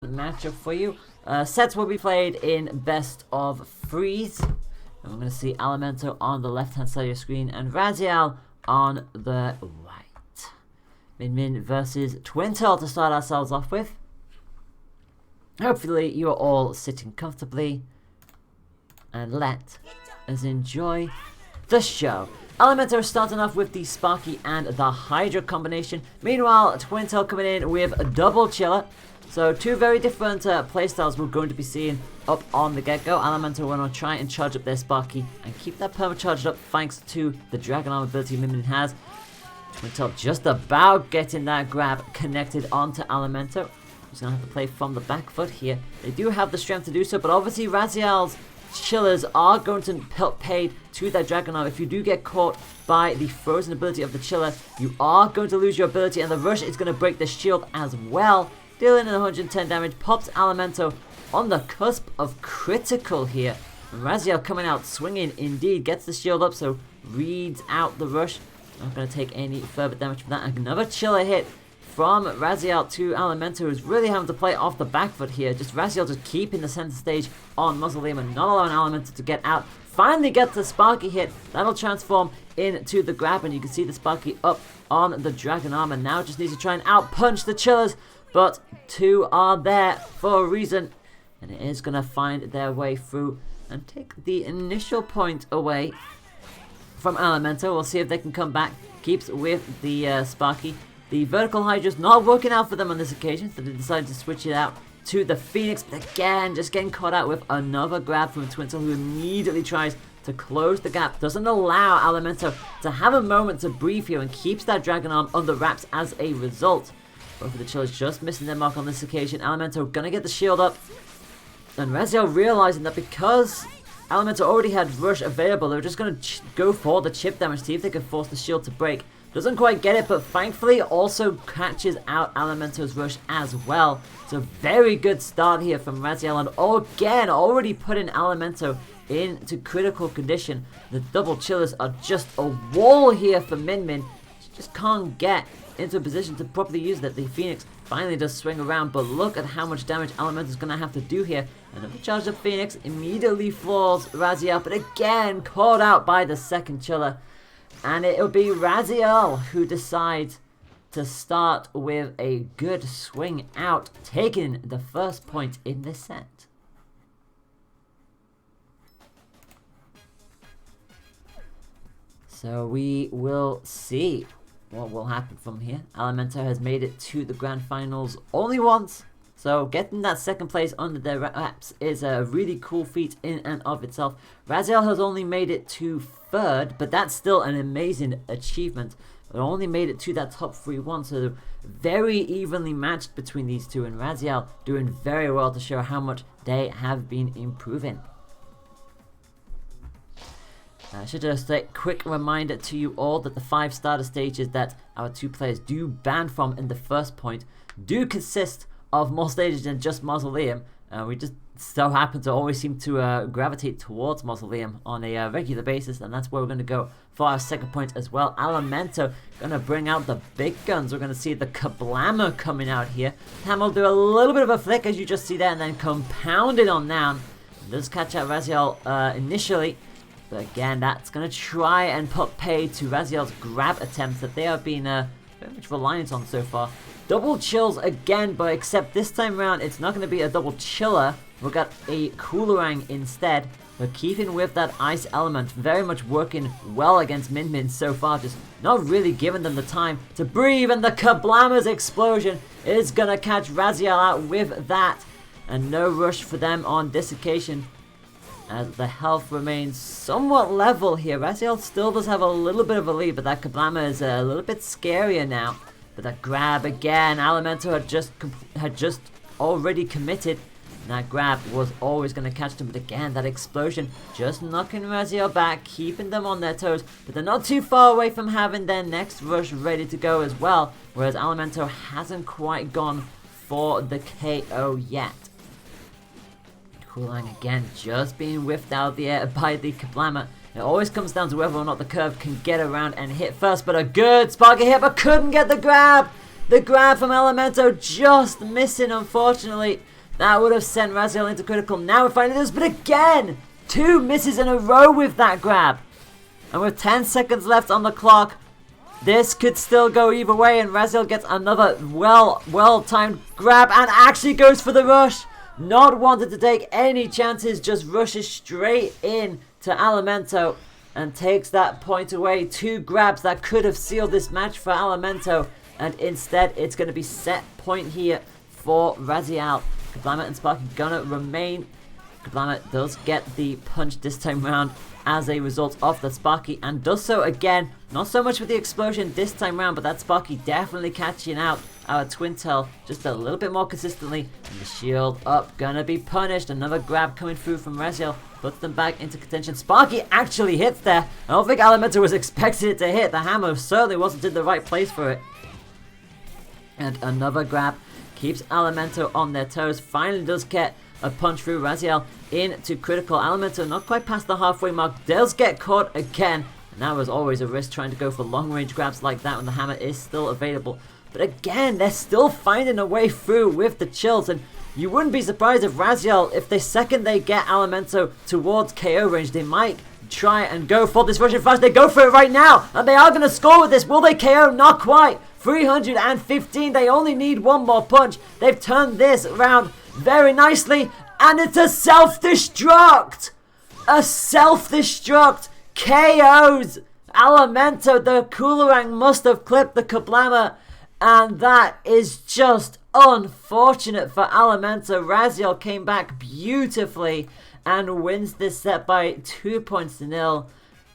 matchup for you. Sets will be played in best of threes. And we're going to see Alimento on the left hand side of your screen and Raziel on the right. Min versus Twintel to start ourselves off with. Hopefully you are all sitting comfortably. And let us enjoy the show. Alimento starting off with the Sparky and the Hydra combination. Meanwhile, Twintel coming in with a double chiller. So two very different playstyles we're going to be seeing up on the get-go. Alimento are going to try and charge up their Sparky and keep that perma charged up thanks to the Dragon Arm ability Min has. Twintel just about getting that grab connected onto Alimento. He's going to have to play from the back foot here. They do have the strength to do so, but obviously Raziel's chillers are going to pay to that Dragon Arm. If you do get caught by the frozen ability of the chiller, you are going to lose your ability, and the rush is going to break the shield as well. Dealing 110 damage, pops Alimento on the cusp of critical here. And Raziel coming out swinging indeed, gets the shield up, so reads out the rush. Not going to take any further damage from that. Another chiller hit from Raziel to Alimento, who's really having to play off the back foot here. Just Raziel just keeping the center stage on Mausoleum and not allowing Alimento to get out. Finally gets the Sparky hit. That'll transform into the grab, and you can see the Sparky up on the Dragon Arm, and now just needs to try and outpunch the chillers. But two are there for a reason, and it is going to find their way through and take the initial point away from Alimento. We'll see if they can come back. Keeps with the Sparky. The vertical Hydra's not working out for them on this occasion, so they decided to switch it out to the Phoenix. But again, just getting caught out with another grab from Twintel, who immediately tries to close the gap. Doesn't allow Alimento to have a moment to breathe here and keeps that Dragon Arm under wraps as a result. Both of the chillers just missing their mark on this occasion. Alimento gonna get the shield up. And Raziel realizing that because Alimento already had rush available, they're just gonna go for the chip damage, see if they can force the shield to break. Doesn't quite get it, but thankfully also catches out Alimento's rush as well. So very good start here from Raziel, and again already putting Alimento into critical condition. The double chillers are just a wall here for Min. She just can't get into a position to properly use that. The Phoenix finally does swing around, but look at how much damage Alimento is going to have to do here. Another charge of Phoenix immediately floors Raziel, but again caught out by the second chiller. And it'll be Raziel who decides to start with a good swing out, taking the first point in this set. So we will see what will happen from here. Alimento has made it to the grand finals only once, so getting that second place under their wraps is a really cool feat in and of itself. Raziel has only made it to third, but that's still an amazing achievement. But only made it to that top 3 once, so very evenly matched between these two, and Raziel doing very well to show how much they have been improving. I should just say a quick reminder to you all that the 5 starter stages that our 2 players do ban from in the first point do consist of more stages than just Mausoleum. We just so happen to always seem to gravitate towards Mausoleum on a regular basis, and that's where we're going to go for our second point as well. Alimento going to bring out the big guns. We're going to see the Kablammer coming out here. Hamel do a little bit of a flick, as you just see there, and then compound it on down. It does catch out Raziel initially. But again, that's going to try and put pay to Raziel's grab attempts that they have been very much reliant on so far. Double chills again, but except this time around, it's not going to be a double chiller. We've got a Coolerang instead. We're keeping with that ice element, very much working well against Min so far, just not really giving them the time to breathe, and the Kablammer's explosion is going to catch Raziel out with that. And no rush for them on this occasion, as the health remains somewhat level here. Raziel still does have a little bit of a lead, but that Kablammer is a little bit scarier now. But that grab again, Alimento had just already committed. And that grab was always going to catch them, but again, that explosion just knocking Raziel back, keeping them on their toes. But they're not too far away from having their next rush ready to go as well, whereas Alimento hasn't quite gone for the KO yet. Coolerang again just being whiffed out of the air by the Kablammer. It always comes down to whether or not the curve can get around and hit first, but a good Sparky hit, but couldn't get the grab. The grab from Elemento just missing, unfortunately. That would have sent Raziel into critical. Now we're finding this, but again, 2 misses in a row with that grab. And with 10 seconds left on the clock, this could still go either way, and Raziel gets another well-timed grab and actually goes for the rush. Not wanting to take any chances, just rushes straight in to Elemento and takes that point away. 2 grabs that could have sealed this match for Elemento, and instead it's going to be set point here for Raziel. Kablammet and Sparky gonna remain. Kablammet does get the punch this time round as a result of the Sparky, and does so again. Not so much with the explosion this time round, but that Sparky definitely catching out our Twin Tail just a little bit more consistently. And the shield up, gonna be punished. Another grab coming through from Raziel, puts them back into contention. Sparky actually hits there. I don't think Elemento was expecting it to hit. The hammer certainly wasn't in the right place for it. And another grab keeps Elemento on their toes. Finally does get a punch through. Raziel into critical. Elemento not quite past the halfway mark, does get caught again. And that was always a risk trying to go for long range grabs like that when the hammer is still available. But again, they're still finding a way through with the chills, and you wouldn't be surprised if Raziel, if the second they get Elemento towards KO range, they might try and go for this Russian flash. They go for it right now, and they are going to score with this. Will they KO? Not quite. 315, they only need one more punch. They've turned this around very nicely, and it's a self-destruct! A self-destruct! KOs! Elemento, the Coolerang must have clipped the Kablammet, and that is just unfortunate for Elemento. Raziel came back beautifully and wins this set by 2-0.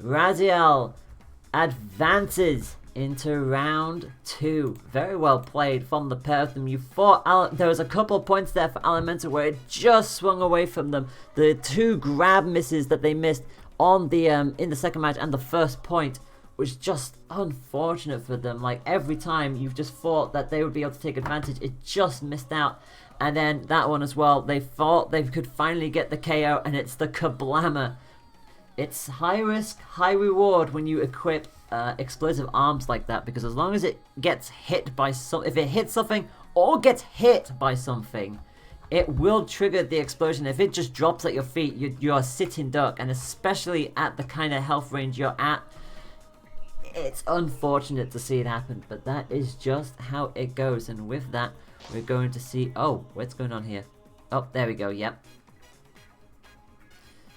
Raziel advances into round 2. Very well played from the pair of them. You thought there was a couple of points there for Elemento where it just swung away from them. The 2 grab misses that they missed on the in the second match and the first point was just unfortunate for them. Like every time you've just thought that they would be able to take advantage, it just missed out. And then that one as well, they thought they could finally get the KO, and it's the Kablammet. It's high risk, high reward when you equip explosive arms like that, because as long as it gets hit by if it hits something or gets hit by something, it will trigger the explosion. If it just drops at your feet, you're a sitting duck, and especially at the kind of health range you're at, it's unfortunate to see it happen, but that is just how it goes. And with that, we're going to see, oh, what's going on here? Oh, there we go, yep.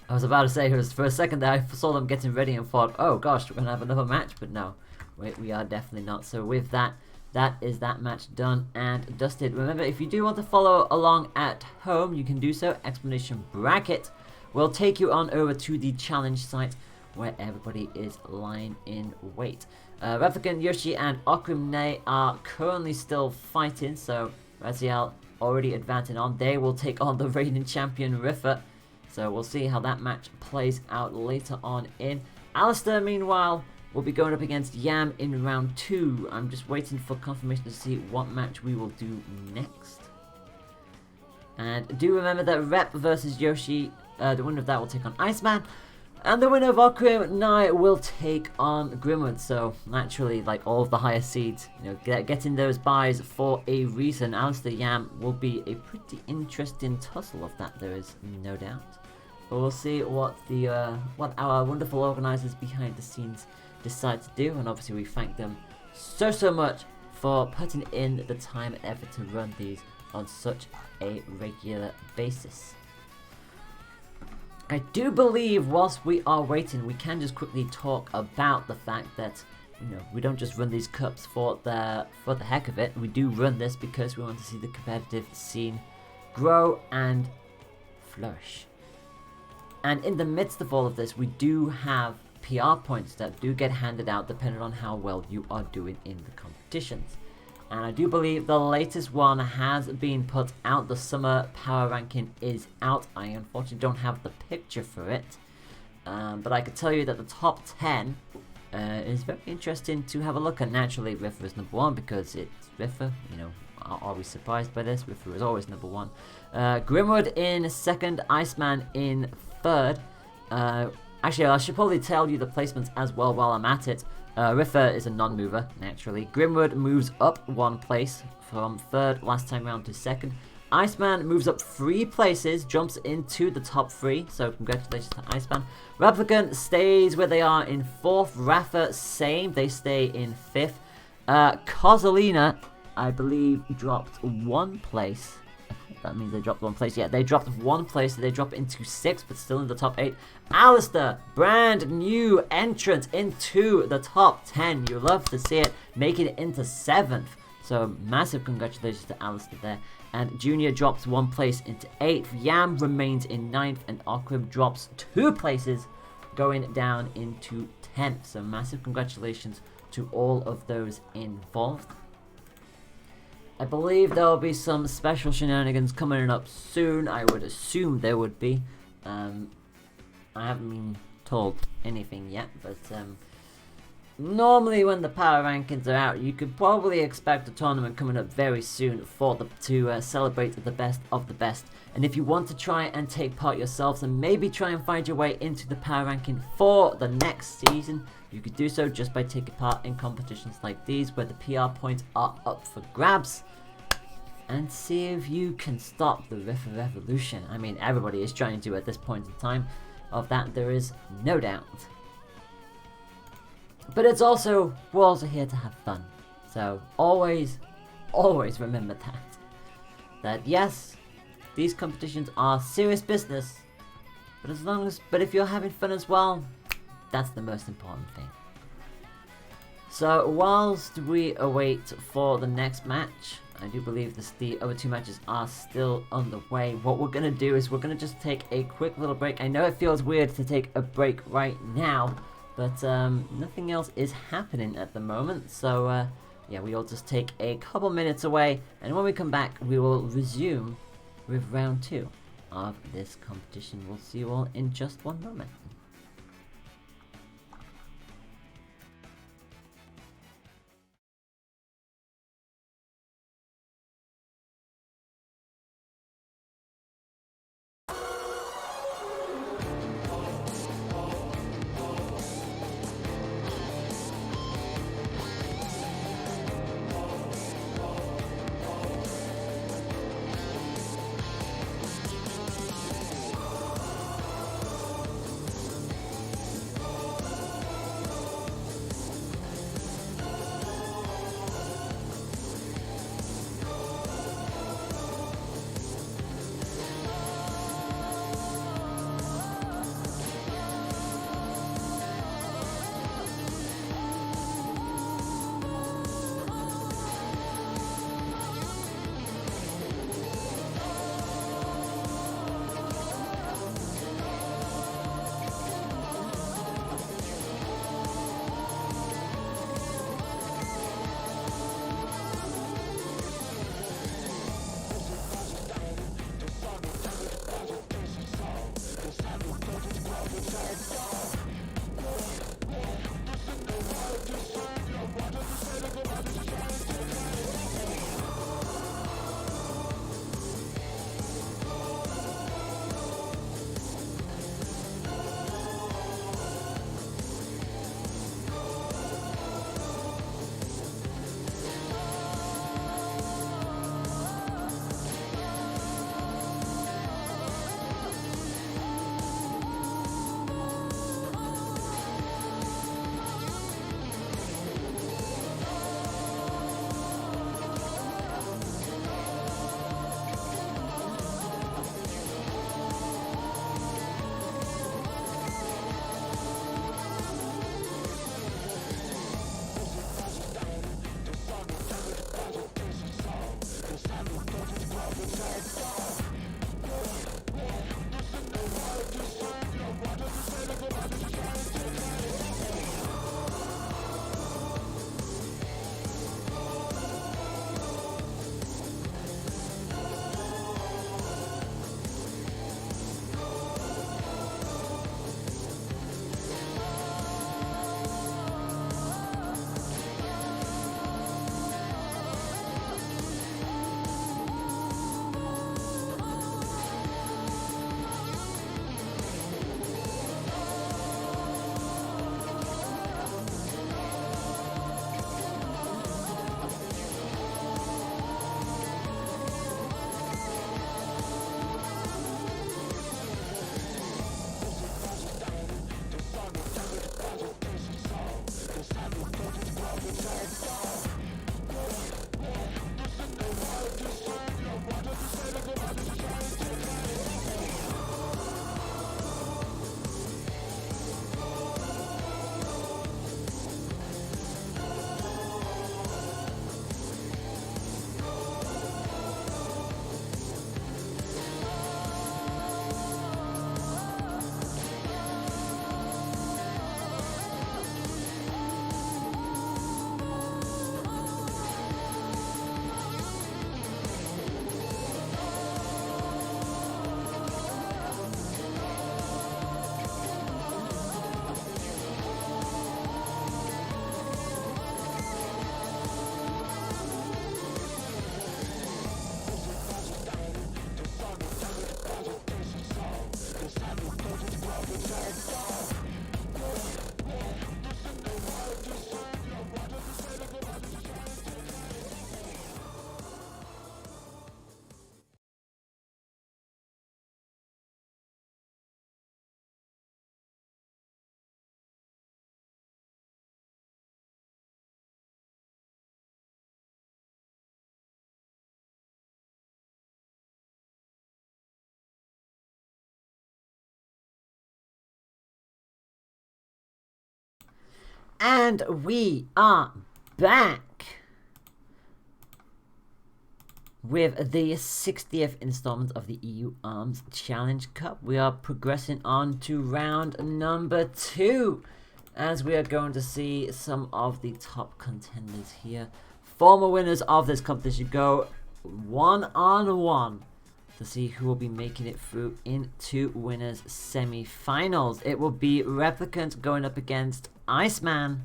I was about to say, it was for a second there, I saw them getting ready and thought, oh gosh, we're going to have another match, but no, we are definitely not. So with that, that is that match done and dusted. Remember, if you do want to follow along at home, you can do so. Explanation bracket will take you on over to the challenge site where everybody is lying in wait. Replicant, Yoshi, and Okrimne are currently still fighting, so Raziel already advancing on. They will take on the reigning champion, Riffa. So we'll see how that match plays out later on in. Alistair, meanwhile, will be going up against Yam in round 2. I'm just waiting for confirmation to see what match we will do next. And do remember that Rep versus Yoshi, the winner of that will take on Iceman. And the winner of Okrimne will take on Grimwood. So naturally, like all of the higher seeds, you know, getting those buys for a reason. Alistair Yam will be a pretty interesting tussle of that, there is no doubt. But we'll see what the what our wonderful organisers behind the scenes decide to do, and obviously we thank them so much for putting in the time and effort to run these on such a regular basis. I do believe whilst we are waiting, we can just quickly talk about the fact that, you know, we don't just run these cups for the heck of it. We do run this because we want to see the competitive scene grow and flourish. And in the midst of all of this, we do have PR points that do get handed out depending on how well you are doing in the competitions. And I do believe the latest one has been put out. The summer power ranking is out. I unfortunately don't have the picture for it. But I could tell you that the top 10 is very interesting to have a look at. Naturally, Riffa is number 1 because it's Riffa. You know, are we surprised by this? Riffa is always number 1. Grimwood in 2nd, Iceman in 3rd. Actually, I should probably tell you the placements as well while I'm at it. Riffa is a non-mover, naturally. Grimwood moves up 1 place from 3rd last time round to 2nd. Iceman moves up 3 places, jumps into the top 3, so congratulations to Iceman. Replicant stays where they are in 4th. Rafa, same, they stay in 5th. Kozolina, I believe, dropped 1 place. That means they dropped 1 place. Yeah, they dropped 1 place. So they drop into 6th, but still in the top 8. Alistair, brand new entrant into the top 10. You love to see it, making it into 7th. So massive congratulations to Alistair there. And Junior drops 1 place into 8th. Yam remains in 9th, and Okrib drops 2 places, going down into 10th. So massive congratulations to all of those involved. I believe there will be some special shenanigans coming up soon. I would assume there would be. I haven't been told anything yet, but normally when the power rankings are out, you could probably expect a tournament coming up very soon to celebrate the best of the best. And if you want to try and take part yourselves and maybe try and find your way into the power ranking for the next season, you could do so just by taking part in competitions like these where the PR points are up for grabs, and see if you can stop the Riffa Revolution. I mean, everybody is trying to at this point in time. Of that, there is no doubt. But it's also, we're also here to have fun. So always, always remember that yes, these competitions are serious business, but if you're having fun as well, that's the most important thing. So whilst we await for the next match, I do believe the other 2 matches are still on the way. What we're going to do is we're going to just take a quick little break. I know it feels weird to take a break right now, but nothing else is happening at the moment. So yeah, we'll just take a couple minutes away, and when we come back, we will resume with round 2 of this competition. We'll see you all in just 1 moment. And we are back with the 60th installment of the EU Arms Challenge Cup. We are progressing on to round number 2, as we are going to see some of the top contenders here. Former winners of this competition go 1-on-1 to see who will be making it through into winners semi-finals. It will be Replicant going up against Iceman,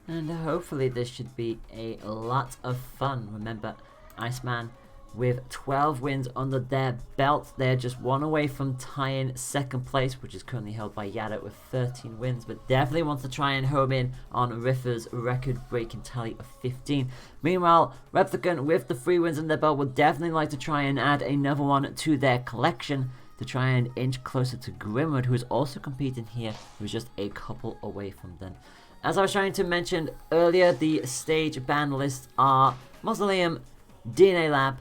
and hopefully this should be a lot of fun. Remember, Iceman with 12 wins under their belt. They're just one away from tying second place, which is currently held by Yada with 13 wins, but definitely wants to try and home in on Riffer's record-breaking tally of 15. Meanwhile, Replicant with the 3 wins in their belt would definitely like to try and add another one to their collection to try and inch closer to Grimwood, who is also competing here, who's just a couple away from them. As I was trying to mention earlier, the stage ban lists are Mausoleum, DNA Lab,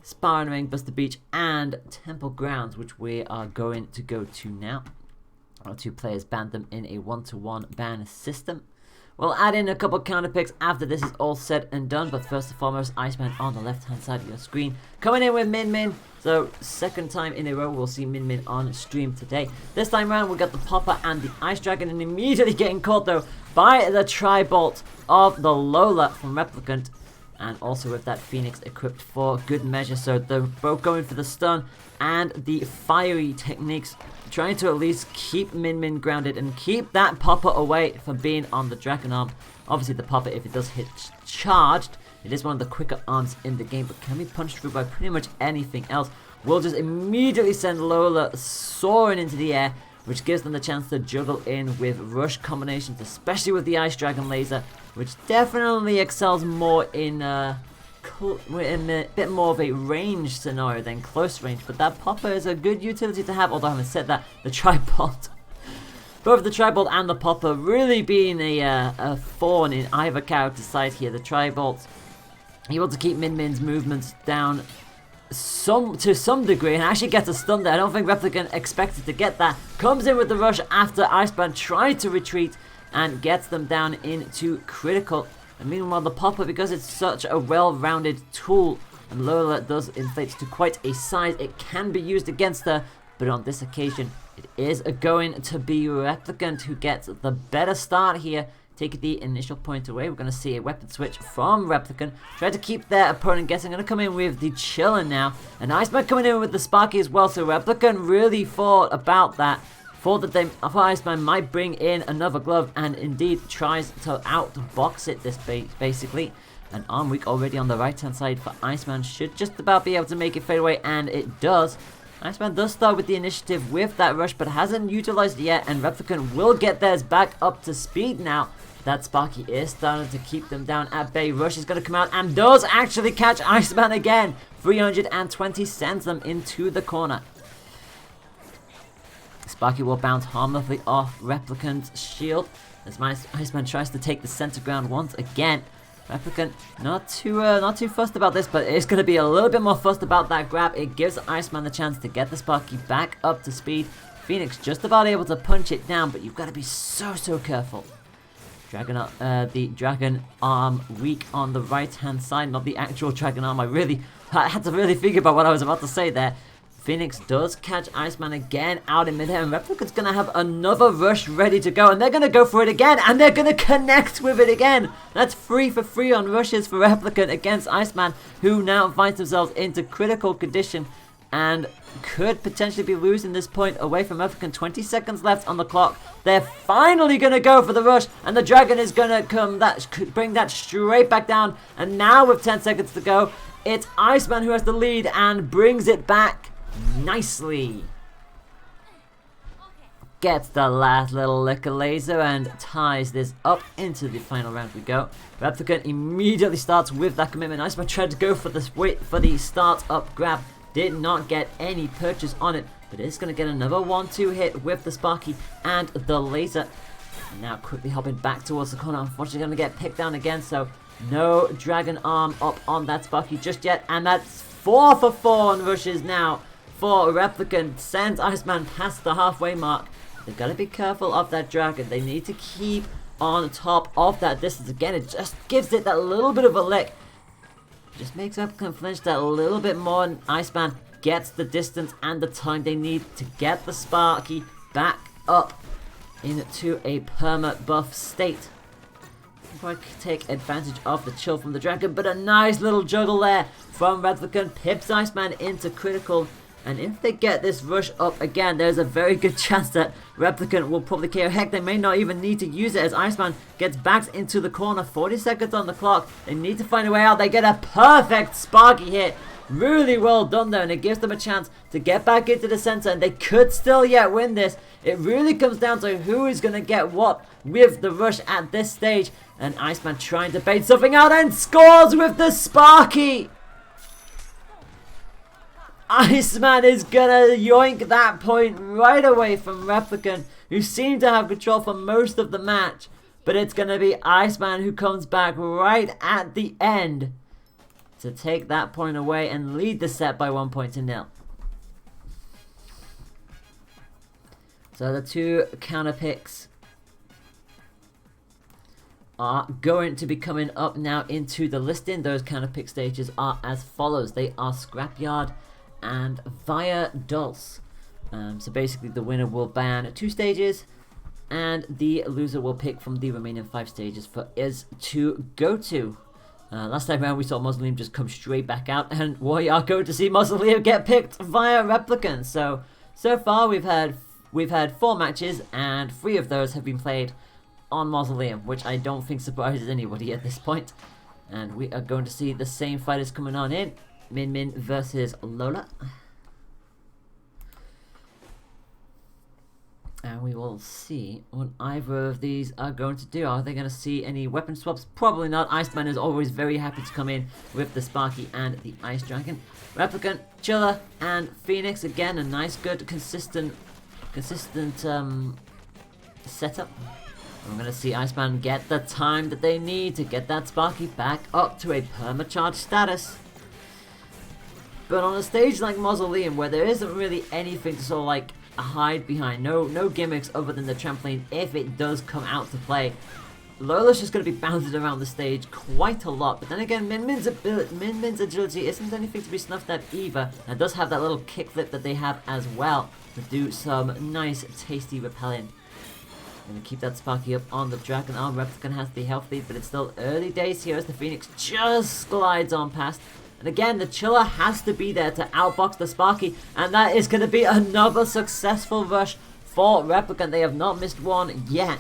Sparring Ring, Buster Beach, and Temple Grounds, which we are going to go to now. Our 2 players banned them in a 1-to-1 ban system. We'll add in a couple counter picks after this is all said and done, but first and foremost, Iceman on the left-hand side of your screen, coming in with Min Min. So, second time in a row we'll see Min Min on stream today. This time around we got the Popper and the Ice Dragon, and immediately getting caught though by the Tri-Bolt of the Lola from Replicant. And also with that Phoenix equipped for good measure. So they're both going for the stun and the fiery techniques, trying to at least keep Min Min grounded and keep that Popper away from being on the Dragon Arm. Obviously the Popper, if it does hit charged, it is one of the quicker arms in the game, but can be punched through by pretty much anything else. We'll just immediately send Lola soaring into the air, which gives them the chance to juggle in with rush combinations, especially with the Ice Dragon laser, which definitely excels more in a bit more of a range scenario than close range. But that Popper is a good utility to have, although having said that, the Tri-Bolt, both the Tri-Bolt and the Popper really being a thorn in either character's side here. The Tri-Bolt able to keep Min Min's movements down to some degree and actually gets a stun there. I don't think Replicant expected to get that. Comes in with the rush after Iceman tried to retreat and gets them down into critical. And meanwhile the Popper, because it's such a well-rounded tool and Lola does inflate to quite a size, it can be used against her, but on this occasion it is going to be Replicant who gets the better start here, taking the initial point away. We're going to see a weapon switch from Replicant. Try to keep their opponent guessing. Going to come in with the Chillin now. And Iceman coming in with the Sparky as well. So Replicant really thought about that. Thought that Iceman might bring in another glove. And indeed tries to outbox it this basically. An arm weak already on the right hand side for Iceman. Should just about be able to make it fade away. And it does. Iceman does start with the initiative with that rush, but hasn't utilized it yet. And Replicant will get theirs back up to speed now. That Sparky is starting to keep them down at bay. Rush is going to come out and does actually catch Iceman again. 320 sends them into the corner. Sparky will bounce harmlessly off Replicant's shield as Iceman tries to take the center ground once again. Replicant not too fussed about this, but it's going to be a little bit more fussed about that grab. It gives Iceman the chance to get the Sparky back up to speed. Phoenix just about able to punch it down, but you've got to be so careful. The Dragon Arm weak on the right hand side, not the actual Dragon Arm. I had to really think about what I was about to say there. Phoenix does catch Iceman again out in midair, and Replicant's going to have another rush ready to go, and they're going to go for it again, and they're going to connect with it again. That's 3 for 3 on rushes for Replicant against Iceman, who now finds themselves into critical condition and could potentially be losing this point away from Replicant. 20 seconds left on the clock. They're finally going to go for the rush, and the Dragon is going to bring that straight back down, and now with 10 seconds to go, it's Iceman who has the lead and brings it back nicely. Gets the last little lick of laser and ties this up into the final round we go. Replicant immediately starts with that commitment. Iceman tried to go for the start up grab. Did not get any purchase on it, but it's going to get another 1-2 hit with the Sparky and the laser. And now quickly hopping back towards the corner. Unfortunately going to get picked down again, so no Dragon Arm up on that Sparky just yet. And that's 4 for 4 on rushes now for Replicant. Sends Iceman past the halfway mark. They've got to be careful of that Dragon. They need to keep on top of that distance. Again, it just gives it that little bit of a lick. Just makes Replicant flinch that little bit more, and Iceman gets the distance and the time they need to get the Sparky back up into a perma buff state. I take advantage of the chill from the dragon, but a nice little juggle there from Replicant pips Iceman into critical. And if they get this rush up again, there's a very good chance that Replicant will probably KO. Heck, they may not even need to use it as Iceman gets backed into the corner. 40 seconds on the clock. They need to find a way out. They get a perfect Sparky hit. Really well done there, and it gives them a chance to get back into the center, and they could still yet win this. It really comes down to who is going to get what with the rush at this stage. And Iceman trying to bait something out and scores with the Sparky. Iceman is gonna yoink that point right away from Replicant, who seemed to have control for most of the match. But it's gonna be Iceman who comes back right at the end to take that point away and lead the set by 1-0. So the two counter picks are going to be coming up now into the listing. Those counter pick stages are as follows. They are Scrapyard and Via Dulce. So basically the winner will ban 2 stages and the loser will pick from the remaining 5 stages for Iz to go to. Last time around we saw Mausoleum just come straight back out, and we are going to see Mausoleum get picked via Replicant. So far we've had 4 matches and 3 of those have been played on Mausoleum, which I don't think surprises anybody at this point. And we are going to see the same fighters coming on in. Min Min versus Lola. And we will see what either of these are going to do. Are they going to see any weapon swaps? Probably not. Iceman is always very happy to come in with the Sparky and the Ice Dragon. Replicant, Chiller, and Phoenix. Again, a nice, good, consistent setup. We're going to see Iceman get the time that they need to get that Sparky back up to a permacharge status. But on a stage like Mausoleum, where there isn't really anything to sort of like hide behind, no gimmicks other than the trampoline if it does come out to play, Lola's just going to be bouncing around the stage quite a lot. But then again, Min Min's agility isn't anything to be snuffed at either, and does have that little kickflip that they have as well to do some nice tasty repelling. Going to keep that Sparky up on the Dragon Arm. Replicant has the health lead, but it's still early days here as the Phoenix just glides on past. And again, the Chiller has to be there to outbox the Sparky, and that is going to be another successful rush for Replicant. They have not missed one yet.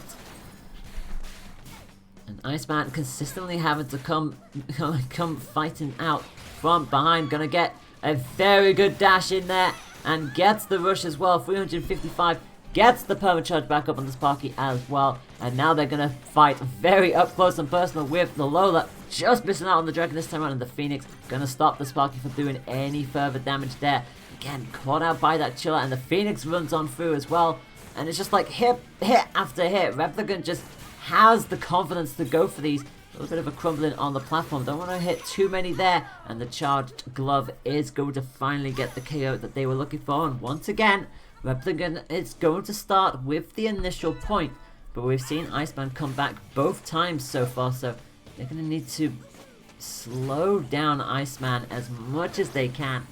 And Iceman consistently having to come fighting out from behind. Going to get a very good dash in there and gets the rush as well. 355. Gets the permacharge back up on the Sparky as well. And now they're going to fight very up close and personal with the Lola. Just missing out on the Dragon this time around. And the Phoenix going to stop the Sparky from doing any further damage there. Again, caught out by that Chiller. And the Phoenix runs on through as well. And it's just like hit after hit. Replicant just has the confidence to go for these. A little bit of a crumbling on the platform. Don't want to hit too many there. And the charged glove is going to finally get the KO that they were looking for. And once again, Replicant is going to start with the initial point, but we've seen Iceman come back both times so far, so they're going to need to slow down Iceman as much as they can.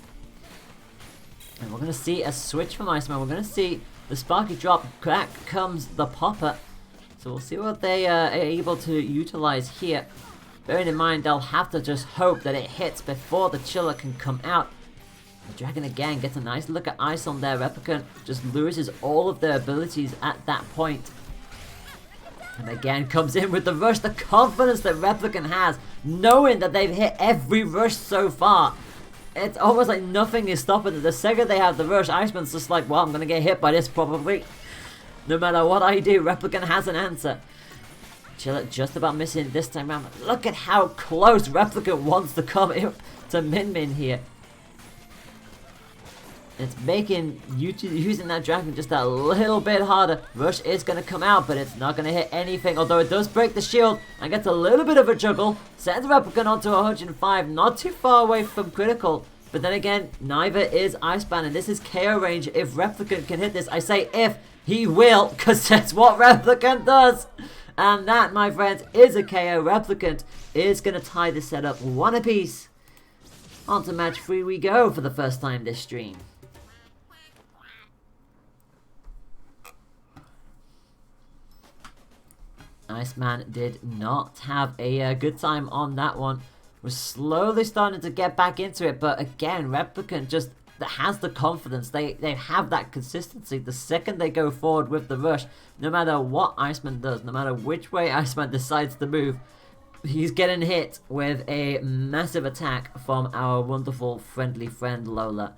And we're going to see a switch from Iceman. We're going to see the Sparky drop. Back comes the Popper. So we'll see what they are able to utilize here. Bearing in mind, they'll have to just hope that it hits before the Chiller can come out. The Dragon again gets a nice look at Ice on there. Replicant just loses all of their abilities at that point. And again comes in with the rush. The confidence that Replicant has, knowing that they've hit every rush so far. It's almost like nothing is stopping it. The second they have the rush, Iceman's just like, well, I'm going to get hit by this probably. No matter what I do, Replicant has an answer. Chiller just about missing this time around. Look at how close Replicant wants to come up to Min Min here. It's making using that Dragon just a little bit harder. Rush is going to come out, but it's not going to hit anything. Although it does break the shield and gets a little bit of a juggle. Sends Replicant onto 105. Not too far away from critical. But then again, neither is Iceman. And this is KO range. If Replicant can hit this, I say if, he will. Because that's what Replicant does. And that, my friends, is a KO. Replicant is going to tie this set up 1 apiece. On to match 3 we go for the first time this stream. Iceman did not have a good time on that one. We're slowly starting to get back into it, but again, Replicant just has the confidence. They have that consistency. The second they go forward with the rush, no matter what Iceman does, no matter which way Iceman decides to move, he's getting hit with a massive attack from our wonderful friendly friend Lola.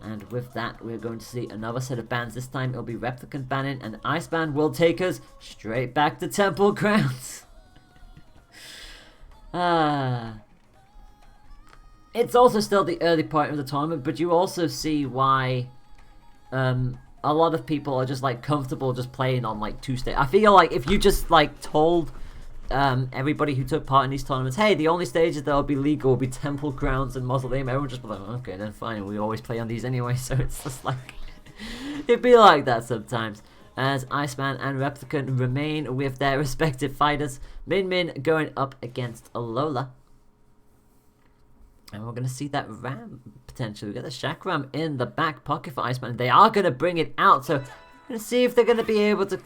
And with that, we're going to see another set of bans. This time it'll be Replicant banning, and Iceman will take us straight back to Temple Grounds. It's also still the early part of the tournament, but you also see why a lot of people are just like comfortable just playing on like 2 stages. I feel like if you just like told everybody who took part in these tournaments, hey, the only stages that will be legal will be Temple Grounds and Mausoleum, everyone just be like, okay, then fine, we always play on these anyway. So it's just like, it'd be like that sometimes. As Iceman and Replicant remain with their respective fighters, Min Min going up against Alola. And we're going to see that Ram potentially. We've got the Chakram in the back pocket for Iceman. They are going to bring it out. So we're going to see if they're going to be able to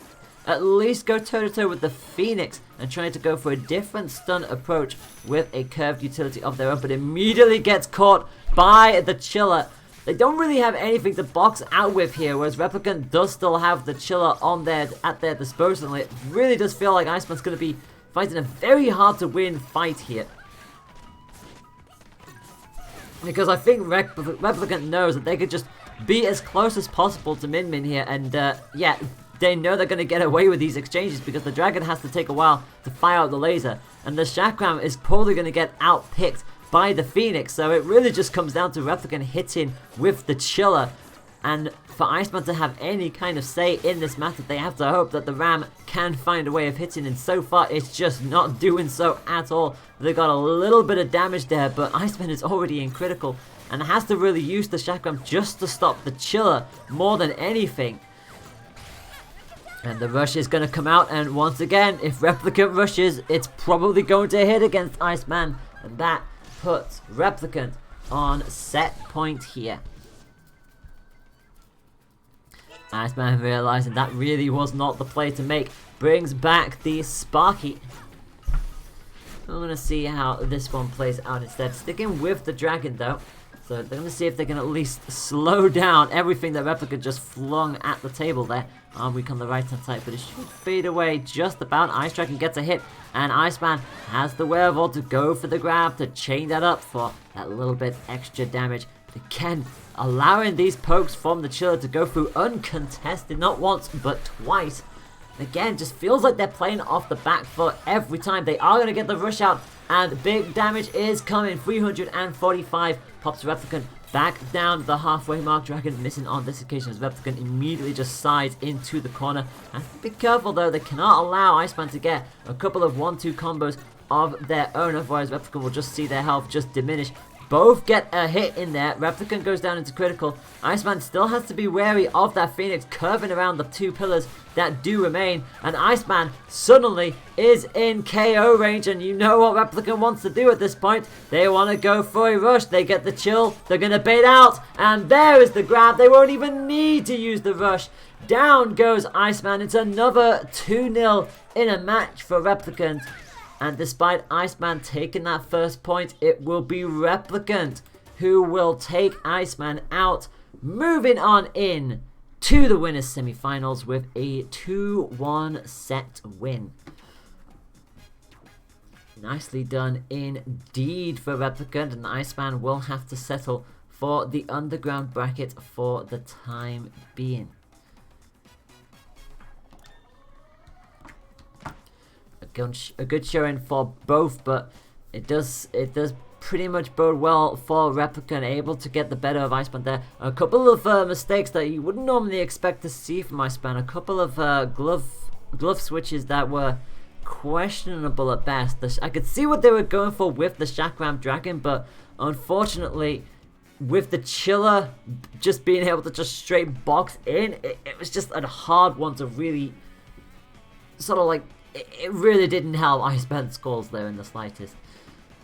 at least go toe-to-toe with the Phoenix and try to go for a different stun approach with a curved utility of their own. But immediately gets caught by the Chiller. They don't really have anything to box out with here, whereas Replicant does still have the Chiller on at their disposal. And it really does feel like Iceman's going to be fighting a very hard-to-win fight here. Because I think Replicant knows that they could just be as close as possible to Min Min here. And yeah, they know they're going to get away with these exchanges because the Dragon has to take a while to fire out the laser. And the Chakram is probably going to get outpicked by the Phoenix. So it really just comes down to Replicant hitting with the Chiller. And for Iceman to have any kind of say in this matter, they have to hope that the Ram can find a way of hitting. And so far, it's just not doing so at all. They got a little bit of damage there, but Iceman is already in critical and has to really use the Chakram just to stop the Chiller more than anything. And the rush is going to come out, and once again, if Replicant rushes, it's probably going to hit against Iceman. And that puts Replicant on set point here. Iceman realizing that really was not the play to make, brings back the Sparky. I'm going to see how this one plays out instead. Sticking with the Dragon though. So they're going to see if they can at least slow down everything that Replicant just flung at the table there. Arm weak on the right hand side, but it should fade away just about. Ice Dragon gets a hit, and Iceman has the wherewithal to go for the grab to chain that up for that little bit extra damage. But again, allowing these pokes from the Chiller to go through uncontested, not once but twice. Again, just feels like they're playing off the back foot every time. They are going to get the rush out, and big damage is coming. 345 pops Replicant back down the halfway mark. Dragon missing on this occasion as Replicant immediately just sides into the corner. And be careful though, they cannot allow Iceman to get a couple of 1-2 combos of their own, otherwise Replicant will just see their health just diminish. Both get a hit in there. Replicant goes down into critical. Iceman still has to be wary of that Phoenix curving around the 2 pillars that do remain. And Iceman suddenly is in KO range. And you know what Replicant wants to do at this point. They want to go for a rush. They get the chill. They're going to bait out. And there is the grab. They won't even need to use the rush. Down goes Iceman. It's another 2-0 in a match for Replicant. And despite Iceman taking that first point, it will be Replicant who will take Iceman out, moving on in to the winners semi-finals with a 2-1 set win. Nicely done indeed for Replicant, and Iceman will have to settle for the underground bracket for the time being. A good showing for both, but it does pretty much bode well for Replicant, able to get the better of Iceman there. A couple of mistakes that you wouldn't normally expect to see from Iceman. A couple of glove switches that were questionable at best. I could see what they were going for with the Chakram Dragon, but unfortunately, with the Chiller just being able to just straight box in, it was just a hard one to really sort of like it really didn't help Iceberg's scores there in the slightest.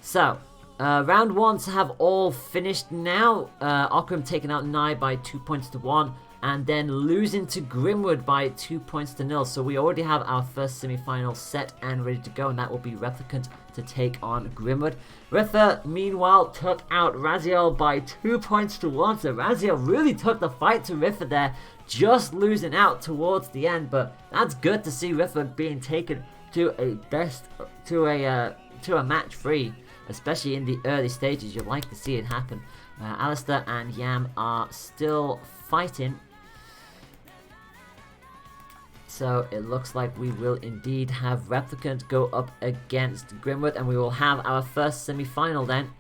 So, round ones have all finished now. Occam taking out Nye by 2 points to 1, and then losing to Grimwood by 2 points to 0. So we already have our first semi-final set and ready to go, and that will be Replicant to take on Grimwood. Ritha, meanwhile, took out Raziel by 2 points to 1. So Raziel really took the fight to Ritha there, just losing out towards the end. But that's good to see Ritha being taken to a match free, especially in the early stages. You'd like to see it happen. Alistair and Yam are still fighting. So it looks like we will indeed have Replicant go up against Grimwood, and we will have our first semi-final then,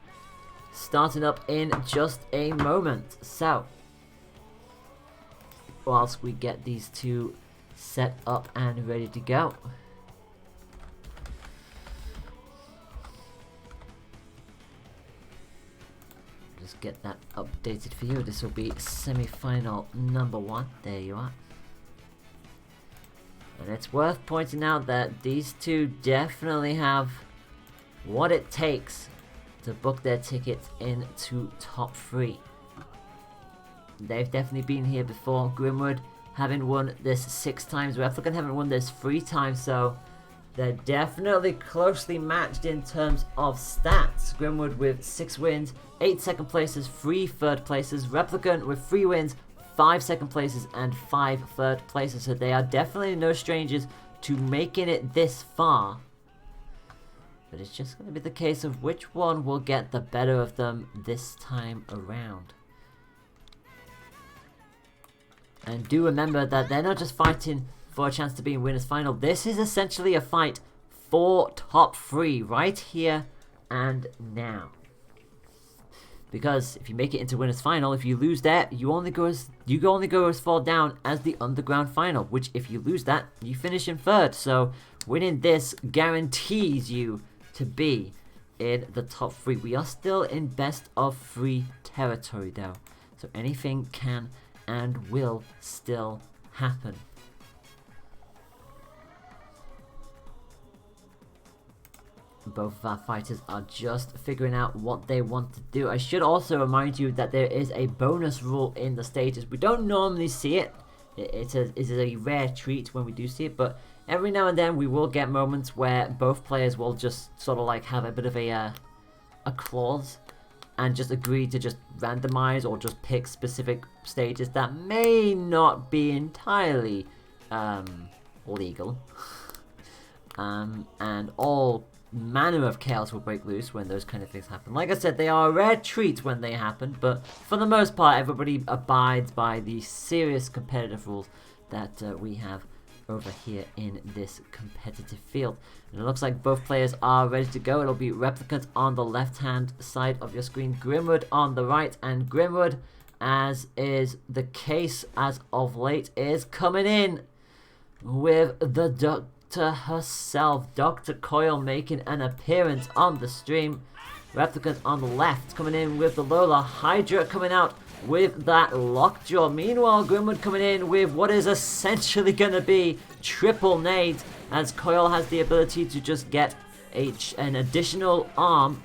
starting up in just a moment. So, whilst we get these two set up and ready to go. Just get that updated for you. This will be semi-final number 1. There you are. And it's worth pointing out that these two definitely have what it takes to book their tickets into top 3. They've definitely been here before. Grimwood having won this 6 times. Replicant haven't won this 3 times, so they're definitely closely matched in terms of stats. Grimwood with 6 wins, 8 second places, 3 third places. Replicant with 3 wins, 5 second places and 5 third places, so they are definitely no strangers to making it this far. But it's just going to be the case of which one will get the better of them this time around. And do remember that they're not just fighting for a chance to be in winners final. This is essentially a fight for top 3 right here and now. Because if you make it into winners final, if you lose that, you only go as far down as the underground final. Which, if you lose that, you finish in 3rd. So winning this guarantees you to be in the top 3. We are still in best of 3 territory though, so anything can and will still happen. Both of our fighters are just figuring out what they want to do. I should also remind you that there is a bonus rule in the stages. We don't normally see it. It is a rare treat when we do see it, but every now and then we will get moments where both players will just sort of like have a bit of a clause and just agree to just randomize or just pick specific stages that may not be entirely legal. And all manner of chaos will break loose when those kind of things happen. Like I said, they are a rare treat when they happen, but for the most part, everybody abides by the serious competitive rules that we have over here in this competitive field. And it looks like both players are ready to go. It'll be Replicant on the left-hand side of your screen, Grimwood on the right, and Grimwood, as is the case as of late, is coming in with the Doctor herself, Dr. Coyle, making an appearance on the stream. Replicant on the left coming in with the Lola, Hydra coming out with that Lockjaw. Meanwhile, Grimwood coming in with what is essentially going to be triple nades, as Coyle has the ability to just get an additional arm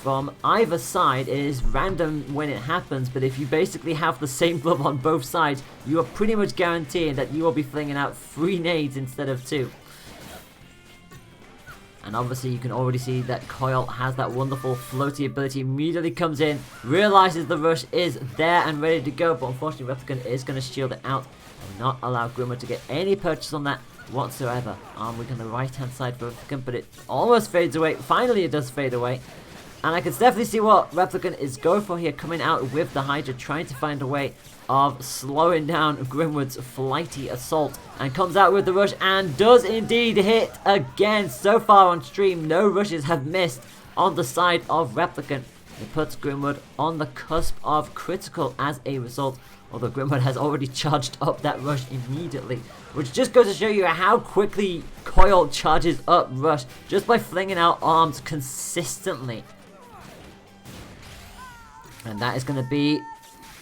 from either side. It is random when it happens, but if you basically have the same glove on both sides, you are pretty much guaranteeing that you will be flinging out 3 nades instead of 2. And obviously you can already see that Coyle has that wonderful floaty ability, immediately comes in, realizes the rush is there and ready to go, but unfortunately Replicant is going to shield it out and not allow Grimwood to get any purchase on that whatsoever. Armwick on the right hand side for Replicant, but it almost fades away. Finally it does fade away. And I can definitely see what Replicant is going for here, coming out with the Hydra, trying to find a way of slowing down Grimwood's flighty assault, and comes out with the rush and does indeed hit again. So far on stream, no rushes have missed on the side of Replicant. It puts Grimwood on the cusp of critical as a result, although Grimwood has already charged up that rush immediately, which just goes to show you how quickly Coyle charges up rush just by flinging out arms consistently. And that is going to be...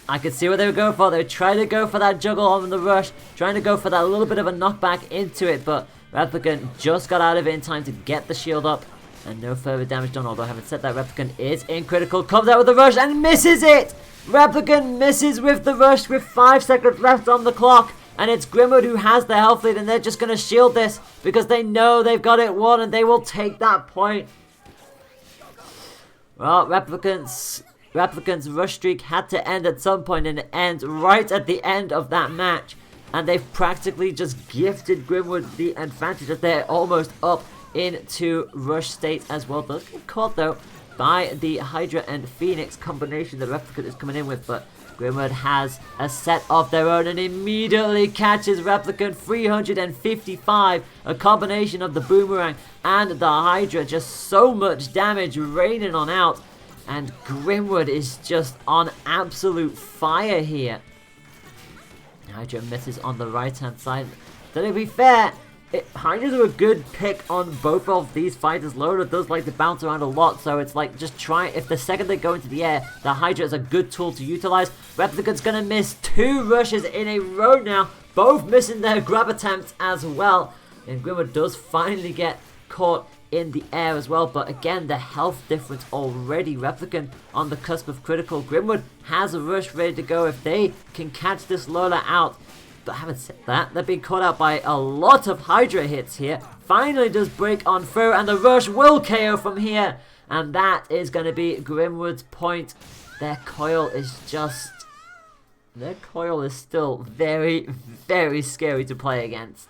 I could see what they were going for. They were trying to go for that juggle on the rush, trying to go for that little bit of a knockback into it, but Replicant just got out of it in time to get the shield up. And no further damage done, although having said that, Replicant is in critical. Comes out with the rush and misses it! Replicant misses with the rush with 5 seconds left on the clock. And it's Grimwood who has the health lead, and they're just going to shield this because they know they've got it won and they will take that point. Well, Replicant's rush streak had to end at some point, and it ends right at the end of that match. And they've practically just gifted Grimwood the advantage as they're almost up into rush state as well. Does get caught though by the Hydra and Phoenix combination that Replicant is coming in with, but Grimwood has a set of their own and immediately catches Replicant 355. A combination of the Boomerang and the Hydra. Just so much damage raining on out. And Grimwood is just on absolute fire here. Hydra misses on the right hand side. So to be fair, Hydras are a good pick on both of these fighters. Loader does like to bounce around a lot, so it's like just try. If the second they go into the air, the Hydra is a good tool to utilize. Replicant's gonna miss 2 rushes in a row now, both missing their grab attempts as well. And Grimwood does finally get caught in the air as well, but again, the health difference already. Replicant on the cusp of critical. Grimwood has a rush ready to go if they can catch this Lola out. But having said that, they're being caught out by a lot of Hydra hits here. Finally does break on through, and the rush will KO from here. And that is going to be Grimwood's point. Their coil is still very, very scary to play against.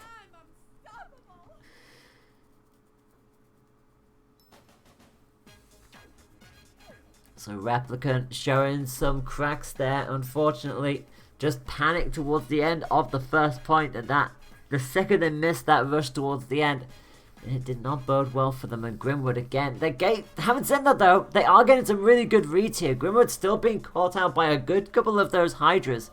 So Replicant showing some cracks there, unfortunately. Just panicked towards the end of the first point, and that the second they missed that rush towards the end, it did not bode well for them. And Grimwood again, having said that though, they are getting some really good reads here. Grimwood's still being caught out by a good couple of those Hydras,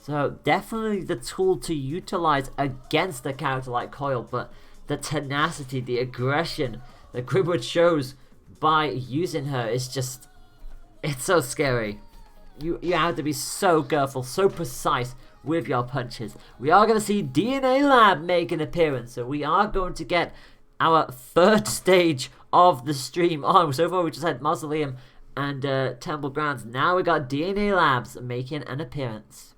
so definitely the tool to utilize against a character like Coil. But the tenacity, the aggression that Grimwood shows by using her is just, it's so scary. You have to be so careful, so precise with your punches. We are going to see DNA Lab make an appearance, so we are going to get our third stage of the stream on. So far we just had Mausoleum and Temple Grounds. Now we got DNA Labs making an appearance.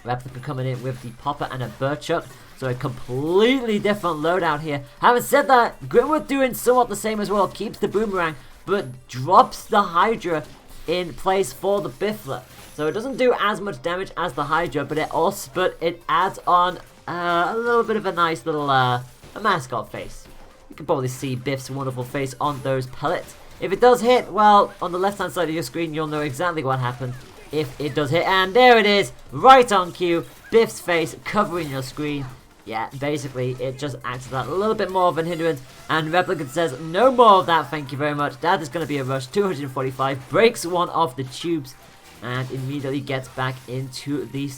Replica coming in with the Popper and a Birchup, so a completely different loadout here. Having said that, Grimwood doing somewhat the same as well. Keeps the Boomerang, but drops the Hydra in place for the Biffler. So it doesn't do as much damage as the Hydra, but it adds on a little bit of a nice little a mascot face. You can probably see Biff's wonderful face on those pellets. If it does hit, well, on the left hand side of your screen, you'll know exactly what happened if it does hit. And there it is, right on cue, Biff's face covering your screen. Yeah, basically, it just acts as that a little bit more of an hindrance. And Replicant says, no more of that, thank you very much. That is going to be a rush. 245, breaks one of the tubes, and immediately gets back into the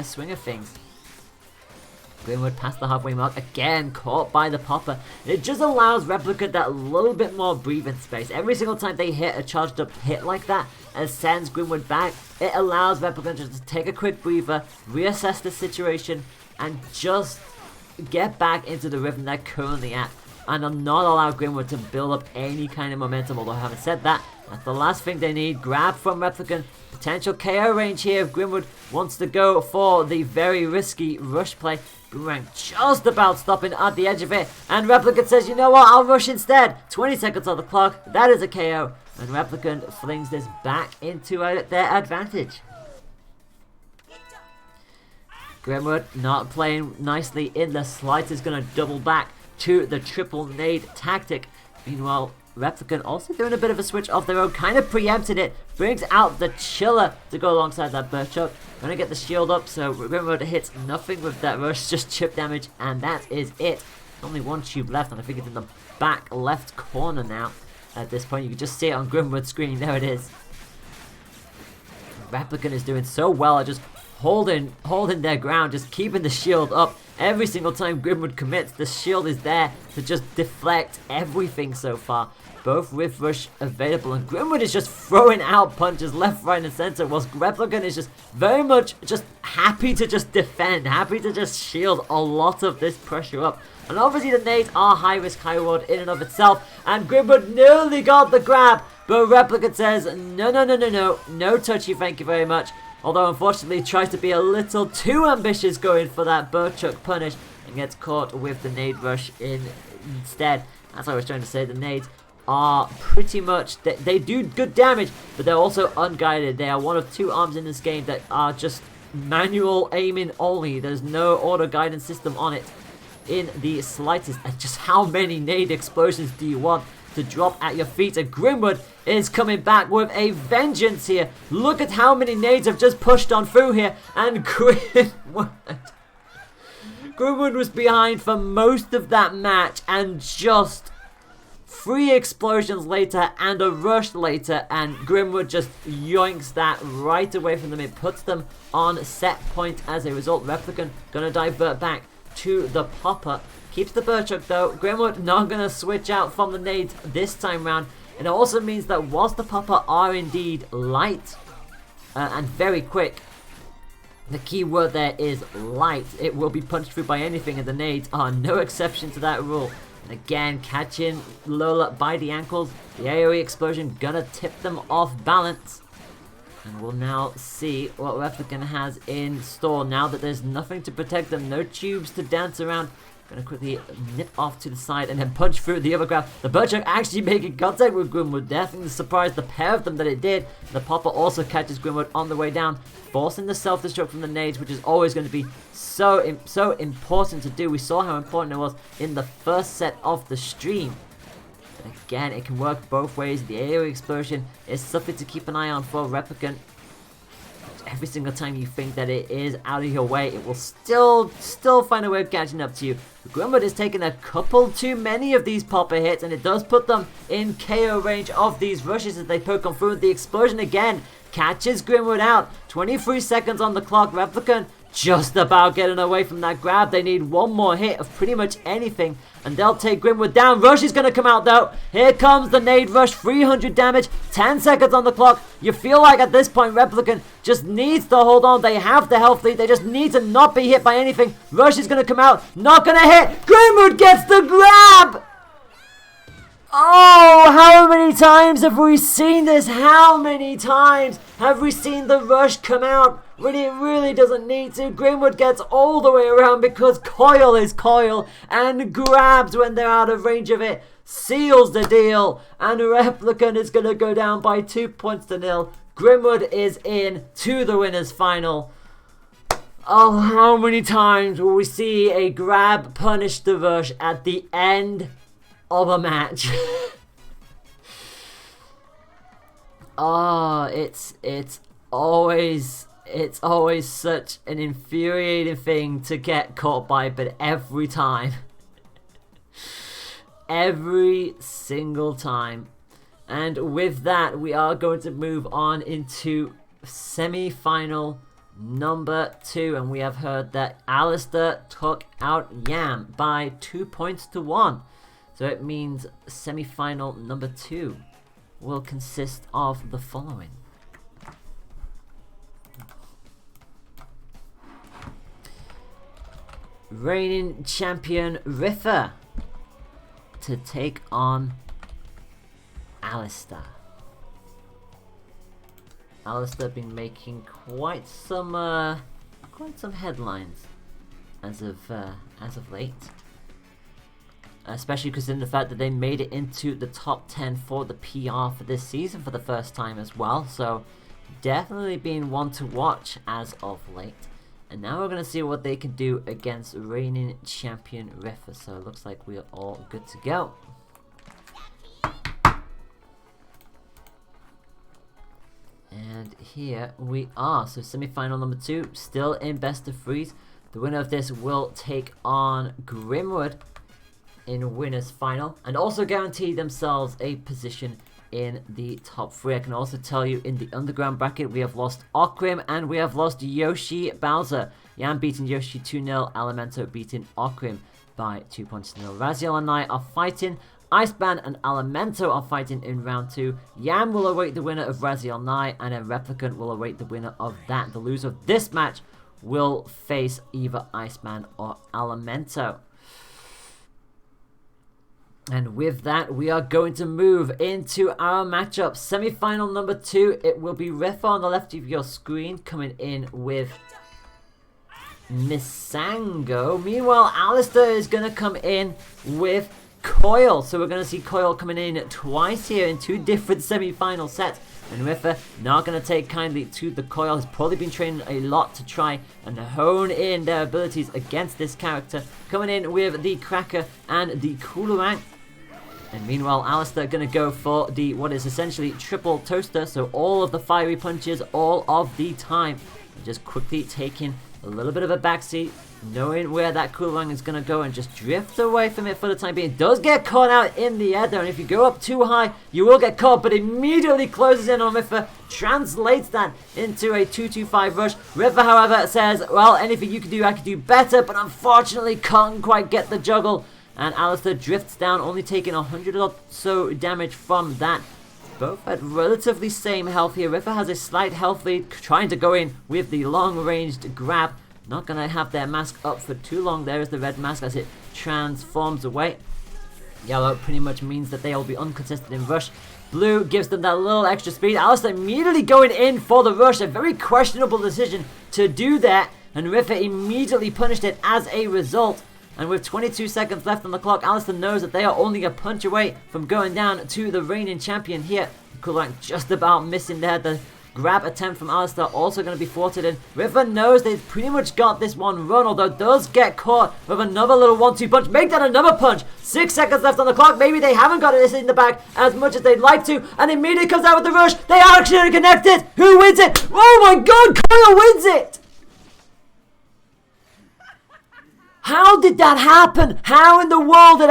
swing of things. Grimwood past the halfway mark, again caught by the Popper. It just allows Replicant that little bit more breathing space. Every single time they hit a charged up hit like that and sends Grimwood back, it allows Replicant just to take a quick breather, reassess the situation, and just get back into the rhythm they're currently at, and not allow Grimwood to build up any kind of momentum. Although having said that, that's the last thing they need. Grab from Replicant, potential KO range here if Grimwood wants to go for the very risky rush play. Boomerang just about stopping at the edge of it, and Replicant says, you know what, I'll rush instead. 20 seconds on the clock, that is a KO, and Replicant flings this back into their advantage. Grimwood not playing nicely in the slightest, going to double back to the triple nade tactic. Meanwhile, Replicant also doing a bit of a switch of their own, kind of preempting it, brings out the Chiller to go alongside that Birchup. Going to get the shield up, so Grimwood hits nothing with that rush, just chip damage, and that is it. Only one tube left, and I think it's in the back left corner now. At this point, you can just see it on Grimwood's screen, there it is. Replicant is doing so well at just holding their ground, just keeping the shield up. Every single time Grimwood commits, the shield is there to just deflect everything so far. Both Rift Rush available, and Grimwood is just throwing out punches left, right, and center, whilst Replicant is just very much just happy to just defend, happy to just shield a lot of this pressure up. And obviously the nades are high risk, high reward in and of itself, and Grimwood nearly got the grab, but Replicant says, no touchy, thank you very much. Although unfortunately tries to be a little too ambitious going for that Burchuck punish and gets caught with the nade rush instead. That's what I was trying to say, the nades are pretty much, they do good damage, but they're also unguided. They are one of two arms in this game that are just manual aiming only. There's no auto guidance system on it in the slightest. And just how many nade explosions do you want to drop at your feet? And Grimwood is coming back with a vengeance here. Look at how many nades have just pushed on through here, and Grimwood was behind for most of that match, and just 3 explosions later and a rush later, and Grimwood just yoinks that right away from them. It puts them on set point as a result. Replicant gonna divert back to the popper. Keeps the Burchuck though. Grimwood not gonna switch out from the nades this time round. And it also means that whilst the popper are indeed light and very quick, the key word there is light. It will be punched through by anything, and the nades are no exception to that rule. And again, catching Lola by the ankles. The AoE explosion gonna tip them off balance. And we'll now see what Replicant has in store now that there's nothing to protect them. No tubes to dance around. Gonna quickly nip off to the side and then punch through the other grab. The Burchuck actually making contact with Grimwood. Definitely surprised the pair of them that it did. The popper also catches Grimwood on the way down, forcing the self-destruct from the nades, which is always going to be so important to do. We saw how important it was in the first set of the stream. But again, it can work both ways. The AoE explosion is something to keep an eye on for Replicant. Every single time you think that it is out of your way, it will still find a way of catching up to you. Grimwood is taking a couple too many of these popper hits, and it does put them in KO range of these rushes as they poke on through. The explosion again catches Grimwood out. 23 seconds on the clock. Replicant just about getting away from that grab. They need one more hit of pretty much anything, and they'll take Grimwood down. Rush is going to come out though. Here comes the nade rush. 300 damage. 10 seconds on the clock. You feel like at this point Replicant just needs to hold on. They have the health lead. They just need to not be hit by anything. Rush is going to come out. Not going to hit. Grimwood gets the grab. Oh, how many times have we seen this? How many times have we seen the rush come out when it really doesn't need to? Grimwood gets all the way around because coil is coil, and grabs when they're out of range of it, seals the deal, and Replicant is going to go down by 2-0. Grimwood is in to the winners final. Oh, how many times will we see a grab punish the rush at the end of a match? Oh, it's always such an infuriating thing to get caught by, but every time, every single time. And with that, we are going to move on into semi-final number 2, and we have heard that Alistair took out Yam by 2-1. So it means semi-final number 2 will consist of the following. Reigning champion Riffa to take on Alistair. Alistair been making quite some headlines as of late. Especially because in the fact that they made it into the top 10 for the PR for this season for the first time as well. So definitely being one to watch as of late. And now we're going to see what they can do against reigning champion Riffa. So it looks like we're all good to go. And here we are. So semi-final number 2, still in best of 3s. The winner of this will take on Grimwood in winners final, and also guarantee themselves a position in the top 3. I can also tell you in the underground bracket, we have lost Okrim and we have lost Yoshi Bowser. Yam beating Yoshi 2-0, Elemento beating Okrim by 2 points to 0. Raziel and I are fighting. Iceman and Elemento are fighting in round 2. Yam will await the winner of Raziel Nye, and then Replicant will await the winner of that. The loser of this match will face either Iceman or Elemento. And with that, we are going to move into our matchup. Semi-final number 2, it will be Rifa on the left of your screen coming in with Misango. Meanwhile, Alistair is going to come in with Coil. So we're going to see Coil coming in twice here in 2 different semi-final sets. And Rifa not going to take kindly to the Coil. Has probably been training a lot to try and hone in their abilities against this character. Coming in with the Cracker and the Coolerang. And meanwhile, Alistair going to go for the what is essentially triple toaster. So all of the fiery punches all of the time. And just quickly taking a little bit of a backseat, knowing where that Coolerang is going to go and just drift away from it for the time being. Does get caught out in the air there, and if you go up too high, you will get caught, but immediately closes in on Rifa, translates that into a 2-2-5 rush. Rifa, however, says, well, anything you can do, I can do better, but unfortunately can't quite get the juggle, and Alistair drifts down, only taking 100 or so damage from that. Both at relatively same health here. Rifa has a slight health lead, trying to go in with the long-ranged grab. Not going to have their mask up for too long. There is the red mask as it transforms away. Yellow pretty much means that they will be uncontested in rush. Blue gives them that little extra speed. Alistair immediately going in for the rush. A very questionable decision to do that. And Rifa immediately punished it as a result. And with 22 seconds left on the clock, Alistair knows that they are only a punch away from going down to the reigning champion here. Coolerang just about missing there. The grab attempt from Alistair also going to be thwarted in. Rifa knows they've pretty much got this one run, although does get caught with another little 1-2 punch. Make that another punch. 6 seconds left on the clock. Maybe they haven't got this in the bag as much as they'd like to. And immediately comes out with the rush. They are actually connected. Who wins it? Oh my god, Kyle wins it! How did that happen? How in the world did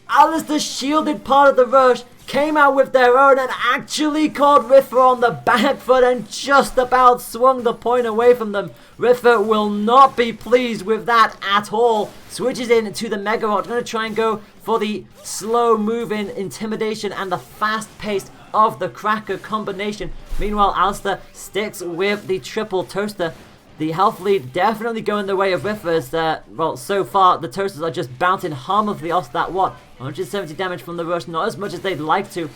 Alistair shielded part of the rush, came out with their own and actually caught Rifa on the back foot and just about swung the point away from them. Rifa will not be pleased with that at all. Switches in to the Mega Rod. Going to try and go for the slow moving intimidation and the fast pace of the Cracker combination. Meanwhile, Alistair sticks with the triple toaster. The health lead definitely going the way of Rifa's. Well, so far, the Toasters are just bouncing harmlessly off that, 170 damage from the rush. Not as much as they'd like to.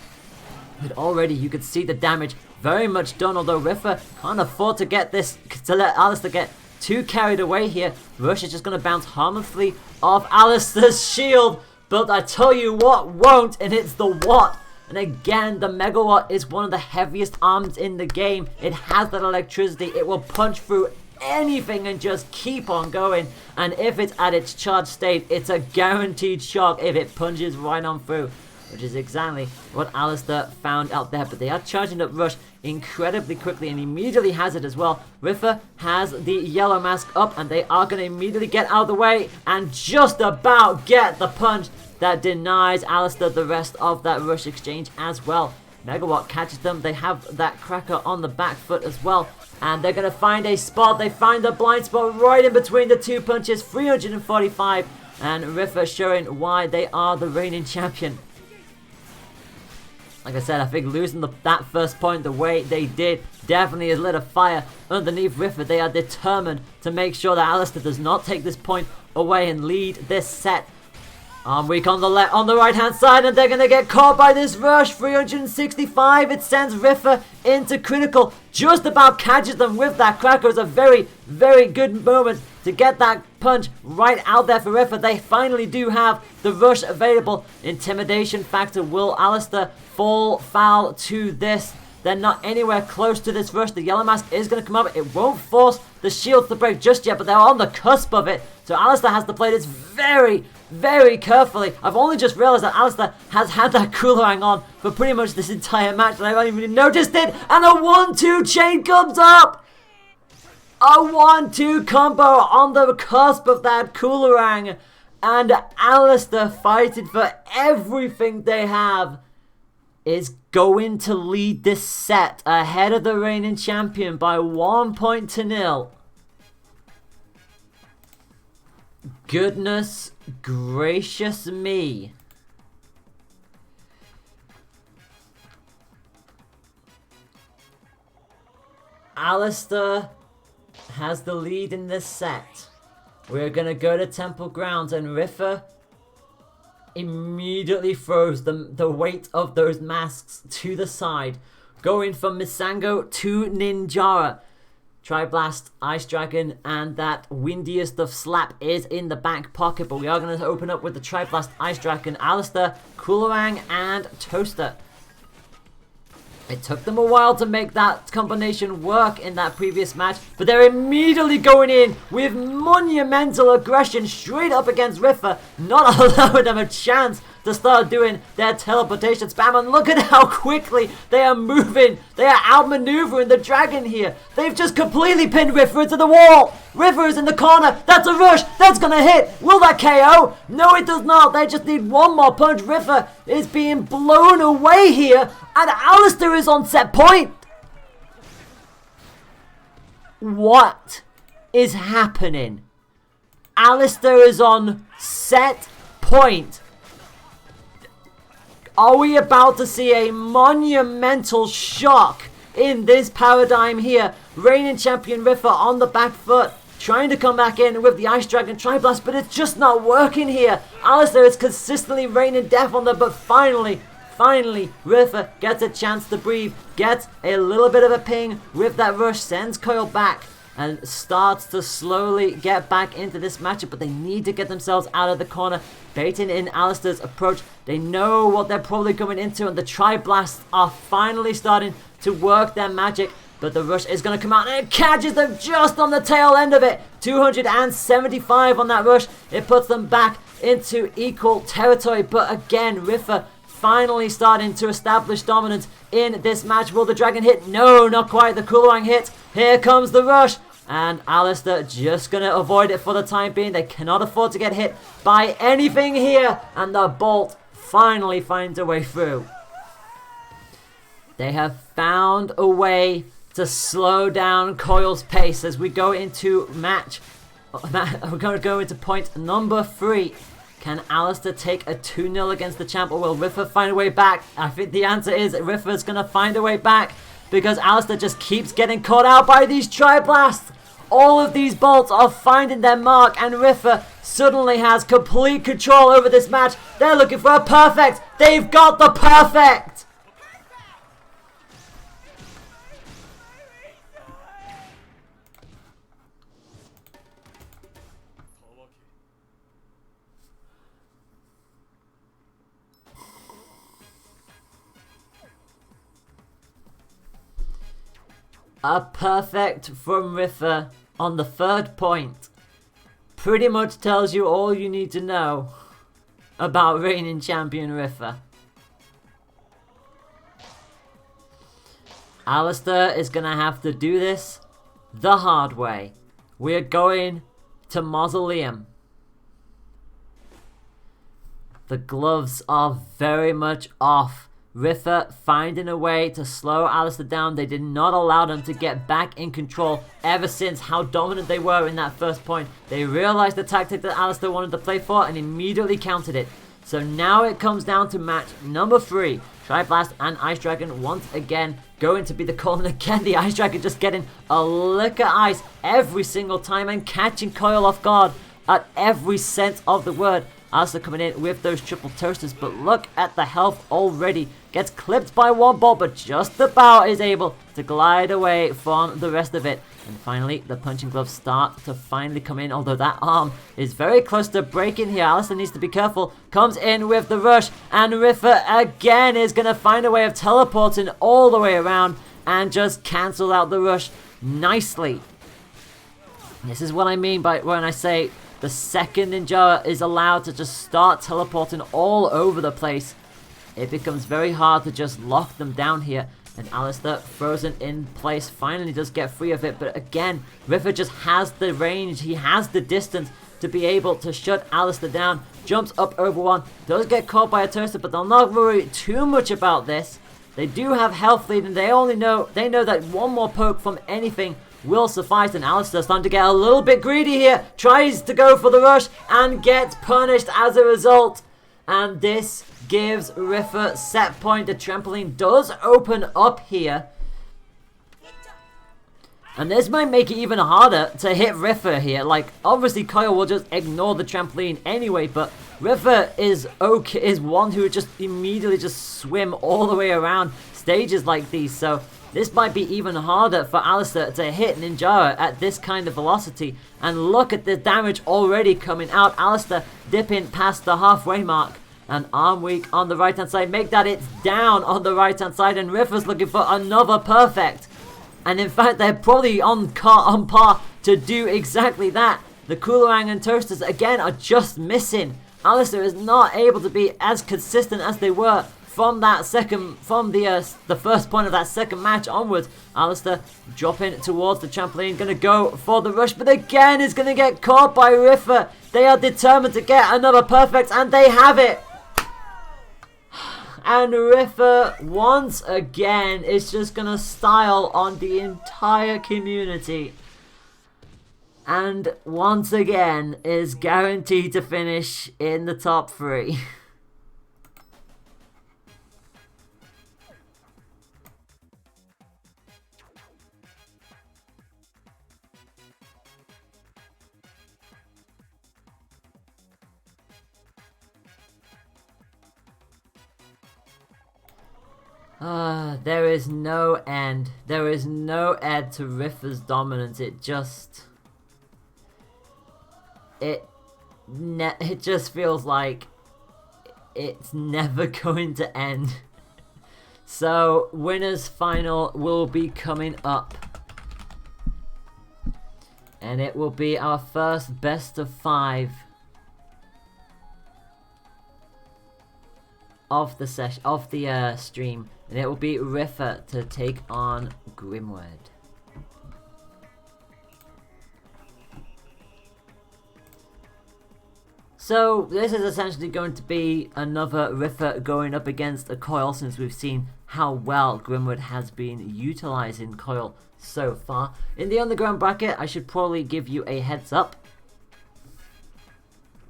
But already you could see the damage very much done. Although Rifa can't afford to let Alistair get too carried away here. Rush is just going to bounce harmlessly off Alistair's shield. But I tell you what won't, and it's the what. And again, the Megawatt is one of the heaviest arms in the game. It has that electricity. It will punch through anything and just keep on going. And if it's at its charged state, it's a guaranteed shock if it punches right on through, which is exactly what Alistair found out there. But they are charging up rush incredibly quickly and immediately has it as well. Rifa has the yellow mask up and they are going to immediately get out of the way and just about get the punch that denies Alistair the rest of that rush exchange as well. Megawatt catches them. They have that Cracker on the back foot as well. And they're going to find a spot. They find the blind spot right in between the 2 punches. 345. And Rifa showing why they are the reigning champion. Like I said, I think losing that first point the way they did definitely has lit a fire underneath Rifa. They are determined to make sure that Alistair does not take this point away and lead this set. Arm weak on the right hand side, and they're going to get caught by this rush. 365. It sends Rifa into critical. Just about catches them with that Cracker. It's a very, very good moment to get that punch right out there for Rifa. They finally do have the rush available. Intimidation factor. Will Alistair fall foul to this? They're not anywhere close to this rush. The yellow mask is going to come up. It won't force the shield to break just yet, but they're on the cusp of it. So Alistair has to play this very, very carefully. I've only just realized that Alistair has had that Coolerang on for pretty much this entire match, and I haven't even noticed it. And a 1-2 chain comes up. A 1-2 combo on the cusp of that Coolerang. And Alistair, fighting for everything they have, is going to lead this set ahead of the reigning champion by 1-0. Goodness gracious me. Alistair has the lead in this set. We're going to go to Temple Grounds, and Riffa immediately throws the weight of those masks to the side, going from Misango to Ninjara. Tri-Blast, Ice Dragon, and that windiest of slap is in the back pocket, but we are going to open up with the Tri-Blast, Ice Dragon, Alistair, Coolerang, and Toaster. It took them a while to make that combination work in that previous match, but they're immediately going in with monumental aggression straight up against Riffa, not allowing them a chance to start doing their teleportation spam. And look at how quickly they are moving. They are outmaneuvering the dragon here. They've just completely pinned Riffa into the wall. Riffa is in the corner. That's a rush. That's going to hit. Will that KO? No, it does not. They just need one more punch. Riffa is being blown away here. And Alistair is on set point. What is happening? Alistair is on set point. Are we about to see a monumental shock in this paradigm here? Reigning champion Riffa on the back foot, trying to come back in with the Ice Dragon Tri-Blast, but it's just not working here. Alistair is consistently raining death on them, but finally, Riffa gets a chance to breathe, gets a little bit of a ping with that rush, sends Coil back, and starts to slowly get back into this matchup, but they need to get themselves out of the corner, baiting in Alistair's approach. They know what they're probably coming into, and the Tri-Blasts are finally starting to work their magic, but the rush is going to come out, and it catches them just on the tail end of it. 275 on that rush. It puts them back into equal territory, but again, Riffa finally starting to establish dominance in this match. Will the dragon hit? No, not quite. The Coolerang hit. Here comes the rush. And Alistair just going to avoid it for the time being. They cannot afford to get hit by anything here. And the bolt finally finds a way through. They have found a way to slow down Coil's pace as we go into match. We're going to go into point number 3. Can Alistair take a 2-0 against the champ, or will Riffa find a way back? I think the answer is Riffa's going to find a way back, because Alistair just keeps getting caught out by these Tri-Blasts. All of these bolts are finding their mark, and Riffa suddenly has complete control over this match. They're looking for a perfect. They've got the perfect. A perfect from Riffa on the 3rd point pretty much tells you all you need to know about reigning champion Riffa. Alistair is going to have to do this the hard way. We're going to Mausoleum. The gloves are very much off. Riffa finding a way to slow Alistair down. They did not allow them to get back in control ever since how dominant they were in that first point. They realized the tactic that Alistair wanted to play for and immediately countered it. So now it comes down to match number 3. Tri-Blast and Ice Dragon once again going to be the call. And again, the Ice Dragon just getting a lick of ice every single time and catching Coil off guard at every sense of the word. Alistair coming in with those triple toasters, but look at the health already. Gets clipped by one ball, but just about is able to glide away from the rest of it. And finally, the punching gloves start to finally come in, although that arm is very close to breaking here. Alistair needs to be careful. Comes in with the rush, and Riffa again is going to find a way of teleporting all the way around and just cancel out the rush nicely. This is what I mean by when I say the second Ninja is allowed to just start teleporting all over the place. It becomes very hard to just lock them down here. And Alistair, frozen in place, finally does get free of it. But again, Riffa just has the range. He has the distance to be able to shut Alistair down. Jumps up over one, does get caught by a toaster, but they'll not worry too much about this. They do have health lead, and they know that one more poke from anything will suffice, and Alistair's starting to get a little bit greedy here. Tries to go for the rush and gets punished as a result. And this gives Riffer set point. The trampoline does open up here. And this might make it even harder to hit Riffer here. Like, obviously Kyle will just ignore the trampoline anyway, but Riffer is one who would just immediately just swim all the way around stages like these. So this might be even harder for Alistair to hit Ninjara at this kind of velocity. And look at the damage already coming out. Alistair dipping past the halfway mark. And arm weak on the right hand side. Make that it's down on the right hand side. And Riffer's looking for another perfect. And in fact, they're probably on par to do exactly that. The Coolerang and Toasters again are just missing. Alistair is not able to be as consistent as they were from the first point of that second match onwards. Alistair dropping towards the trampoline, gonna go for the rush, but again is gonna get caught by Riffer. They are determined to get another perfect, and they have it. And Riffer, once again, is just going to style on the entire community. And once again, is guaranteed to finish in the top 3. There is no end. There is no end to Riffer's dominance. It just feels like it's never going to end. So, winners final will be coming up. And it will be our first best of 5 of the stream, and it will be Riffer to take on Grimwood. So this is essentially going to be another Riffer going up against a Coil, since we've seen how well Grimwood has been utilizing Coil so far. In the underground bracket, I should probably give you a heads up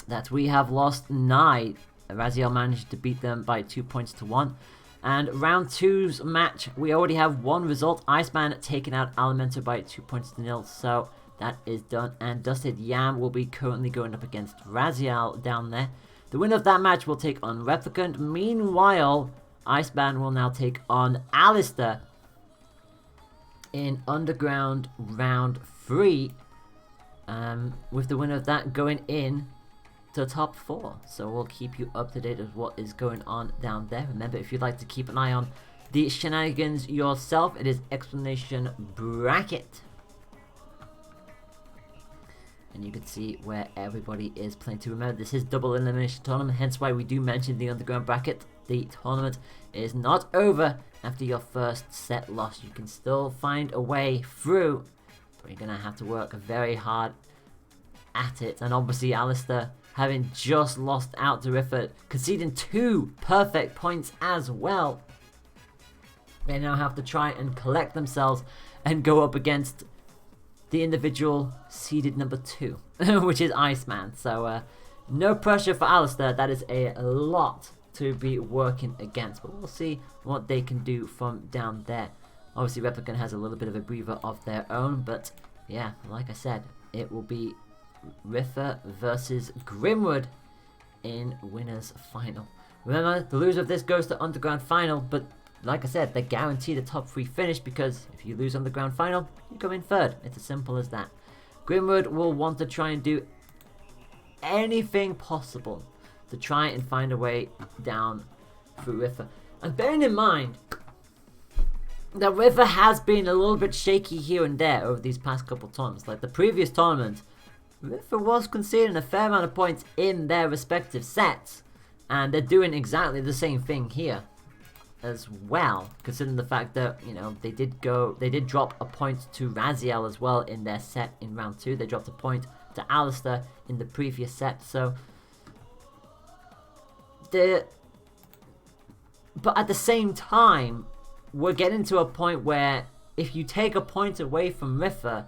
that we have lost Nye. Raziel managed to beat them by 2 points to 1. And round 2's match, we already have one result. Iceman taking out Elementor by 2 points to 0. So that is done. And Dusted Yam will be currently going up against Raziel down there. The winner of that match will take on Replicant. Meanwhile, Iceman will now take on Alistair in Underground round 3. With the winner of that going in to top 4. So we'll keep you up to date with what is going on down there. Remember, if you'd like to keep an eye on the shenanigans yourself, it is Explanation Bracket. And you can see where everybody is playing to. Remember, this is double elimination tournament, hence why we do mention the underground bracket. The tournament is not over after your first set loss. You can still find a way through, but you're going to have to work very hard at it. And obviously, Alistair, having just lost out to Riffer, conceding 2 perfect points as well, they now have to try and collect themselves and go up against the individual seeded number 2, which is Iceman. So no pressure for Alistair. That is a lot to be working against, but we'll see what they can do from down there. Obviously, Replicant has a little bit of a breather of their own, but yeah, like I said, it will be Riffer versus Grimwood in winners final. Remember, the loser of this goes to underground final, but like I said, they're guaranteed a top 3 finish, because if you lose underground final, you come in 3rd. It's as simple as that. Grimwood will want to try and do anything possible to try and find a way down through Riffer. And bearing in mind that Riffer has been a little bit shaky here and there over these past couple tournaments. Like the previous tournament, Riffer was conceding a fair amount of points in their respective sets, and they're doing exactly the same thing here as well, considering the fact that, you know, they did drop a point to Raziel as well in their set in round 2. They dropped a point to Alistair in the previous set. So but at the same time, we're getting to a point where if you take a point away from Riffa,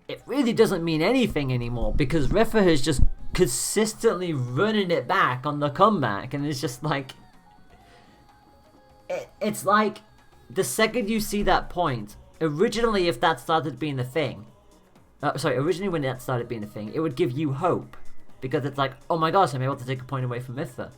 it really doesn't mean anything anymore, because Riffa is just consistently running it back on the comeback, and it's just like it's like the second you see that point, originally if that started being the thing, originally when that started being the thing, it would give you hope, because it's like, oh my gosh, I'm able to take a point away from Riffa.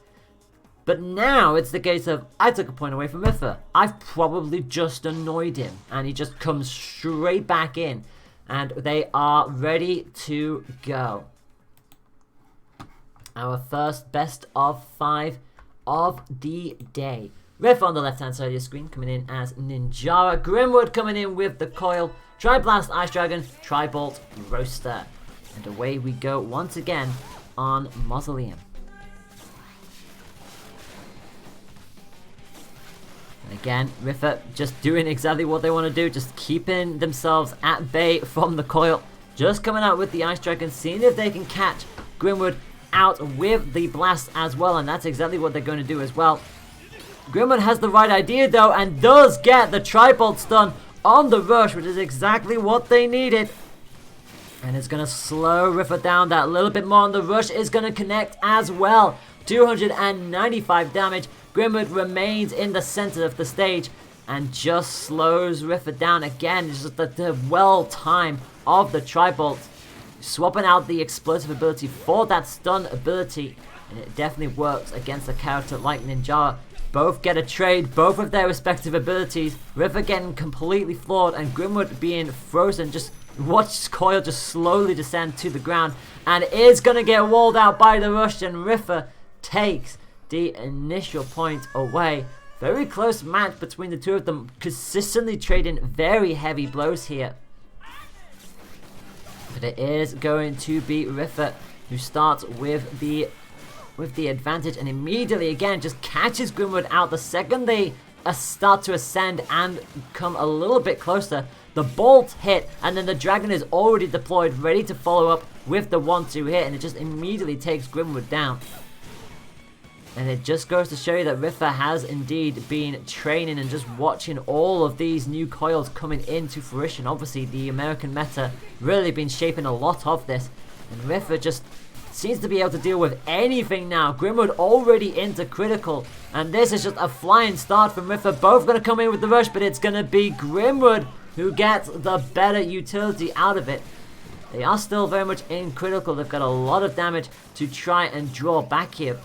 But now it's the case of, I took a point away from Riffa, I've probably just annoyed him, and he just comes straight back in, and they are ready to go. Our first best of 5 of the day. Riffa on the left hand side of your screen coming in as Ninjara, Grimwood coming in with the coil, Tri-Blast Ice Dragon, Tri-Bolt Roaster. And away we go once again on Mausoleum. And again, Riffa just doing exactly what they want to do, just keeping themselves at bay from the coil. Just coming out with the Ice Dragon, seeing if they can catch Grimwood out with the blast as well, and that's exactly what they're going to do as well. Grimwood has the right idea though, and does get the Tri-Bolt stun on the rush, which is exactly what they needed. And it's going to slow Riffa down that little bit more, and the rush is going to connect as well. 295 damage. Grimwood remains in the center of the stage and just slows Riffa down again. It's just the well time of the Tri-Bolt, swapping out the explosive ability for that stun ability, and it definitely works against a character like Ninjara. Both get a trade, both of their respective abilities. Riffa getting completely floored, and Grimwood being frozen. Just watch Coil just slowly descend to the ground, and is going to get walled out by the rush, and Riffa takes the initial point away. Very close match between the two of them, consistently trading very heavy blows here. But it is going to be Riffa who starts with the advantage, and immediately again just catches Grimwood out the second they start to ascend and come a little bit closer. The bolt hit, and then the dragon is already deployed, ready to follow up with the 1-2 hit, and it just immediately takes Grimwood down. And it just goes to show you that Riffa has indeed been training and just watching all of these new coils coming into fruition. Obviously, the American meta really been shaping a lot of this, and Riffa just seems to be able to deal with anything now. Grimwood already into critical, and this is just a flying start from Riffa. Both going to come in with the rush, but it's going to be Grimwood who gets the better utility out of it. They are still very much in critical. They've got a lot of damage to try and draw back here.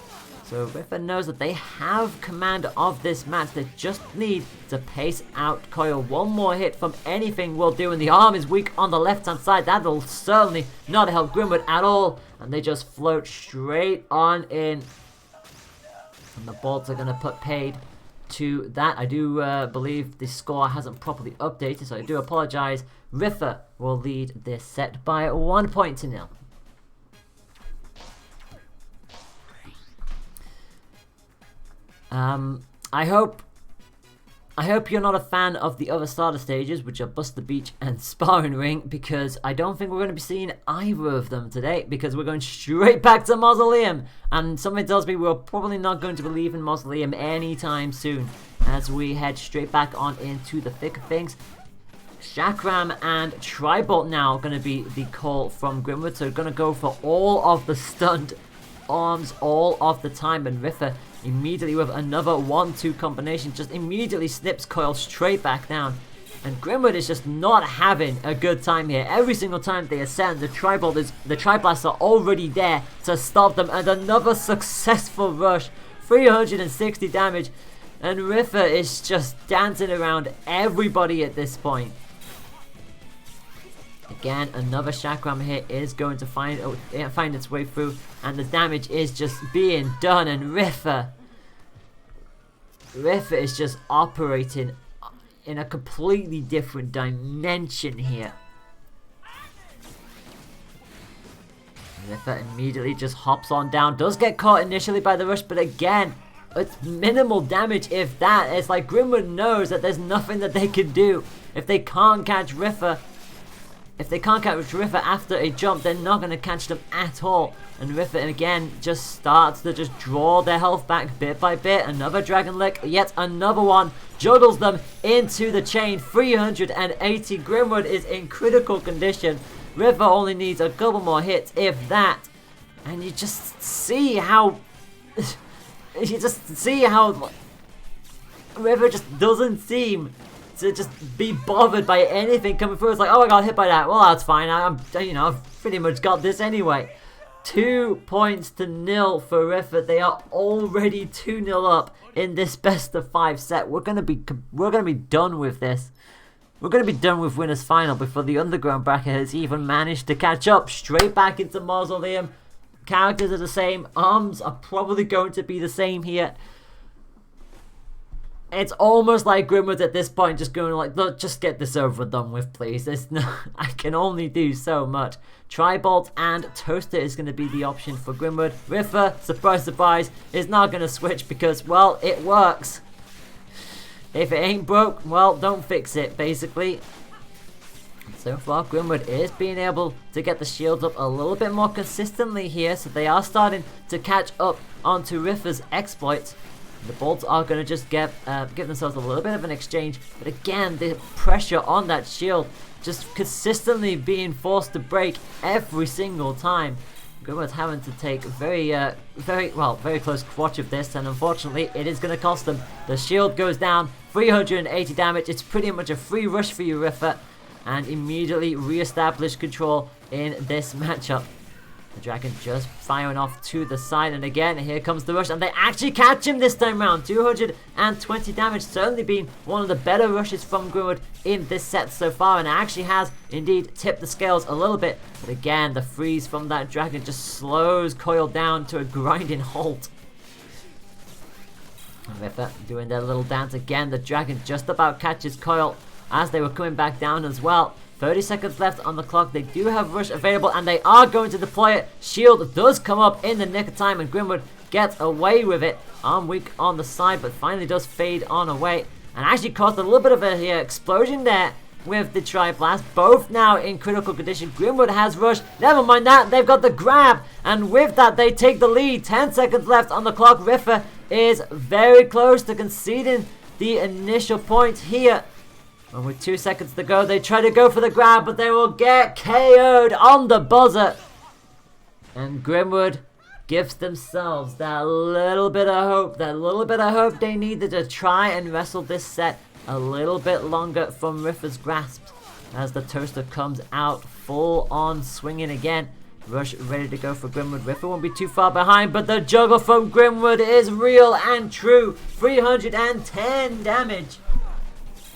So Riffa knows that they have command of this match. They just need to pace out Coil. One more hit from anything will do, and the arm is weak on the left hand side. That'll certainly not help Grimwood at all, and they just float straight on in. And the bolts are going to put paid to that. I do believe the score hasn't properly updated, so I do apologize. Riffa will lead this set by 1 point to 0. I hope you're not a fan of the other starter stages, which are Bust the Beach and Sparring Ring, because I don't think we're going to be seeing either of them today, because we're going straight back to Mausoleum, and something tells me we're probably not going to be leaving Mausoleum anytime soon, as we head straight back on into the thick of things. Chakram and Tri-Bolt now going to be the call from Grimwood, so going to go for all of the stunned arms all of the time, and Riffa immediately with another 1-2 combination just immediately snips Coil straight back down, and Grimwood is just not having a good time here. Every single time they ascend, the Tri-Blasts are already there to stop them, and another successful rush, 360 damage, and Riffa is just dancing around everybody at this point. Again, another Chakram hit is going to find its way through, and the damage is just being done, and Riffa is just operating in a completely different dimension here. Riffa immediately just hops on down, does get caught initially by the rush, but again, it's minimal damage if that. It's like Grimwood knows that there's nothing that they can do if they can't catch Riffa. if they can't catch Riffa after a jump, they're not going to catch them at all. And Riffa again just starts to just draw their health back bit by bit. Another Dragon Lick, yet another one, juggles them into the chain. 380. Grimwood is in critical condition. Riffa only needs a couple more hits, if that. And you just see how Riffa just doesn't seem to just be bothered by anything coming through. It's like, oh, I got hit by that. Well, that's fine. I've pretty much got this anyway. 2 points to 0 for Riffa. They are already 2-0 up in this best of 5 set. We're gonna be done with this. We're gonna be done with winners final before the underground bracket has even managed to catch up. Straight back into Mausoleum. Characters are the same. Arms are probably going to be the same here. It's almost like Grimwood at this point just going like, look, just get this over and done with, please. There's no, I can only do so much. Tri-Bolt and Toaster is going to be the option for Grimwood. Riffa, surprise, surprise, is not going to switch because, well, it works. If it ain't broke, well, don't fix it, basically. So far, Grimwood is being able to get the shields up a little bit more consistently here, so they are starting to catch up onto Riffa's exploits. The bolts are going to just give themselves a little bit of an exchange, but again, the pressure on that shield just consistently being forced to break every single time. Grimwood's having to take very close watch of this, and unfortunately, it is going to cost them. The shield goes down, 380 damage. It's pretty much a free rush for you, Riffa, and immediately re-establish control in this matchup. The Dragon just firing off to the side, and again, here comes the rush, and they actually catch him this time round. 220 damage, certainly been one of the better rushes from Grimwood in this set so far, and it actually has indeed tipped the scales a little bit. But again, the freeze from that Dragon just slows Coil down to a grinding halt. Riffa doing their little dance again. The Dragon just about catches Coil as they were coming back down as well. 30 seconds left on the clock. They do have rush available, and they are going to deploy it. Shield does come up in the nick of time, and Grimwood gets away with it. Arm weak on the side, but finally does fade on away, and actually caused a little bit of a explosion there with the Tri-Blast. Both now in critical condition. Grimwood has rush. Never mind that. They've got the grab, and with that, they take the lead. 10 seconds left on the clock. Riffa is very close to conceding the initial point here. And with 2 seconds to go, they try to go for the grab, but they will get KO'd on the buzzer. And Grimwood gives themselves that little bit of hope they needed to try and wrestle this set a little bit longer from Riffa's grasp. As the Toaster comes out full on swinging again. Rush ready to go for Grimwood. Riffa won't be too far behind, but the juggle from Grimwood is real and true. 310 damage.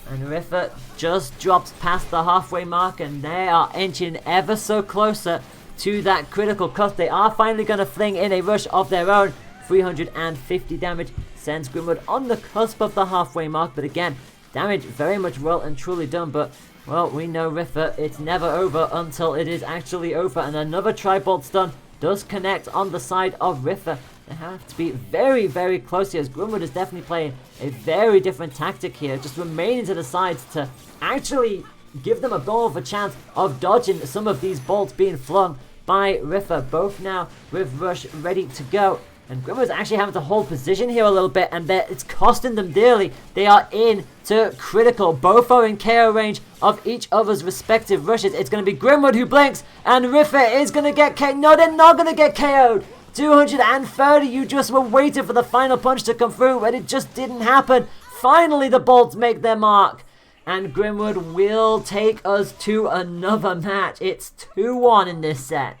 And Riffa just drops past the halfway mark, and they are inching ever so closer to that critical cut. They are finally going to fling in a rush of their own. 350 damage sends Grimwood on the cusp of the halfway mark, but again, damage very much well and truly done. But, well, we know Riffa, it's never over until it is actually over, and another Tri-Bolt stun does connect on the side of Riffa. They have to be very, very close here, as Grimwood is definitely playing a very different tactic here, just remaining to the sides to actually give them a goal of a chance of dodging some of these bolts being flung by Riffa. Both now with rush ready to go, and Grimwood's actually having to hold position here a little bit, and it's costing them dearly. They are in to critical. Both are in KO range of each other's respective rushes. It's going to be Grimwood who blinks, and Riffa is going to get KO'd. No, they're not going to get KO'd. 230, you just were waiting for the final punch to come through, but it just didn't happen. Finally, the bolts make their mark, and Grimwood will take us to another match. It's 2-1 in this set.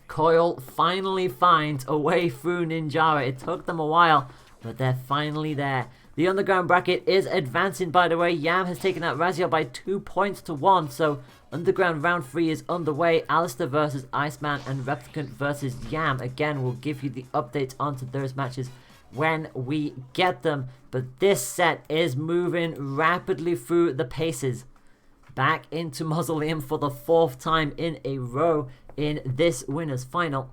Coil finally finds a way through Ninjara. It took them a while, but they're finally there. The underground bracket is advancing, by the way. Yam has taken out Raziel by 2 points to 1, so underground round 3 is underway. Alistair versus Iceman and Replicant versus Yam. Again, we'll give you the updates onto those matches when we get them. But this set is moving rapidly through the paces. Back into Mausoleum for the 4th time in a row in this winners final.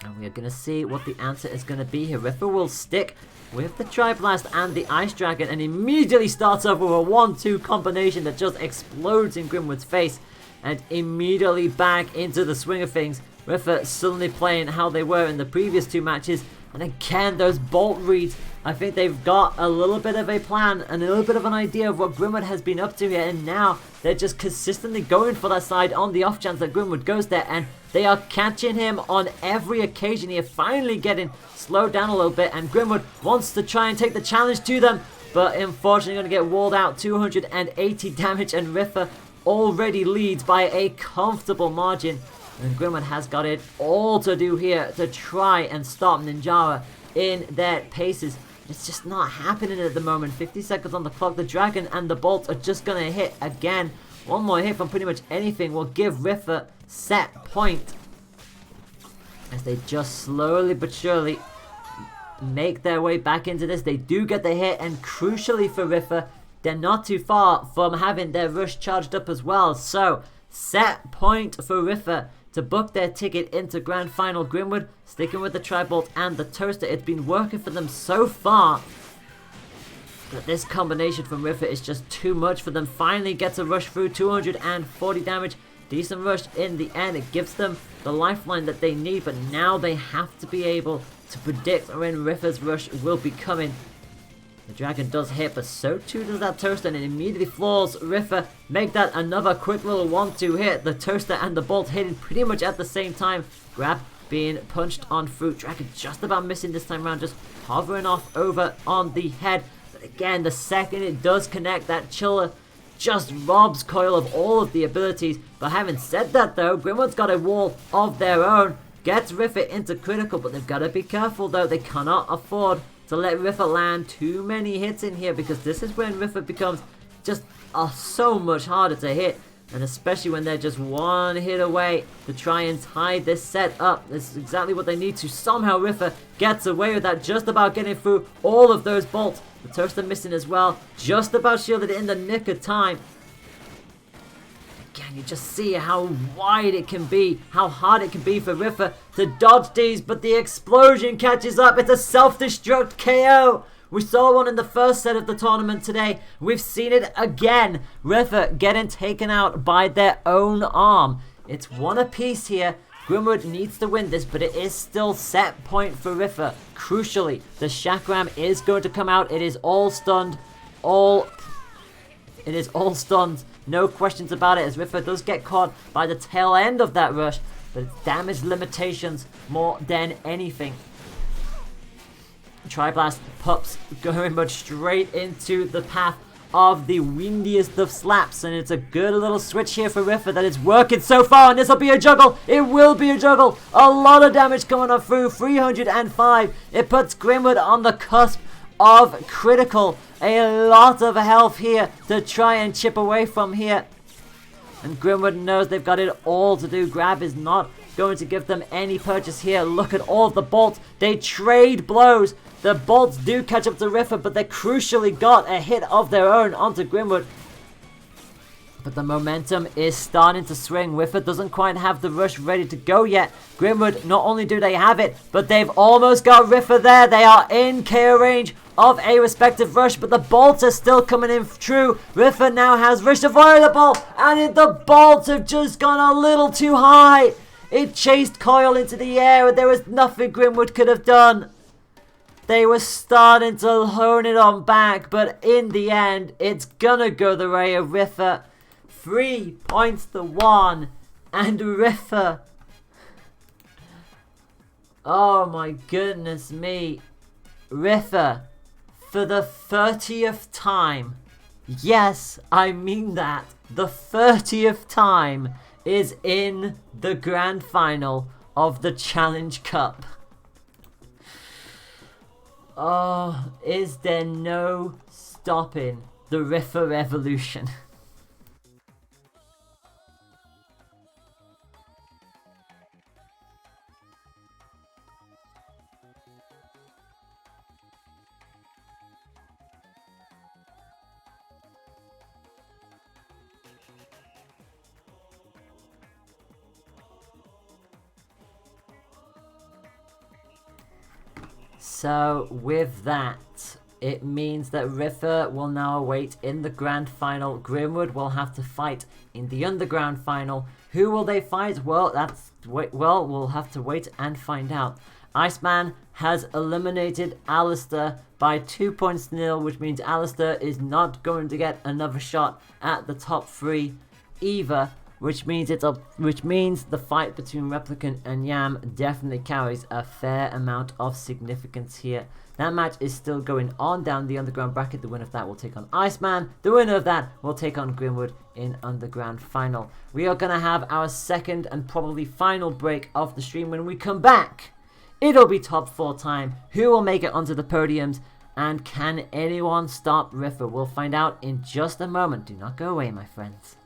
And we are going to see what the answer is going to be here. Riffa will stick with the Tri-Blast and the Ice Dragon, and immediately starts off with a 1-2 combination that just explodes in Grimwood's face, and immediately back into the swing of things. Riffa suddenly playing how they were in the previous 2 matches, and again those bolt reads. I think they've got a little bit of a plan and a little bit of an idea of what Grimwood has been up to here, and now they're just consistently going for that side on the off chance that Grimwood goes there, and they are catching him on every occasion here, finally getting slowed down a little bit, and Grimwood wants to try and take the challenge to them, but unfortunately going to get walled out. 280 damage, and Riffa already leads by a comfortable margin, and Grimwood has got it all to do here to try and stop Ninjara in their paces. It's just not happening at the moment. 50 seconds on the clock. The Dragon and the Bolt are just going to hit again. One more hit from pretty much anything will give Riffa set point, as they just slowly but surely make their way back into this. They do get the hit, and crucially for Riffa, they're not too far from having their rush charged up as well. So, set point for Riffa to book their ticket into Grand Final. Grimwood sticking with the Tri-Bolt and the Toaster. It's been working for them so far, but this combination from Riffa is just too much for them. Finally gets a rush through, 240 damage. Decent rush in the end. It gives them the lifeline that they need, but now they have to be able to predict when Riffa's rush will be coming. The Dragon does hit, but so too does that Toaster, and it immediately floors Riffa. Make that another quick little 1-2 hit. The Toaster and the Bolt hitting pretty much at the same time. Grab being punched on through. Dragon just about missing this time around, just hovering off over on the head. But again, the second it does connect, that Chiller just robs Coil of all of the abilities. But having said that though, Grimwood's got a wall of their own. Gets Riffa into critical, but they've got to be careful though. They cannot afford to let Riffa land too many hits in here, because this is when Riffa becomes just so much harder to hit, and especially when they're just one hit away to try and tie this set up. This is exactly what they need to. Somehow Riffa gets away with that, just about getting through all of those bolts. The Toaster missing as well, just about shielded in the nick of time. Again, you just see how wide it can be, how hard it can be for Riffa to dodge these, but the explosion catches up. It's a self-destruct KO. We saw one in the first set of the tournament today. We've seen it again. Riffa getting taken out by their own arm. It's one apiece here. Grimwood needs to win this, but it is still set point for Riffa. Crucially, the Chakram is going to come out. It is all stunned. It is all stunned. No questions about it, as Riffa does get caught by the tail end of that rush, but it's damage limitations more than anything. Tri-Blast pups going much straight into the path of the windiest of slaps, and it's a good little switch here for Riffa that is working so far, and this will be a juggle. It will be a juggle. A lot of damage coming up through, 305. It puts Grimwood on the cusp of critical. A lot of health here to try and chip away from here, and Grimwood knows they've got it all to do. Grab is not going to give them any purchase here. Look at all of the bolts. They trade blows. The bolts do catch up to Riffa, but they crucially got a hit of their own onto Grimwood. But the momentum is starting to swing. Riffa doesn't quite have the rush ready to go yet. Grimwood, not only do they have it, but they've almost got Riffa there. They are in KO range of a respective rush, but the bolts are still coming in true. Riffa now has rush available, and the bolts have just gone a little too high. It chased Coil into the air, and there was nothing Grimwood could have done. They were starting to hone it on back, but in the end, it's gonna go the way of Riffa. 3 points to 1, and Riffa. Oh my goodness me. Riffa, for the 30th time, yes, I mean that, the 30th time, is in the grand final of the Challenge Cup. Oh, is there no stopping the Riffa revolution? So with that, it means that Riffer will now await in the grand final. Grimwood will have to fight in the underground final. Who will they fight? Well, we'll have to wait and find out. Iceman has eliminated Alistair by 2-0, which means Alistair is not going to get another shot at the top 3 either, which means the fight between Replicant and Yam definitely carries a fair amount of significance here. That match is still going on down the underground bracket. The winner of that will take on Iceman. The winner of that will take on Grimwood in underground final. We are going to have our second and probably final break of the stream. When we come back, it'll be top 4 time. Who will make it onto the podiums? And can anyone stop Riffer? We'll find out in just a moment. Do not go away, my friends.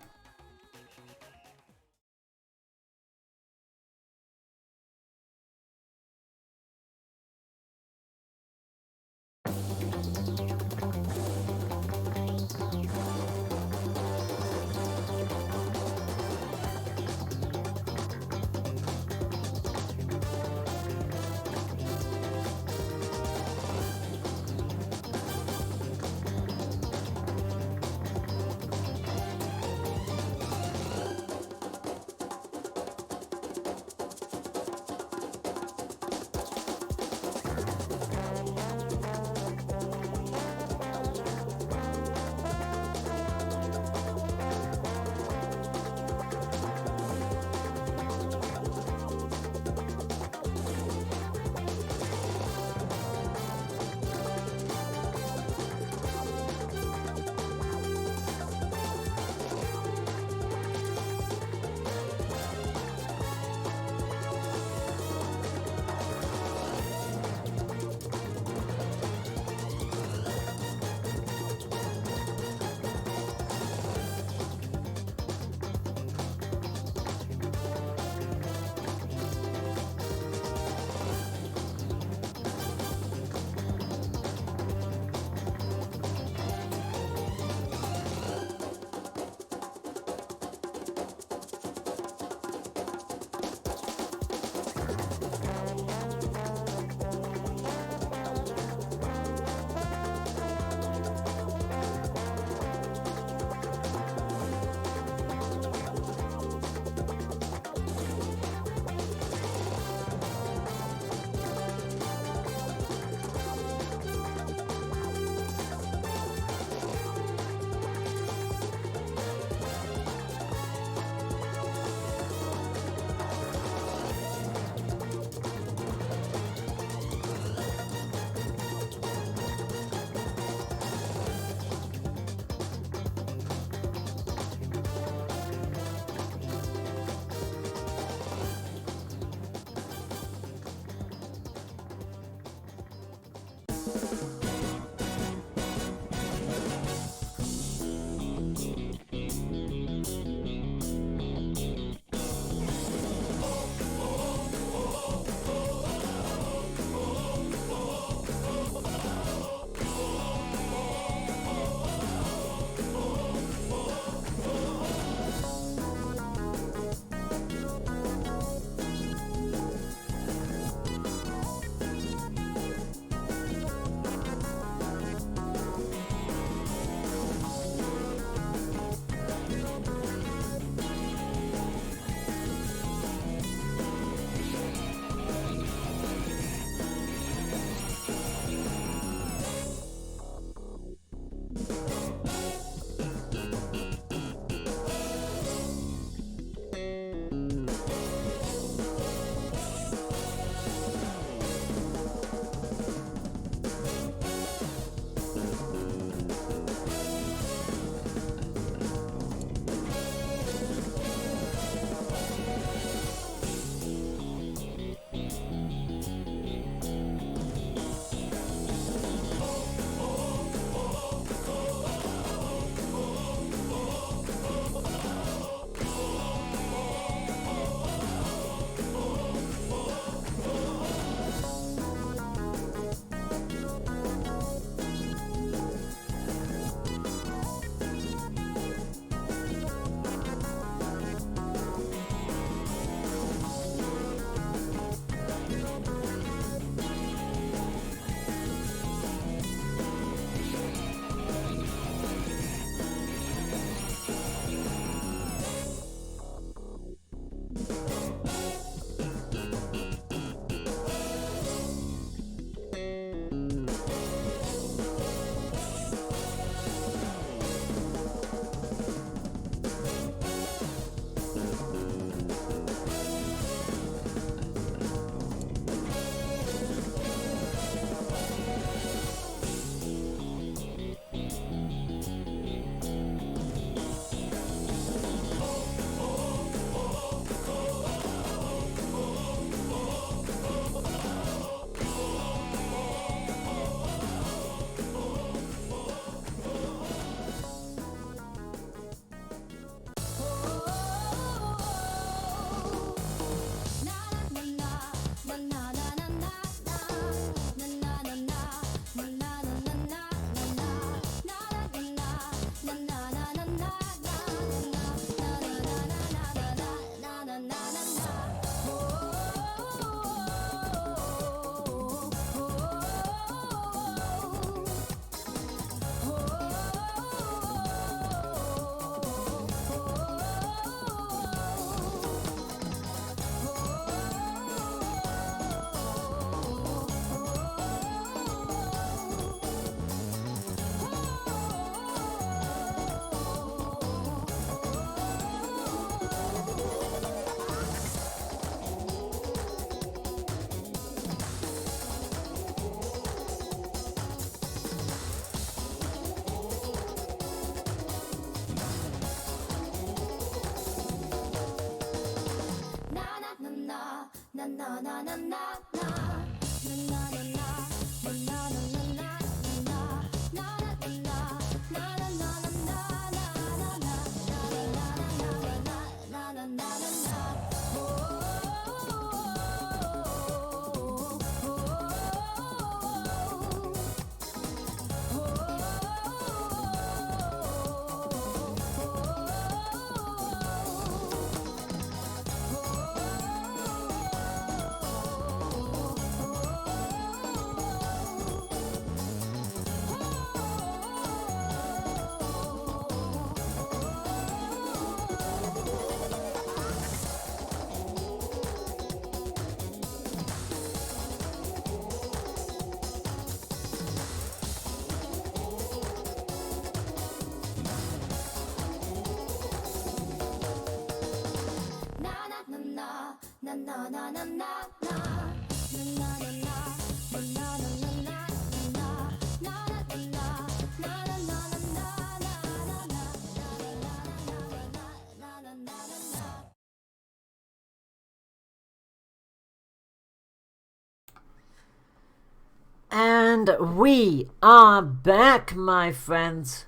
And we are back, my friends.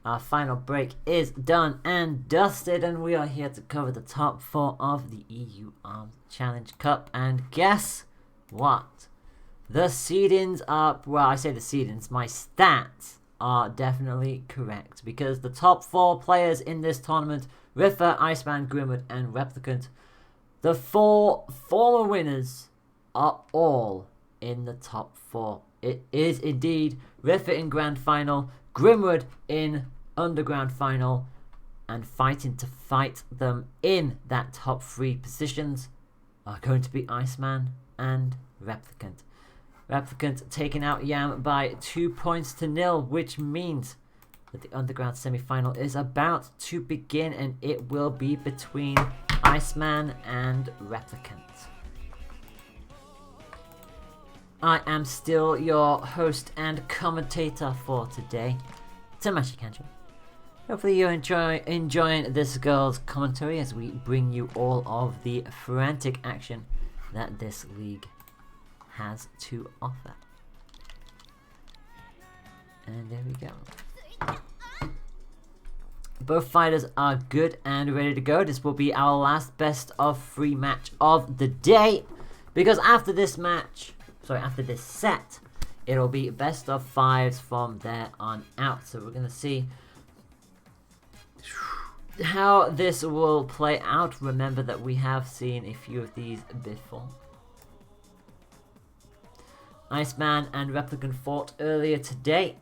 Our final break is done and dusted, and we are here to cover the top 4 of the EU Arms Challenge Cup. And guess what? The seedings are, well, I say the seedings, my stats are definitely correct, because the top 4 players in this tournament, Riffa, Iceman, Grimwood, and Replicant, the 4 former winners are all in the top 4. It is indeed Riffa in Grand Final, Grimwood in Underground Final, and fighting to fight them in that top 3 positions are going to be Iceman and Replicant. Replicant taking out Yam by 2 points to 0, which means that the Underground semi-final is about to begin, and it will be between Iceman and Replicant. I am still your host and commentator for today, Tamashi Kanjo. Hopefully you're enjoying this girl's commentary as we bring you all of the frantic action that this league has to offer. And there we go. Both fighters are good and ready to go. This will be our last best of 3 match of the day, because after this set, it'll be best of 5s from there on out. So we're going to see how this will play out. Remember that we have seen a few of these before. Iceman and Replicant fought earlier today.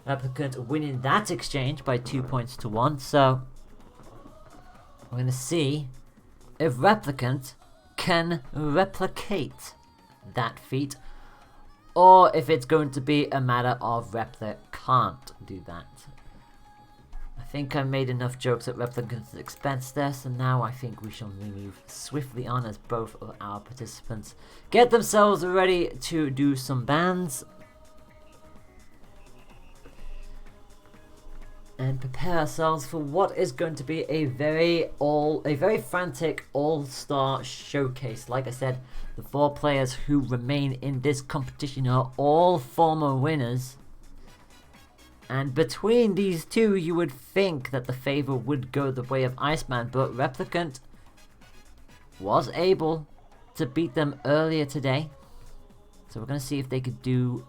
Replicant winning that exchange by 2 points to 1. So we're going to see if Replicant can replicate that feat, or if it's going to be a matter of Replicant can't do that. I think I made enough jokes at Replicant's expense there, so now I think we shall move swiftly on as both of our participants get themselves ready to do some bans and prepare ourselves for what is going to be a very frantic all-star showcase. Like I said, the 4 players who remain in this competition are all former winners. And between these two, you would think that the favor would go the way of Iceman, but Replicant was able to beat them earlier today. So we're going to see if they could do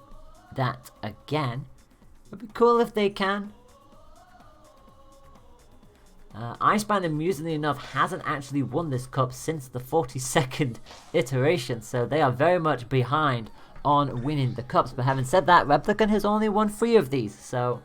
that again. It would be cool if they can. Iceman, amusingly enough, hasn't actually won this cup since the 42nd iteration, so they are very much behind on winning the cups. But having said that, Replicant has only won 3 of these, so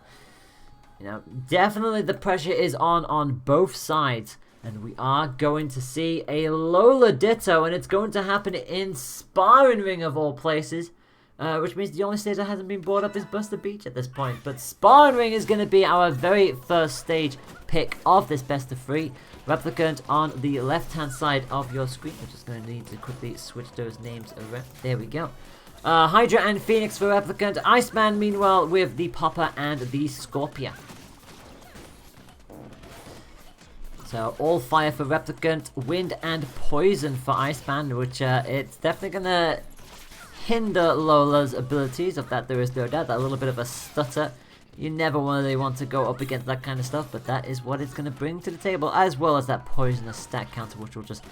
you know, definitely the pressure is on both sides, and we are going to see a Lola Ditto, and it's going to happen in Sparring Ring of all places, which means the only stage that hasn't been brought up is Buster Beach at this point. But Sparring Ring is going to be our very first stage pick of this best of 3. Replicant on the left hand side of your screen. We're just going to need to quickly switch those names around. There we go. Hydra and Phoenix for Replicant. Iceman, meanwhile, with the Popper and the Scorpia. So all fire for Replicant, wind and poison for Iceman, which it's definitely gonna hinder Lola's abilities, of that there is no doubt. That little bit of a stutter, you never really want to go up against that kind of stuff, but that is what it's gonna bring to the table, as well as that poisonous stat counter, which will just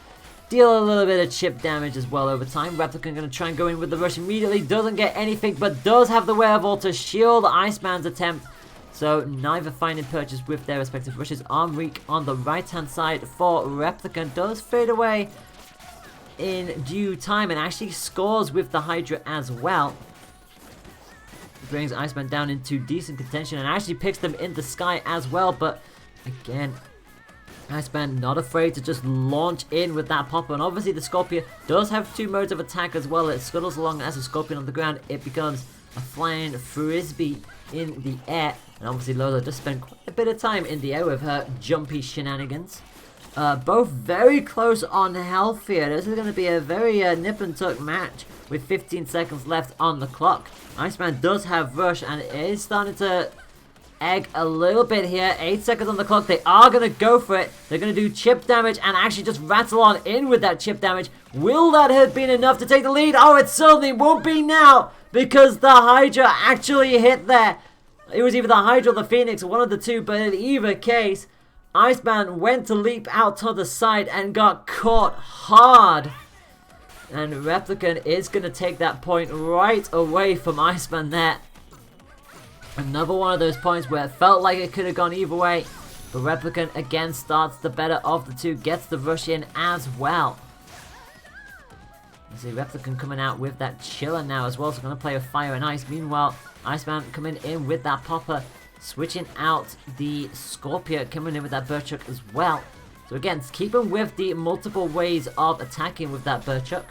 deal a little bit of chip damage as well over time. Replicant gonna try and go in with the rush immediately, doesn't get anything, but does have the wherewithal to shield Iceman's attempt. So neither finding purchase with their respective rushes. Arm Reek on the right hand side for Replicant does fade away in due time and actually scores with the Hydra as well. Brings Iceman down into decent contention and actually picks them in the sky as well, but again, Iceman not afraid to just launch in with that popper, and obviously the Scorpion does have 2 modes of attack as well. It scuttles along as a Scorpion on the ground, it becomes a flying frisbee in the air, and obviously Lola just spent quite a bit of time in the air with her jumpy shenanigans. Both very close on health here. This is going to be a very nip and tuck match with 15 seconds left on the clock. Iceman does have rush and it is starting to egg a little bit here. 8 seconds on the clock. They are going to go for it. They're going to do chip damage and actually just rattle on in with that chip damage. Will that have been enough to take the lead? Oh, it certainly won't be now, because the Hydra actually hit there. It was either the Hydra or the Phoenix, one of the two, but in either case, Iceman went to leap out to the side and got caught hard. And Replicant is going to take that point right away from Iceman there. Another one of those points where it felt like it could have gone either way. But Replicant again starts the better of the two, gets the rush in as well. You see Replicant coming out with that chiller now as well, so going to play with fire and ice. Meanwhile, Iceman coming in with that popper, switching out the Scorpion, coming in with that Berserk as well. So again, keeping with the multiple ways of attacking with that Berserk.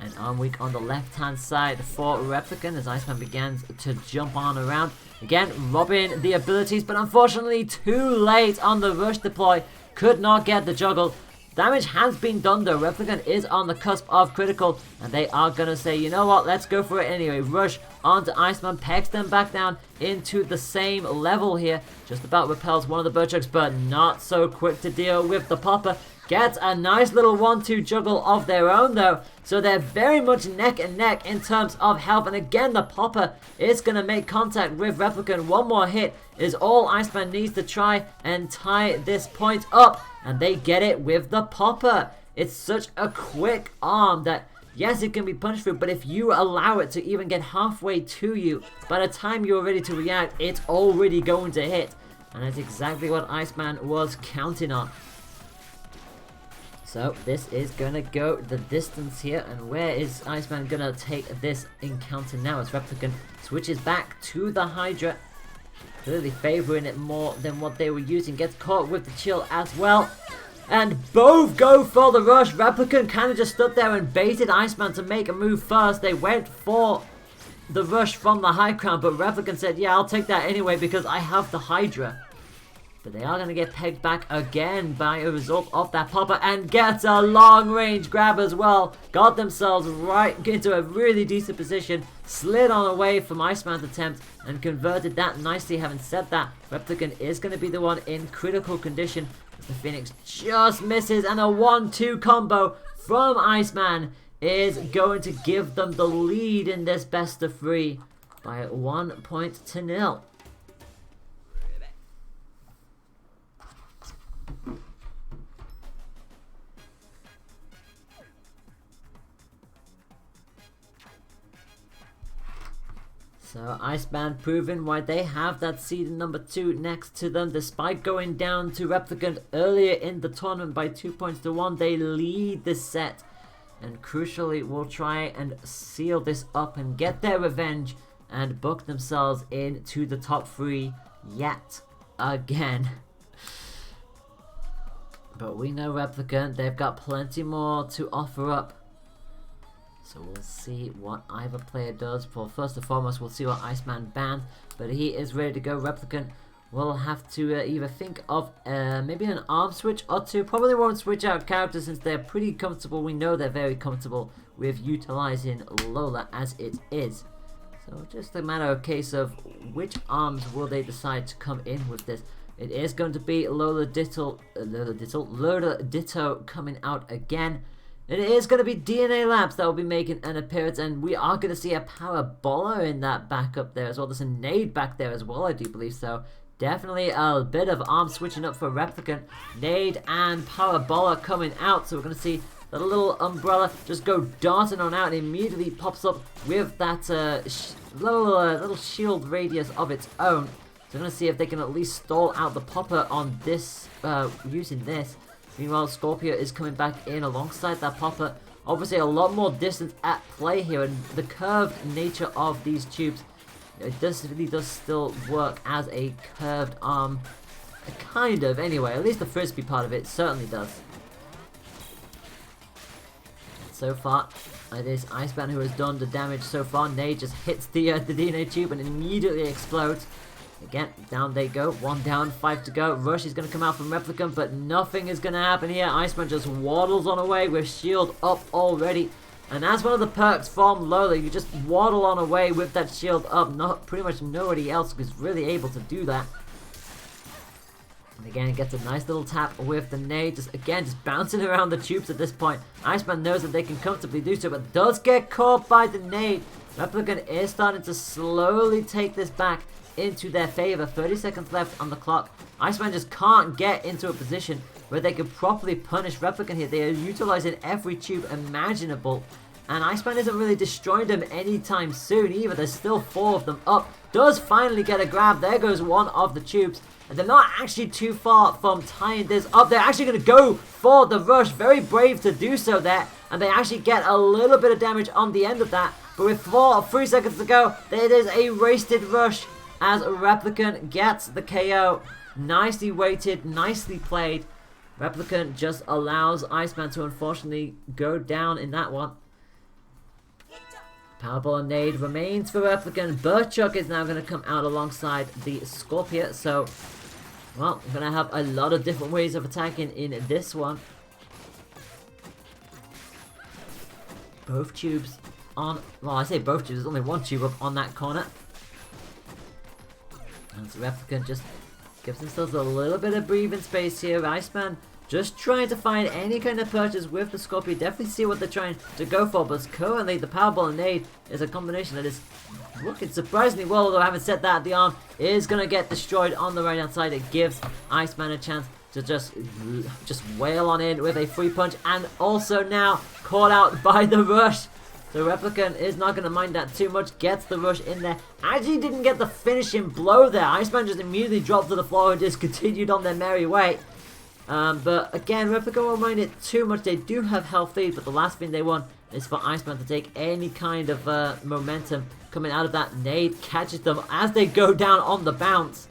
And Arm Weak on the left hand side for Replicant as Iceman begins to jump on around. Again, robbing the abilities, but unfortunately too late on the rush deploy. Could not get the juggle. Damage has been done though. Replicant is on the cusp of critical, and they are going to say, you know what, let's go for it anyway. Rush onto Iceman, pegs them back down into the same level here. Just about repels one of the Berserks, but not so quick to deal with the popper. Gets a nice little 1-2 juggle of their own though. So they're very much neck and neck in terms of health. And again, the popper is going to make contact with Replicant. One more hit is all Iceman needs to try and tie this point up. And they get it with the popper. It's such a quick arm that, yes, it can be punched through, but if you allow it to even get halfway to you, by the time you're ready to react, it's already going to hit. And that's exactly what Iceman was counting on. So this is going to go the distance here, and where is Iceman going to take this encounter now as Replicant switches back to the Hydra, clearly favouring it more than what they were using, gets caught with the chill as well, and both go for the rush. Replicant kind of just stood there and baited Iceman to make a move first. They went for the rush from the high ground, but Replicant said, yeah, I'll take that anyway because I have the Hydra. But they are going to get pegged back again by a result of that popper, and gets a long range grab as well. Got themselves right into a really decent position, slid on away from Iceman's attempt and converted that nicely. Having said that, Replicant is going to be the one in critical condition as the Phoenix just misses, and a 1-2 combo from Iceman is going to give them the lead in this best of 3 by 1-0. So Iceman proving why they have that seed number 2 next to them. Despite going down to Replicant earlier in the tournament by 2 points to 1, they lead this set. And crucially will try and seal this up and get their revenge and book themselves into the top 3 yet again. But we know Replicant, they've got plenty more to offer up. So we'll see what either player does. For first and foremost, we'll see what Iceman bans. But he is ready to go. Replicant will have to either think of maybe an arm switch or two. Probably won't switch out characters since they're pretty comfortable. We know they're very comfortable with utilizing Lola as it is. So just a matter of case of which arms will they decide to come in with this. It is going to be Lola Ditto coming out again. And it is going to be DNA Labs that will be making an appearance, and we are going to see a Parabola in that backup there as well. There's a Nade back there as well, I do believe so. Definitely a bit of arm switching up for Replicant. Nade and Parabola coming out, so we're going to see the little umbrella just go darting on out and immediately pops up with that little shield radius of its own. So we're going to see if they can at least stall out the popper on this, using this. Meanwhile, Scorpio is coming back in alongside that popper. Obviously, a lot more distance at play here, and the curved nature of these tubes, it really does still work as a curved arm. Kind of, anyway. At least the frisbee part of it certainly does. So far, it is Iceman who has done the damage so far. Nade just hits the DNA tube and immediately explodes. Again, down they go. 1 down, 5 to go. Rush is going to come out from Replicant, but nothing is going to happen here. Iceman just waddles on away with shield up already. And that's one of the perks from Lola. You just waddle on away with that shield up. Pretty much nobody else is really able to do that. And again, gets a nice little tap with the nade. Just bouncing around the tubes at this point. Iceman knows that they can comfortably do so, but does get caught by the nade. Replicant is starting to slowly take this back into their favor. 30 seconds left on the clock. Iceman just can't get into a position where they could properly punish Replicant here. They are utilizing every tube imaginable, and Iceman isn't really destroying them anytime soon either. There's still 4 of them up. Does finally get a grab. There goes one of the tubes, and they're not actually too far from tying this up. They're actually going to go for the rush. Very brave to do so there, and they actually get a little bit of damage on the end of that. But with 3 seconds to go, it is a wasted rush as Replicant gets the KO. Nicely weighted, nicely played. Replicant just allows Iceman to unfortunately go down in that one. Powerball and Nade remains for Replicant. Burchuck is now going to come out alongside the Scorpio. So, well, we're going to have a lot of different ways of attacking in this one. Both tubes on, well, I say both tubes, there's only one tube up on that corner. And so Replicant just gives themselves a little bit of breathing space here. Iceman just trying to find any kind of purchase with the Scorpio. Definitely see what they're trying to go for, but currently the Powerball and Nade is a combination that is working surprisingly well, although having said that, the arm is going to get destroyed on the right hand side. It gives Iceman a chance to just wail on in with a free punch, and also now caught out by the rush. So Replicant is not going to mind that too much. Gets the rush in there. Actually didn't get the finishing blow there. Iceman just immediately dropped to the floor and just continued on their merry way. But again, Replicant won't mind it too much. They do have health lead, but the last thing they want is for Iceman to take any kind of momentum coming out of that. Nade catches them as they go down on the bounce.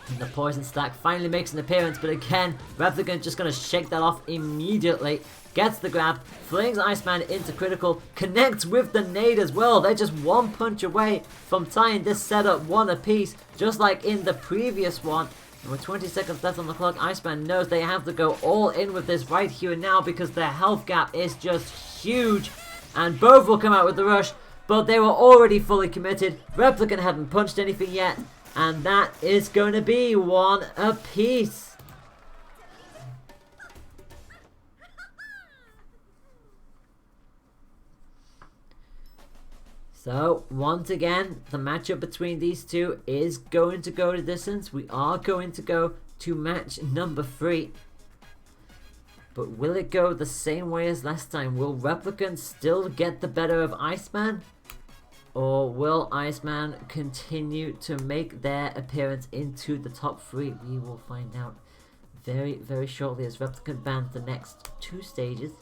And the poison stack finally makes an appearance, but again, Replicant just going to shake that off immediately. Gets the grab, flings Iceman into critical, connects with the nade as well. They're just 1 punch away from tying this setup 1 apiece, just like in the previous one. And with 20 seconds left on the clock, Iceman knows they have to go all in with this right here and now because their health gap is just huge. And both will come out with the rush, but they were already fully committed. Replicant hadn't punched anything yet, and that is going to be 1 apiece. So, once again, the matchup between these two is going to go the distance. We are going to go to match number 3. But will it go the same way as last time? Will Replicant still get the better of Iceman? Or will Iceman continue to make their appearance into the top 3? We will find out very, very shortly as Replicant bans the next 2 stages.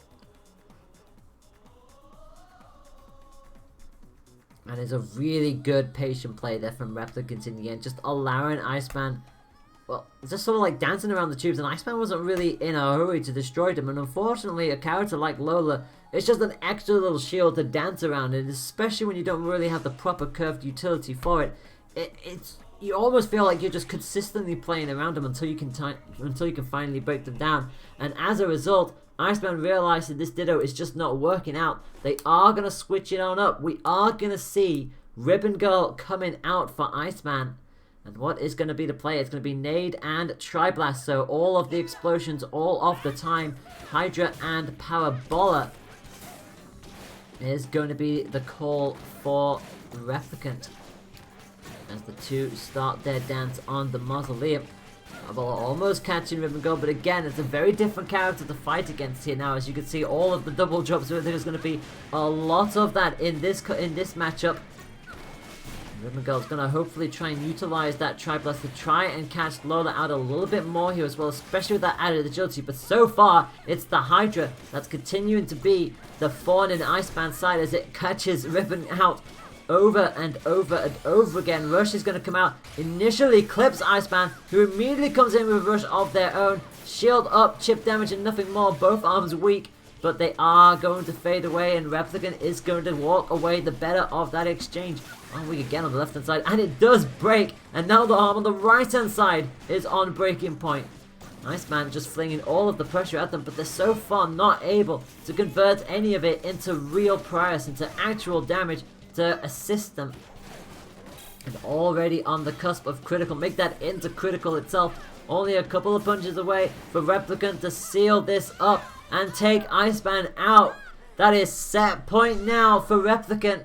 And it's a really good patient play there from Replicant in the end. Just allowing Iceman, well, just sort of like dancing around the tubes. And Iceman wasn't really in a hurry to destroy them. And unfortunately, a character like Lola, it's just an extra little shield to dance around. And especially when you don't really have the proper curved utility for it. It's you almost feel like you're just consistently playing around them until you can finally break them down. And as a result, Iceman realized that this Ditto is just not working out. They are going to switch it on up. We are going to see Ribbon Girl coming out for Iceman. And what is going to be the play? It's going to be Nade and Tri-Blast. So all of the explosions all of the time. Hydra and Parabola is going to be the call for Replicant. As the two start their dance on the Mausoleum. Parabola almost catching Rip and Go, but again, it's a very different character to fight against here now. As you can see, all of the double jumps, there's going to be a lot of that in this matchup. Rip and Go is going to hopefully try and utilize that Tri-Blast to try and catch Lola out a little bit more here as well, especially with that added agility. But so far, it's the Hydra that's continuing to be the thorn in Iceman's side as it catches Ribbon out over and over and over again. Rush is going to come out, initially clips Iceman, who immediately comes in with a rush of their own. Shield up, chip damage and nothing more. Both arms weak, but they are going to fade away, and Replicant is going to walk away the better of that exchange. Arm weak again on the left hand side, and it does break, and now the arm on the right hand side is on breaking point. Iceman just flinging all of the pressure at them, but they're so far not able to convert any of it into real price, into actual damage to assist them. And already on the cusp of critical, make that into critical itself. Only a couple of punches away for Replicant to seal this up and take Iceman out. That is set point now for Replicant.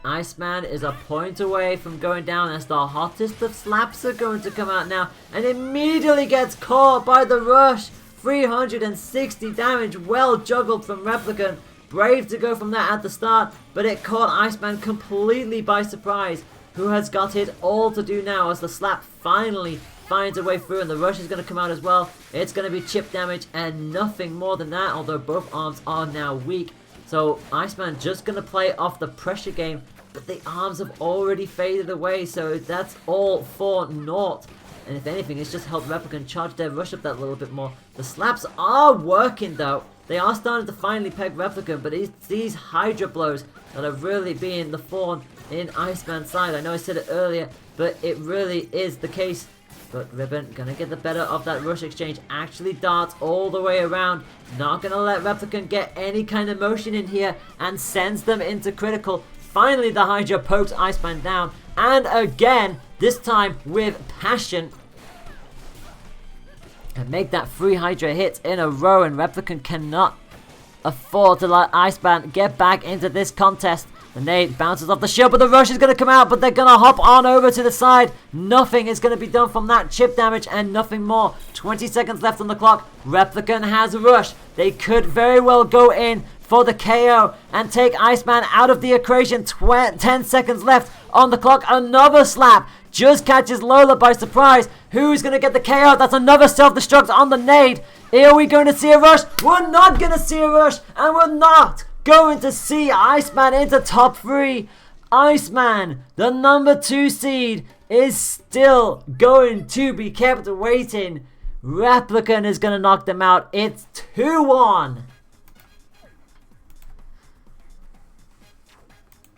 Iceman is a point away from going down as the hottest of slaps are going to come out now, and immediately gets caught by the rush. 360 damage, well juggled from Replicant. Brave to go from that at the start, but it caught Iceman completely by surprise, who has got it all to do now as the slap finally finds a way through, and the rush is going to come out as well. It's going to be chip damage and nothing more than that, although both arms are now weak. So Iceman just going to play off the pressure game, but the arms have already faded away, so that's all for naught. And if anything, it's just helped Replicant charge their rush up that little bit more. The slaps are working though. They are starting to finally peg Replicant, but it's these Hydra blows that are really being the thorn in Iceman's side. I know I said it earlier, but it really is the case. But Ribbon gonna get the better of that rush exchange. Actually darts all the way around. Not gonna let Replicant get any kind of motion in here and sends them into critical. Finally, the Hydra pokes Iceman down. And again, this time with passion. And make that 3 Hydra hits in a row. And Replicant cannot afford to let Iceman get back into this contest. The nade bounces off the shield, but the rush is going to come out, but they're going to hop on over to the side. Nothing is going to be done from that chip damage and nothing more. 20 seconds left on the clock. Replicant has a rush. They could very well go in for the KO and take Iceman out of the equation. 10 seconds left on the clock. Another slap just catches Lola by surprise. Who's going to get the KO? That's another self-destruct on the nade. Are we going to see a rush? We're not going to see a rush, and we're not going to see Iceman into top 3. Iceman, the number 2 seed, is still going to be kept waiting. Replicant is going to knock them out. It's 2-1.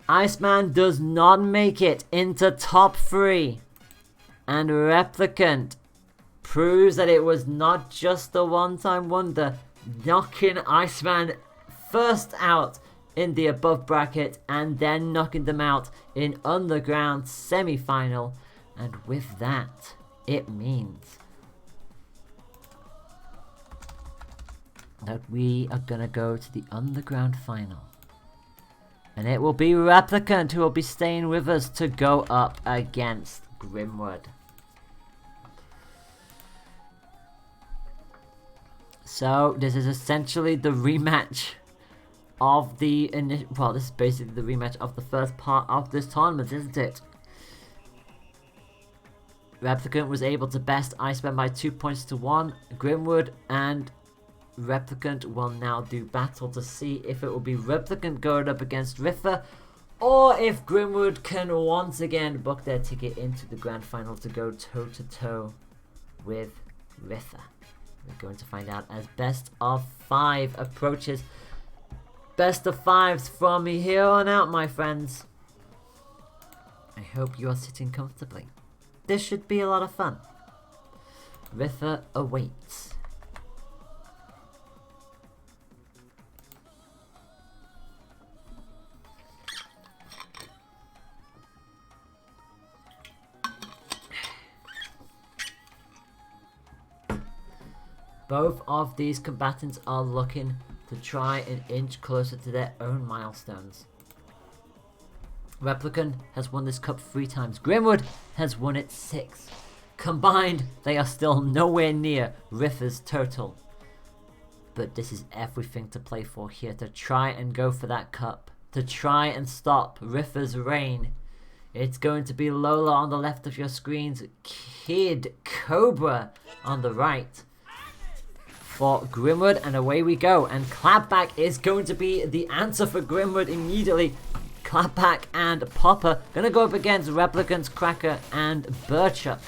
Iceman does not make it into top 3. And Replicant proves that it was not just a one-time wonder, knocking Iceman first out in the above bracket and then knocking them out in underground semi-final. And with that, it means that we are gonna go to the underground final, and it will be Replicant who will be staying with us to go up against Grimwood. So this is essentially the rematch of the well, this is basically the rematch of the first part of this tournament, isn't it? Replicant was able to best Iceman by 2 points to 1. Grimwood and Replicant will now do battle to see if it will be Replicant going up against Riffa, or if Grimwood can once again book their ticket into the grand final to go toe to toe with Riffa. We're going to find out as best of 5 approaches. Best of 5s from me here on out, my friends. I hope you are sitting comfortably. This should be a lot of fun. Riffa awaits. Both of these combatants are looking to try and inch closer to their own milestones. Replicant has won this cup 3 times. Grimwood has won it 6. Combined, they are still nowhere near Riffer's total. But this is everything to play for here, to try and go for that cup, to try and stop Riffer's reign. It's going to be Lola on the left of your screens, Kid Cobra on the right for Grimwood, and away we go. And Clapback is going to be the answer for Grimwood immediately. Clapback and Popper gonna go up against Replicants, Cracker, and Birchuck.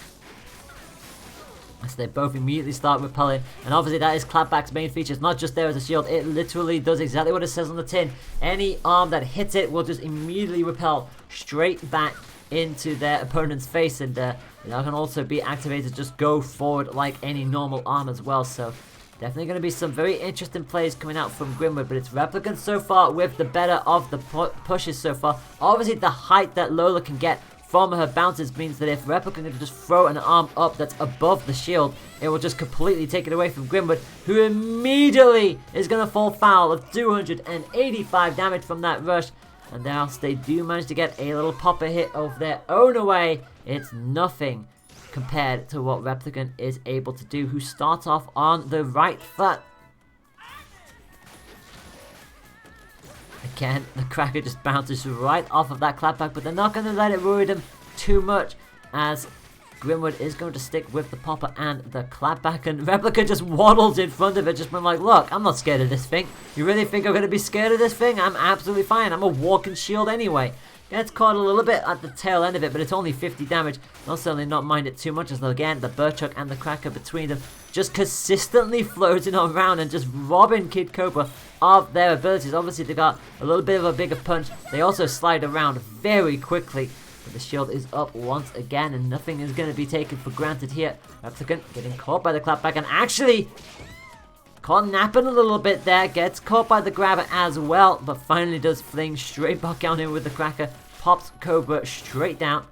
So they both immediately start repelling, and obviously that is Clapback's main feature. It's not just there as a shield, it literally does exactly what it says on the tin. Any arm that hits it will just immediately repel straight back into their opponent's face, and that can also be activated to just go forward like any normal arm as well. So definitely going to be some very interesting plays coming out from Grimwood, but it's Replicant so far with the better of the pushes so far. Obviously the height that Lola can get from her bounces means that if Replicant can just throw an arm up that's above the shield, it will just completely take it away from Grimwood, who immediately is going to fall foul of 285 damage from that rush. And else they do manage to get a little popper hit of their own away. It's nothing compared to what Replicant is able to do, who start off on the right foot. Again, the Cracker just bounces right off of that Clapback, but they're not going to let it ruin them too much, as Grimwood is going to stick with the Popper and the Clapback, and Replica just waddles in front of it, just been like, look, I'm not scared of this thing. You really think I'm going to be scared of this thing? I'm absolutely fine. I'm a walking shield anyway. Gets caught a little bit at the tail end of it, but it's only 50 damage. They'll certainly not mind it too much, as again, the Birchuck and the Cracker between them just consistently floating around and just robbing Kid Cobra of their abilities. Obviously, they got a little bit of a bigger punch. They also slide around very quickly. But the shield is up once again, and nothing is going to be taken for granted here. Replicant getting caught by the Clapback, and actually caught napping a little bit there. Gets caught by the grabber as well, but finally does fling straight back down in with the Cracker. Pops Cobra straight down.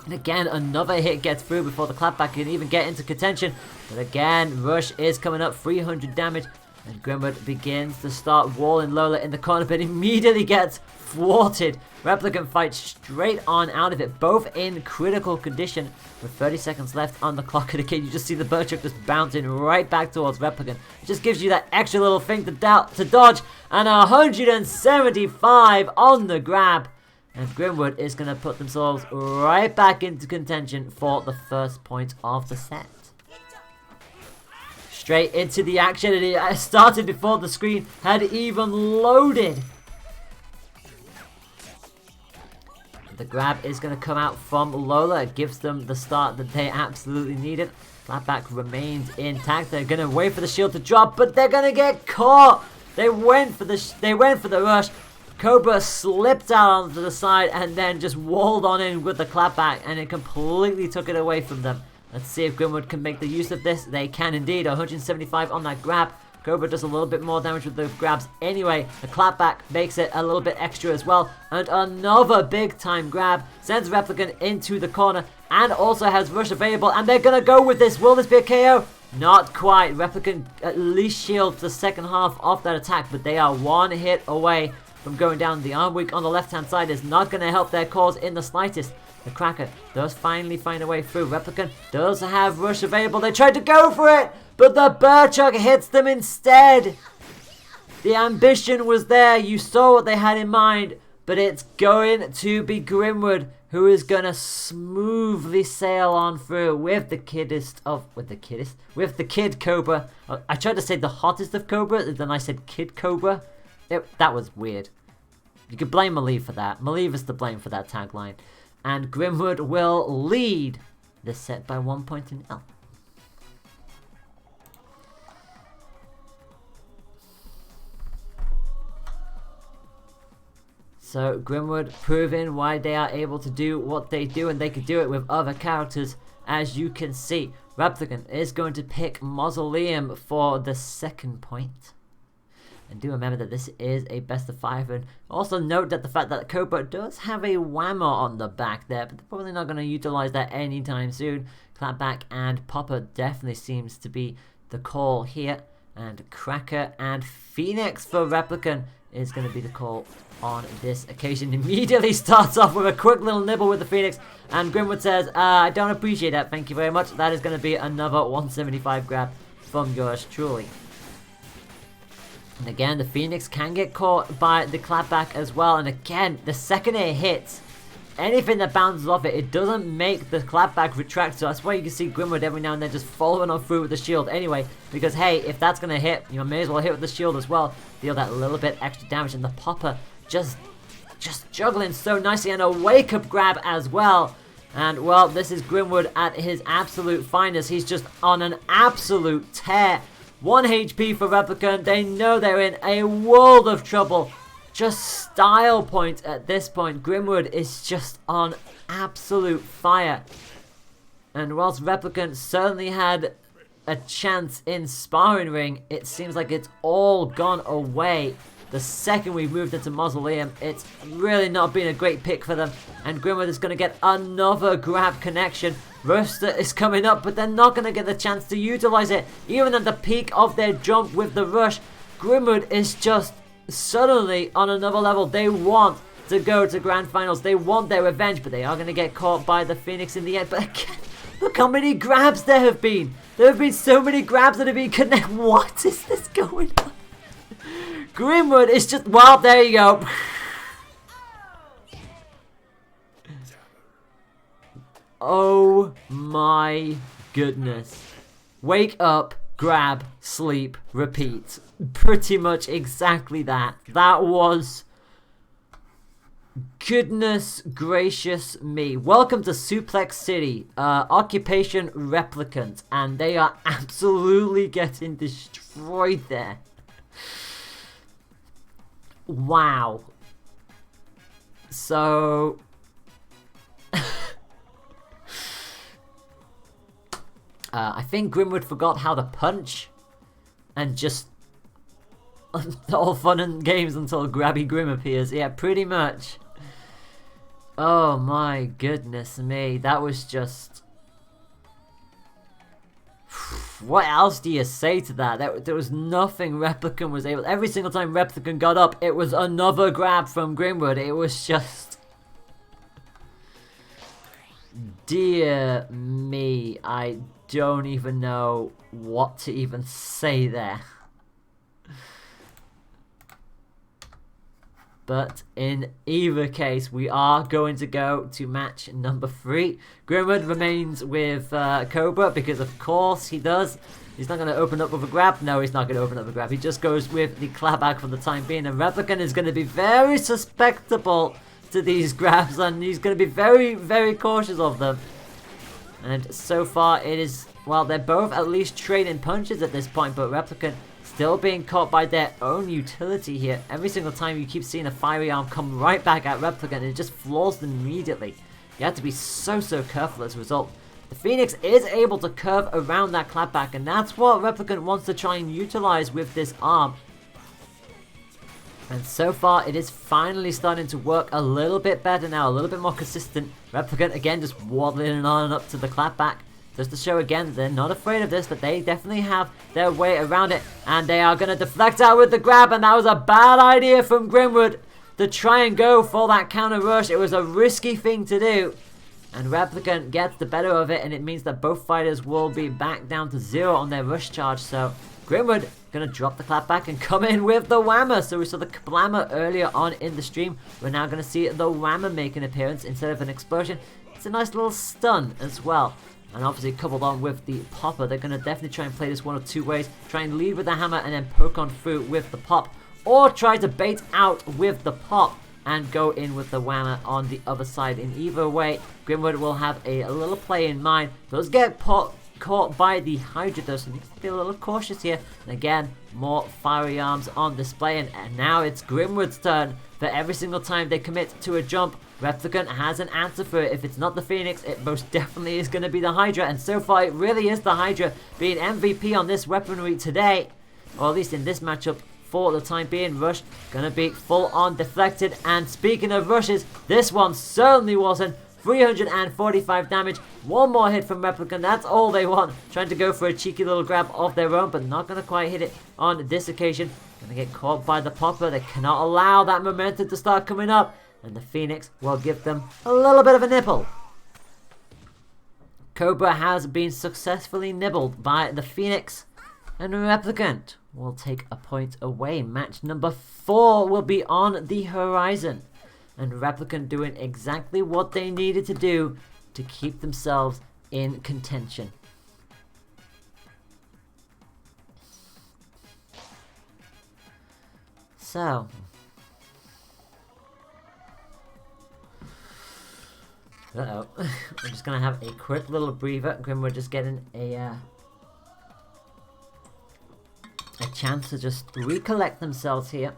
And again, another hit gets through before the Clapback can even get into contention. But again, Rush is coming up, 300 damage. And Grimwood begins to start walling Lola in the corner, but immediately gets thwarted. Replicant fights straight on out of it, both in critical condition. With 30 seconds left on the clock, and again, you just see the Birchuck just bouncing right back towards Replicant. It just gives you that extra little thing to dodge. And 175 on the grab. And Grimwood is going to put themselves right back into contention for the first point of the set. Straight into the action, and it started before the screen had even loaded. The grab is going to come out from Lola. It gives them the start that they absolutely needed. Clapback remains intact. They're going to wait for the shield to drop, but they're going to get caught. They went for the rush. Cobra slipped out onto the side and then just walled on in with the Clapback, and it completely took it away from them. Let's see if Grimwood can make the use of this. They can indeed. 175 on that grab. Cobra does a little bit more damage with the grabs anyway. The Clapback makes it a little bit extra as well. And another big time grab sends Replicant into the corner and also has Rush available. And they're going to go with this. Will this be a KO? Not quite. Replicant at least shields the second half of that attack, but they are one hit away from going down. The arm weak on the left hand side is not going to help their cause in the slightest. The Cracker does finally find a way through. Replicant does have Rush available. They tried to go for it, but the Birchuck hits them instead. The ambition was there. You saw what they had in mind, but it's going to be Grimwood who is going to smoothly sail on through with the Kid Cobra. I tried to say the hottest of Cobra, then I said Kid Cobra. That was weird. You could blame Malieve for that. Malieve is to blame for that tagline. And Grimwood will lead this set by 1 point in L. So Grimwood proving why they are able to do what they do, and they could do it with other characters, as you can see. Replicant is going to pick Mausoleum for the second point. And do remember that this is a best of 5, and also note that the fact that Cobra does have a whammer on the back there, but they're probably not going to utilize that anytime soon. Clapback and Popper definitely seems to be the call here. And Cracker and Phoenix for Replicant is going to be the call on this occasion. Immediately starts off with a quick little nibble with the Phoenix. And Grimwood says, I don't appreciate that. Thank you very much. That is going to be another 175 grab from yours truly. And again, the Phoenix can get caught by the clapback as well. And again, the second it hits, anything that bounces off it, it doesn't make the clapback retract. So that's why you can see Grimwood every now and then just following on through with the shield anyway. Because hey, if that's going to hit, you may as well hit with the shield as well. Deal that little bit extra damage. And the Popper just juggling so nicely. And a wake-up grab as well. And well, this is Grimwood at his absolute finest. He's just on an absolute tear. 1 HP for Replicant. They know they're in a world of trouble. Just style point at this point. Grimwood is just on absolute fire. And whilst Replicant certainly had a chance in Sparring Ring, it seems like it's all gone away. The second we moved into Mausoleum, it's really not been a great pick for them. And Grimwood is going to get another grab connection. Roaster is coming up, but they're not going to get the chance to utilize it. Even at the peak of their jump with the rush, Grimwood is just suddenly on another level. They want to go to Grand Finals. They want their revenge, but they are going to get caught by the Phoenix in the end. But again, look how many grabs there have been. There have been so many grabs that have been connected. What is this going on? Grimwood is just... Well, there you go. Oh my goodness. Wake up, grab, sleep, repeat. Pretty much exactly that. That was... Goodness gracious me. Welcome to Suplex City. Occupation Replicant. And they are absolutely getting destroyed there. Wow. So... I think Grimwood forgot how to punch. And just... all fun and games until Grabby Grim appears. Yeah, pretty much. Oh my goodness me. That was just... What else do you say to that? There was nothing Replicant was able... Every single time Replicant got up, it was another grab from Grimwood. It was just... Dear me. I don't even know what to even say there. But in either case, we are going to go to match number 3. Grimwood remains with Cobra because, of course, he does. He's not going to open up with a grab. No, he's not going to open up with a grab. He just goes with the clapback for the time being. And Replicant is going to be very susceptible to these grabs. And he's going to be very, very cautious of them. And so far, it is... Well, they're both at least trading punches at this point. But Replicant... still being caught by their own utility here. Every single time you keep seeing a fiery arm come right back at Replicant, it just floors them immediately. You have to be so careful as a result. The Phoenix is able to curve around that clapback, and that's what Replicant wants to try and utilize with this arm. And so far, it is finally starting to work a little bit better now, a little bit more consistent. Replicant, again, just waddling on and up to the clapback. Just to show again, they're not afraid of this, but they definitely have their way around it. And they are going to deflect out with the grab, and that was a bad idea from Grimwood to try and go for that counter rush. It was a risky thing to do. And Replicant gets the better of it, and it means that both fighters will be back down to 0 on their rush charge. So Grimwood going to drop the clapback and come in with the whammer. So we saw the kablammer earlier on in the stream. We're now going to see the whammer make an appearance instead of an explosion. It's a nice little stun as well. And obviously coupled on with the popper, they're going to definitely try and play this one of 2 ways. Try and lead with the hammer and then poke on through with the pop. Or try to bait out with the pop and go in with the whammer on the other side. In either way, Grimwood will have a little play in mind. Does get caught by the Hydra though, so needs to be a little cautious here. And again, more fiery arms on display. And now it's Grimwood's turn. For every single time they commit to a jump, Replicant has an answer for it. If it's not the Phoenix, it most definitely is going to be the Hydra. And so far, it really is the Hydra being MVP on this weaponry today. Or at least in this matchup for the time being. Rush going to be full on deflected. And speaking of rushes, this one certainly wasn't. 345 damage. One more hit from Replicant. That's all they want. Trying to go for a cheeky little grab of their own, but not going to quite hit it on this occasion. Going to get caught by the popper. They cannot allow that momentum to start coming up. And the Phoenix will give them a little bit of a nibble. Cobra has been successfully nibbled by the Phoenix. And Replicant will take a point away. Match number 4 will be on the horizon. And Replicant doing exactly what they needed to do to keep themselves in contention. So, uh-oh. We're just going to have a quick little breather. Grimwood just getting a chance to just recollect themselves here.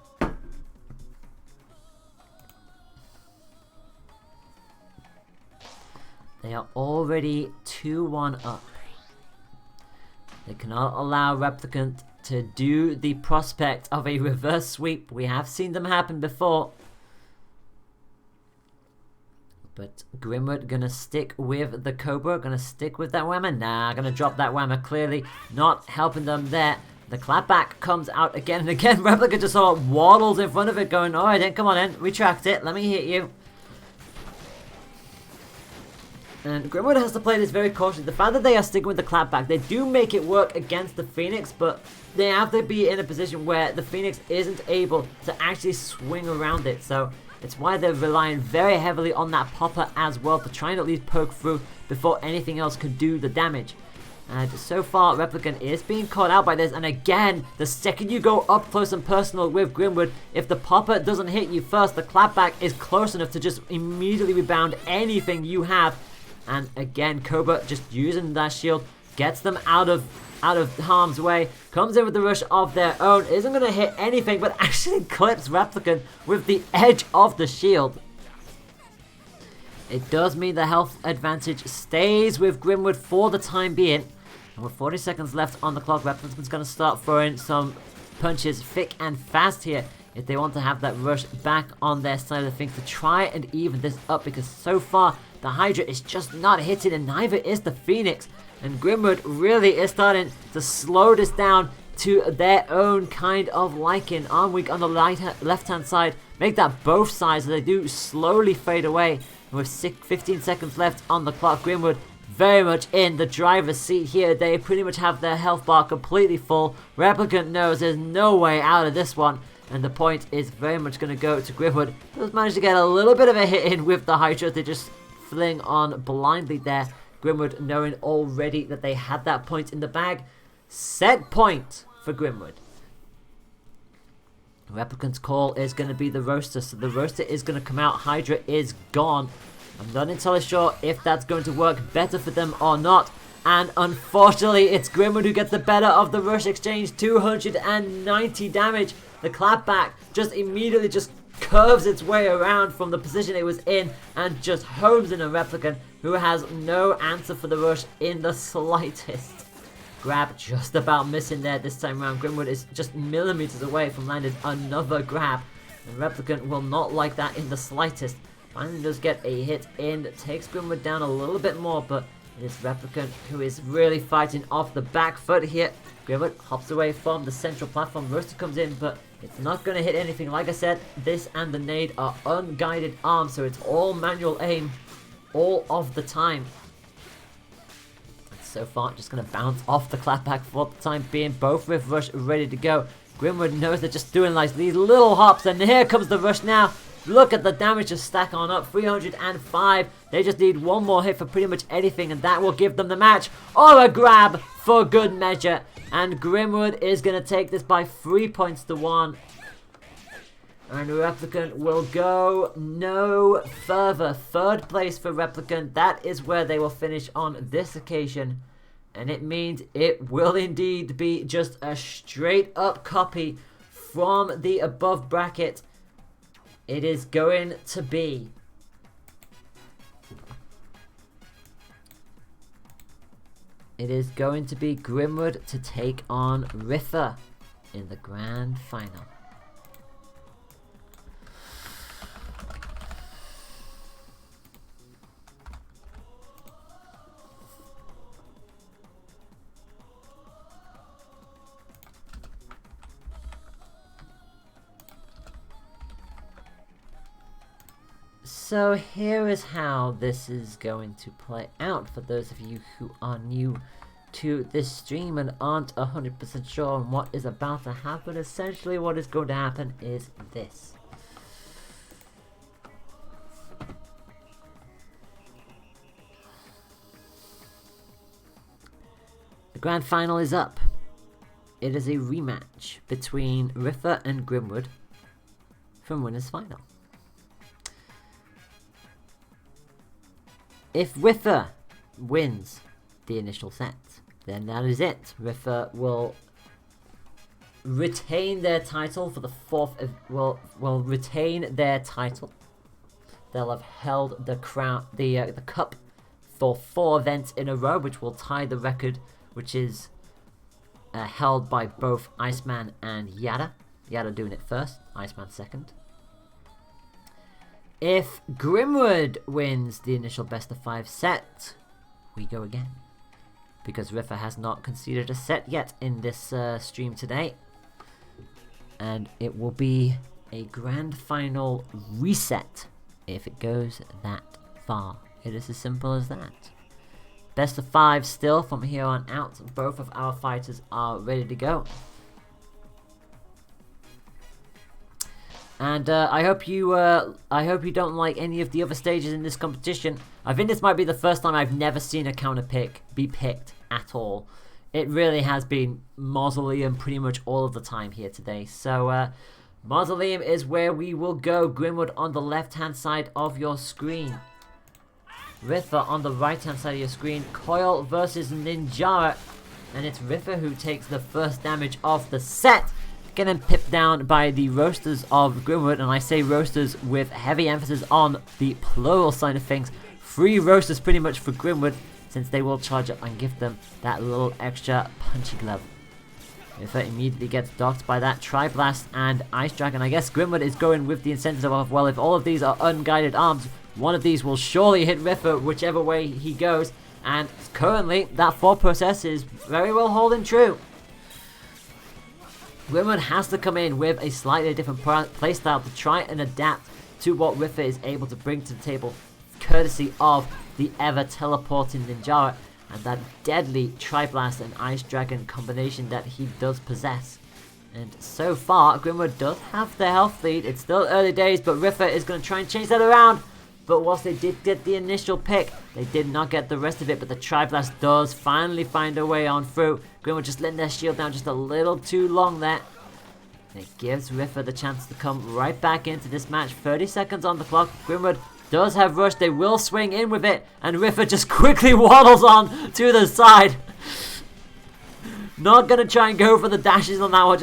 They are already 2-1 up. They cannot allow Replicant to do the prospect of a reverse sweep. We have seen them happen before. But Grimwood gonna stick with the Cobra, gonna stick with that Whammer. Nah, gonna drop that Whammer. Clearly not helping them there. The clapback comes out again and again. Replicant just sort of waddles in front of it going, alright then, come on in, retract it, let me hit you. And Grimwood has to play this very cautiously. The fact that they are sticking with the clapback, they do make it work against the Phoenix, but they have to be in a position where the Phoenix isn't able to actually swing around it. So it's why they're relying very heavily on that popper as well to try and at least poke through before anything else could do the damage. And so far, Replicant is being caught out by this. And again, the second you go up close and personal with Grimwood, if the popper doesn't hit you first, the clapback is close enough to just immediately rebound anything you have. And again, Cobra just using that shield, gets them out of harm's way, comes in with the rush of their own, isn't going to hit anything, but actually clips Replicant with the edge of the shield. It does mean the health advantage stays with Grimwood for the time being. And with 40 seconds left on the clock, Replicant's going to start throwing some punches thick and fast here if they want to have that rush back on their side of the things to try and even this up, because so far the Hydra is just not hitting and neither is the Phoenix. And Grimwood really is starting to slow this down to their own kind of liking. Arm weak on the left-hand side. Make that both sides so they do slowly fade away. And with 15 seconds left on the clock, Grimwood very much in the driver's seat here. They pretty much have their health bar completely full. Replicant knows there's no way out of this one. And the point is very much going to go to Grimwood. Does manage to get a little bit of a hit in with the Hydra. They just fling on blindly there. Grimwood knowing already that they had that point in the bag. Set point for Grimwood. Replicant's call is going to be the roaster. So the roaster is going to come out. Hydra is gone. I'm not entirely sure if that's going to work better for them or not. And unfortunately, it's Grimwood who gets the better of the rush exchange. 290 damage. The clapback just immediately just curves its way around from the position it was in and just homes in a Replicant who has no answer for the rush in the slightest. Grab just about missing there this time around. Grimwood is just millimeters away from landing another grab. And Replicant will not like that in the slightest. Finally does get a hit in, takes Grimwood down a little bit more, but it is Replicant who is really fighting off the back foot here. Grimwood hops away from the central platform. Roaster comes in, but it's not going to hit anything. Like I said, this and the nade are unguided arms, so it's all manual aim all of the time. So far, just going to bounce off the clapback for the time being. Both with rush ready to go. Grimwood knows they're just doing like these little hops, and here comes the rush now. Look at the damage just stack on up. 305. They just need one more hit for pretty much anything, and that will give them the match. Or a grab for good measure. And Grimwood is going to take this by 3 points to 1. And Replicant will go no further. Third place for Replicant. That is where they will finish on this occasion. And it means it will indeed be just a straight up copy from the above bracket. It is going to be Grimwood to take on Rither in the grand final. so here is how this is going to play out for those of you who are new to this stream and aren't 100% sure on what is about to happen. Essentially what is going to happen is this. The grand final is up. It is a rematch between Riffa and Grimwood from Winners Final. If Riffa wins the initial set, then that is it. Riffa will retain their title for the will retain their title. They'll have held the crown, the cup, for 4 events in a row, which will tie the record, which is held by both Iceman and Yada. Yada doing it first, Iceman second. If Grimwood wins the initial best of 5 set, we go again. Because Riffa has not conceded a set yet in this stream today. And it will be a grand final reset if it goes that far. It is as simple as that. Best of 5 still from here on out. Both of our fighters are ready to go. And I hope you don't like any of the other stages in this competition. I think this might be the first time I've never seen a counter pick be picked at all. It really has been Mausoleum pretty much all of the time here today. So Mausoleum is where we will go. Grimwood on the left hand side of your screen. Riffa on the right hand side of your screen. Coil versus Ninjara. And it's Riffa who takes the first damage of the set. Getting pipped down by the Roasters of Grimwood, and I say Roasters with heavy emphasis on the plural side of things. 3 Roasters pretty much for Grimwood, since they will charge up and give them that little extra punchy glove. Riffa immediately gets docked by that Tri-Blast and Ice Dragon. I guess Grimwood is going with the incentive of, well, if all of these are unguided arms, one of these will surely hit Riffa whichever way he goes, and currently that thought process is very well holding true. Grimwood has to come in with a slightly different playstyle to try and adapt to what Riffa is able to bring to the table, courtesy of the ever-teleporting Ninjara and that deadly Tri-Blast and Ice Dragon combination that he does possess. And so far, Grimwood does have the health lead. It's still early days, but Riffa is going to try and change that around. But whilst they did get the initial pick, they did not get the rest of it. But the Tri-Blast does finally find a way on through. Grimwood just letting their shield down just a little too long there. And it gives Riffa the chance to come right back into this match. 30 seconds on the clock. Grimwood does have rush. They will swing in with it. And Riffa just quickly waddles on to the side. Not going to try and go for the dashes on that one.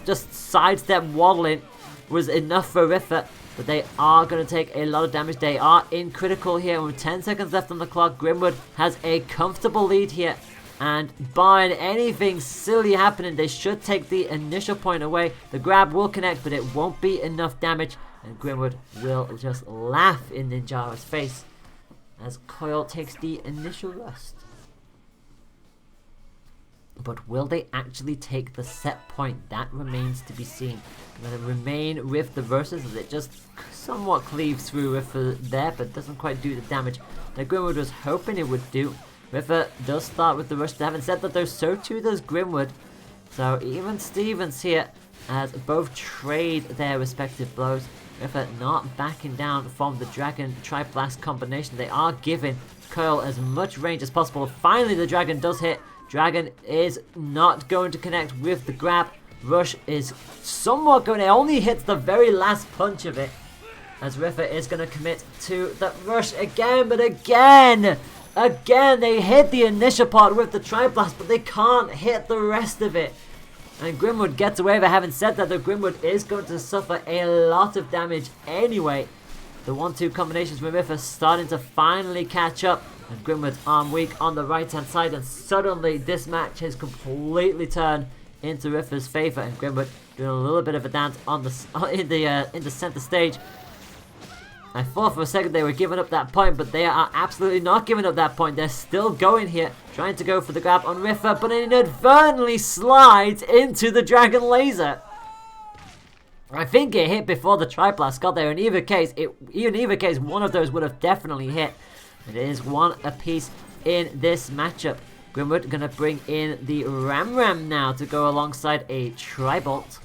Just sidestep waddling was enough for Riffa. But they are going to take a lot of damage. They are in critical here. With 10 seconds left on the clock, Grimwood has a comfortable lead here. And barring anything silly happening, they should take the initial point away. The grab will connect, but it won't be enough damage. And Grimwood will just laugh in Ninjara's face as Coil takes the initial rust. But will they actually take the set point? That remains to be seen. Will it remain with the versus as it just somewhat cleaves through Riffa there, but doesn't quite do the damage that Grimwood was hoping it would do. Riffa does start with the rush. They haven't said that though, so too does Grimwood. So even Stevens here as both trade their respective blows. Riffa not backing down from the Dragon Tri-Blast combination. They are giving Coil as much range as possible. Finally the Dragon does hit. Dragon is not going to connect with the grab. Rush is somewhat going to, only hits the very last punch of it. As Riffa is going to commit to the rush again, but again they hit the initial part with the Tri-Blast, but they can't hit the rest of it. And Grimwood gets away with it. Having said that, the Grimwood is going to suffer a lot of damage anyway. The 1-2 combinations with Riffa starting to finally catch up. And Grimwood's arm weak on the right hand side, and suddenly this match has completely turned into Riffa's favour, and Grimwood doing a little bit of a dance on the in the centre stage. I thought for a second they were giving up that point, but they are absolutely not giving up that point. They're still going here, trying to go for the grab on Riffa, but inadvertently slides into the Dragon Laser. I think it hit before the Triblast got there. In either case, one of those would have definitely hit. It is one apiece in this matchup. Grimwood gonna bring in the Ram now to go alongside a Tribolt.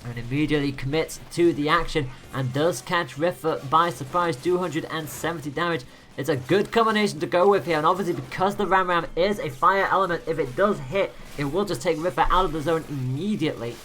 And immediately commits to the action and does catch Riffa by surprise. 270 damage. It's a good combination to go with here, and obviously because the Ram is a fire element, if it does hit, it will just take Riffa out of the zone immediately.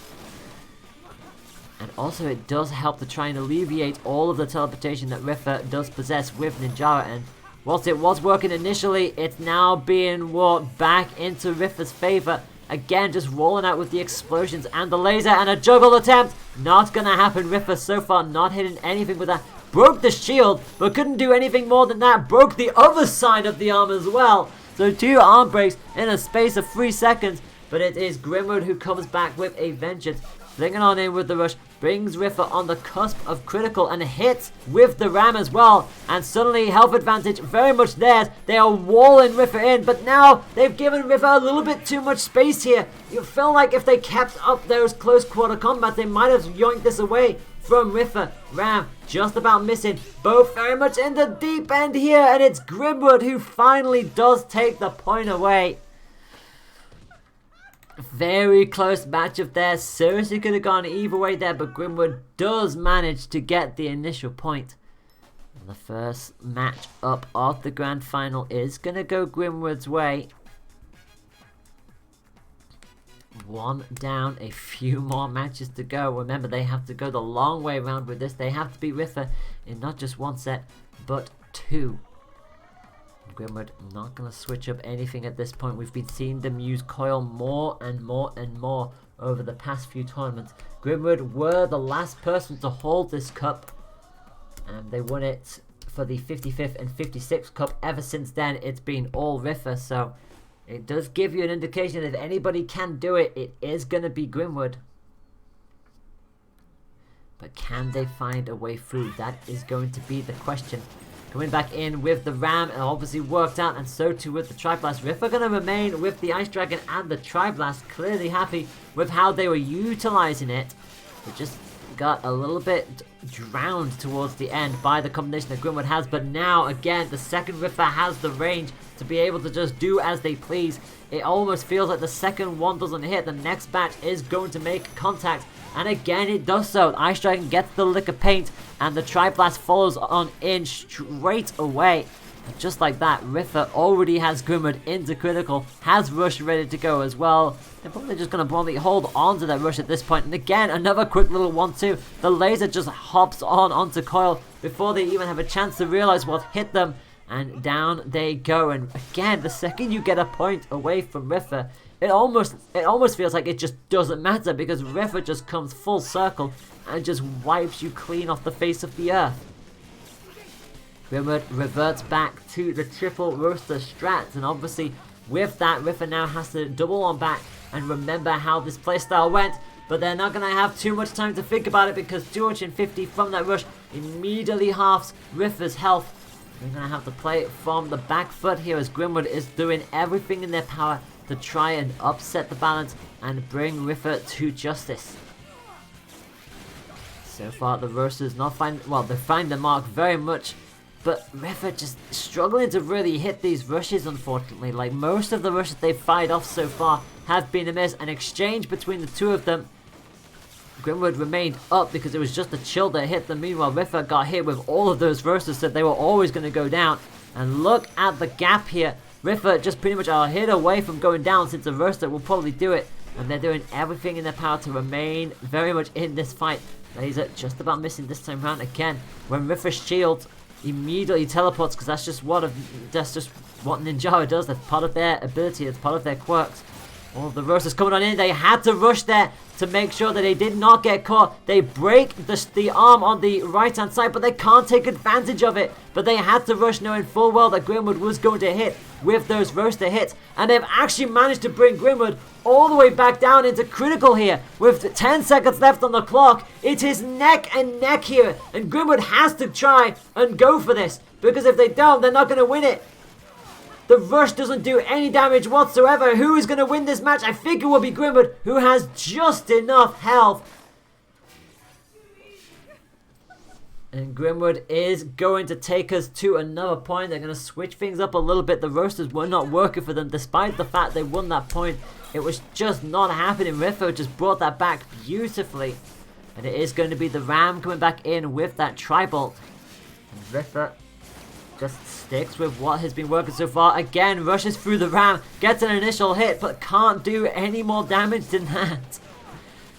And also it does help to try and alleviate all of the teleportation that Riffa does possess with Ninjara, and whilst it was working initially, it's now being worked back into Riffa's favor. Again, just rolling out with the explosions and the laser, and a juggle attempt. Not gonna happen. Riffa so far not hitting anything with that. Broke the shield, but couldn't do anything more than that. Broke the other side of the arm as well. So 2 arm breaks in a space of 3 seconds. But it is Grimwood who comes back with a vengeance. Flinging on in with the rush, brings Riffa on the cusp of critical and hits with the Ram as well. And suddenly health advantage very much theirs. They are walling Riffa in, but now they've given Riffa a little bit too much space here. You feel like if they kept up those close quarter combat, they might have yoinked this away from Riffa. Ram just about missing, both very much in the deep end here, and it's Grimwood who finally does take the point away. Very close matchup there. Seriously could have gone either way there, but Grimwood does manage to get the initial point. And the first match up of the grand final is going to go Grimwood's way. 1 down, a few more matches to go. Remember, they have to go the long way around with this. They have to beat Riffa in not just 1 set, but 2. Grimwood not going to switch up anything at this point. We've been seeing them use Coil more and more and more over the past few tournaments. Grimwood were the last person to hold this cup, and they won it for the 55th and 56th cup. Ever since then, it's been all Riffa, so it does give you an indication that if anybody can do it, it is going to be Grimwood. But can they find a way through? That is going to be the question. Coming back in with the Ram, and obviously worked out, and so too with the Triblast. Riffa going to remain with the Ice Dragon and the Triblast, clearly happy with how they were utilizing it. It just got a little bit drowned towards the end by the combination that Grimwood has, but now again the second Riffa has the range to be able to just do as they please. It almost feels like the second one doesn't hit, the next batch is going to make contact. And again it does so. The Ice Dragon gets the lick of paint, and the Triblast follows on in straight away. And just like that, Riffa already has Grimwood into critical, has Rush ready to go as well. They're probably just going to probably hold on to that Rush at this point. And again, another quick little 1-2. The laser just hops on onto Coil before they even have a chance to realize what hit them. And down they go. And again, the second you get a point away from Riffa, it almost feels like it just doesn't matter, because Riffa just comes full circle and just wipes you clean off the face of the earth. Grimwood reverts back to the triple roaster strats, and obviously with that, Riffa now has to double on back and remember how this playstyle went. But they're not going to have too much time to think about it, because 250 from that rush immediately halves Riffa's health. They're going to have to play it from the back foot here, as Grimwood is doing everything in their power to try and upset the balance and bring Riffa to justice. So far the roasters not find, well, they find the mark very much, but Riffa just struggling to really hit these rushes, unfortunately. Like, most of the rushes they've fired off so far have been a miss. An exchange between the two of them. Grimwood remained up because it was just a chill that hit them. Meanwhile, Riffa got hit with all of those roasters, so they were always going to go down. And look at the gap here. Riffa just pretty much are a hit away from going down, since the roaster will probably do it. And they're doing everything in their power to remain very much in this fight. Laser just about missing this time around again. When Riffa's shield immediately teleports, because that's just what Ninjara does. That's part of their ability. It's part of their quirks. All of the roasters coming on in. They had to rush there to make sure that they did not get caught. They break the arm on the right hand side, but they can't take advantage of it. But they had to rush, knowing full well that Grimwood was going to hit with those roaster hits. And they've actually managed to bring Grimwood all the way back down into critical here. With 10 seconds left on the clock, it is neck and neck here. And Grimwood has to try and go for this, because if they don't, they're not going to win it. The rush doesn't do any damage whatsoever. Who is going to win this match? I think it will be Grimwood, who has just enough health And Grimwood is going to take us to another point. They're going to switch things up a little bit. The roasters were not working for them despite the fact they won that point. It was just not happening. Riffa just brought that back beautifully. And it is going to be the Ram coming back in with that Tri-Bolt. And Riffa just sticks with what has been working so far. Again, rushes through the Ram, gets an initial hit, but can't do any more damage than that.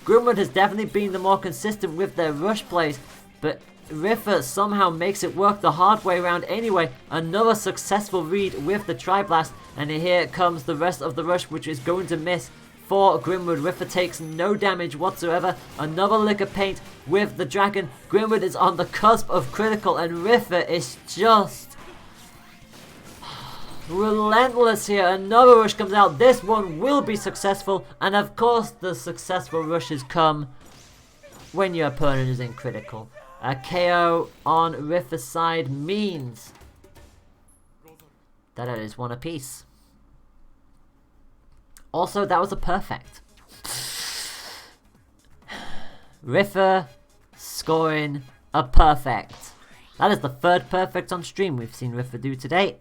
Grimwood has definitely been the more consistent with their rush plays, but Riffa somehow makes it work the hard way around anyway. Another successful read with the Tri-Blast, and here comes the rest of the rush, which is going to miss for Grimwood. Riffa takes no damage whatsoever. Another lick of paint with the Dragon. Grimwood is on the cusp of critical, and Riffa is just relentless here. Another rush comes out. This one will be successful, and of course the successful rushes come when your opponent is in critical. A KO on Riffa's side means that it is one apiece. Also, that was a perfect. Riffa scoring a perfect. That is the third perfect on stream we've seen Riffa do today.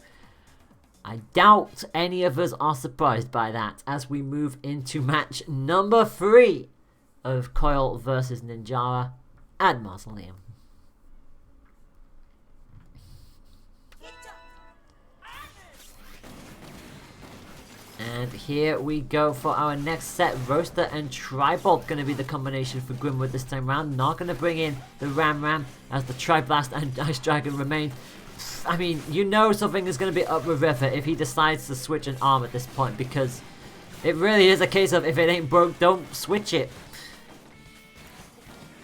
I doubt any of us are surprised by that as we move into match number 3 of Coil versus Ninjara at Mausoleum. And here we go for our next set. Roaster and Tri-Bolt going to be the combination for Grimwood this time around. Not going to bring in the Ram as the Tri-Blast and Ice Dragon remain. I mean, you know something is going to be up with Riffa if he decides to switch an arm at this point, because it really is a case of if it ain't broke, don't switch it.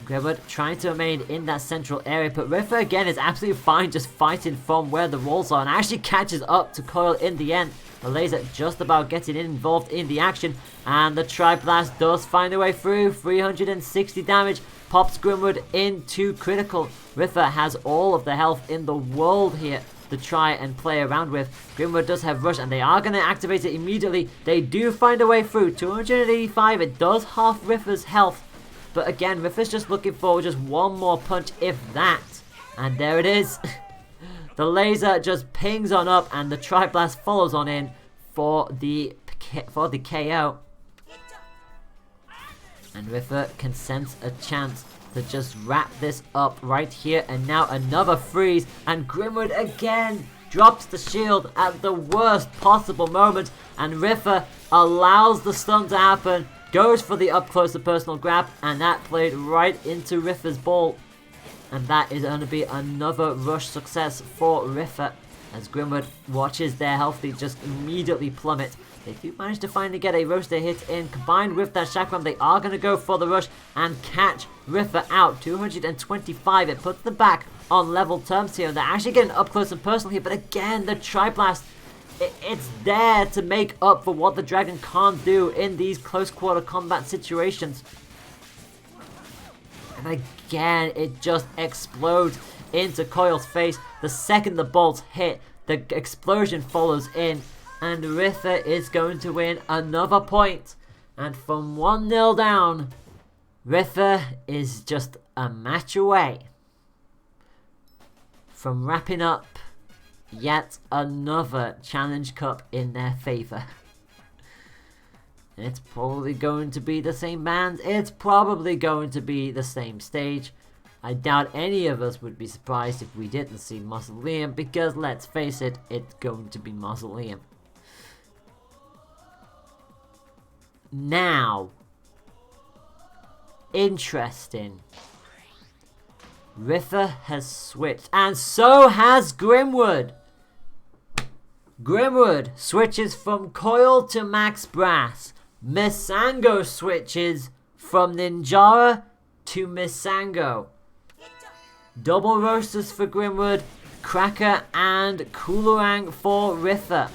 Grimwood trying to remain in that central area, but Riffa again is absolutely fine just fighting from where the walls are and actually catches up to Coil in the end. The laser just about getting involved in the action, and the Tri-Blast does find a way through. 360 damage, pops Grimwood into critical. Riffa has all of the health in the world here to try and play around with. Grimwood does have rush, and they are going to activate it immediately. They do find a way through. 285, it does half Riffa's health, but again, Riffa's just looking for just one more punch, if that. And there it is. The laser just pings on up, and the Tri-Blast follows on in for the KO. And Riffa can sense a chance to just wrap this up right here. And now another freeze, and Grimwood again drops the shield at the worst possible moment. And Riffa allows the stun to happen, goes for the up close and personal grab, and that played right into Riffa's ball. And that is going to be another rush success for Riffa, as Grimwood watches their health just immediately plummet. They do manage to finally get a roaster hit in. Combined with that chakram, they are going to go for the rush and catch Riffa out. 225, it puts them back on level terms here. And they're actually getting up close and personal here. But again, the Tri-Blast, it's there to make up for what the Dragon can't do in these close quarter combat situations. And again, it just explodes into Coil's face. The second the bolts hit, the explosion follows in, and Riffa is going to win another point. And from 1-0 down, Riffa is just a match away from wrapping up yet another Challenge Cup in their favor. It's probably going to be the same band. It's probably going to be the same stage. I doubt any of us would be surprised if we didn't see Mausoleum, because let's face it, it's going to be Mausoleum. Now, interesting. Riffa has switched, and so has Grimwood. Grimwood switches from Coil to Max Brass. Misango switches from Ninjara to Misango. Double roasters for Grimwood, Cracker and Coolerang for Riffa.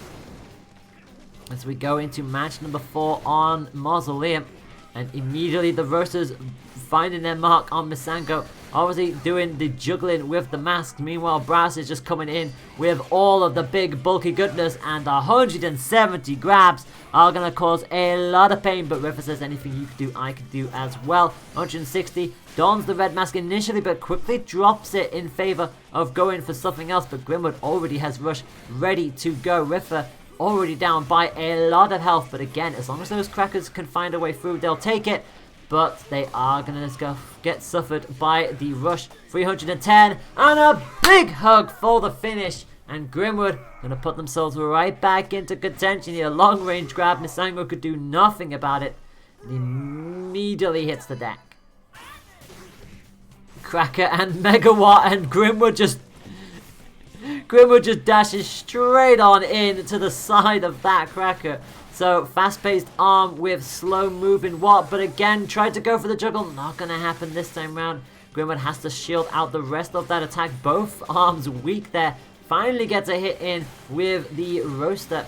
As we go into match number 4 on Mausoleum, and immediately the roasters finding their mark on Misango obviously doing the juggling with the mask. Meanwhile, Brass is just coming in with all of the big bulky goodness, and 170 grabs are going to cause a lot of pain. But River says anything you could do, I could do as well. 160, dons the red mask initially, but quickly drops it in favor of going for something else. But Grimwood already has Rush ready to go. River already down by a lot of health, but again, as long as those crackers can find a way through, they'll take it. But they are going to get suffered by the Rush. 310, and a big hug for the finish. And Grimwood going to put themselves right back into contention here. Long range grab, Misango could do nothing about it. And he immediately hits the deck. Cracker and Megawatt, and Grimwood just dashes straight on in to the side of that Cracker. So fast-paced arm with slow-moving Watt, but again tried to go for the juggle. Not going to happen this time round. Grimwood has to shield out the rest of that attack. Both arms weak there. Finally gets a hit in with the Roaster.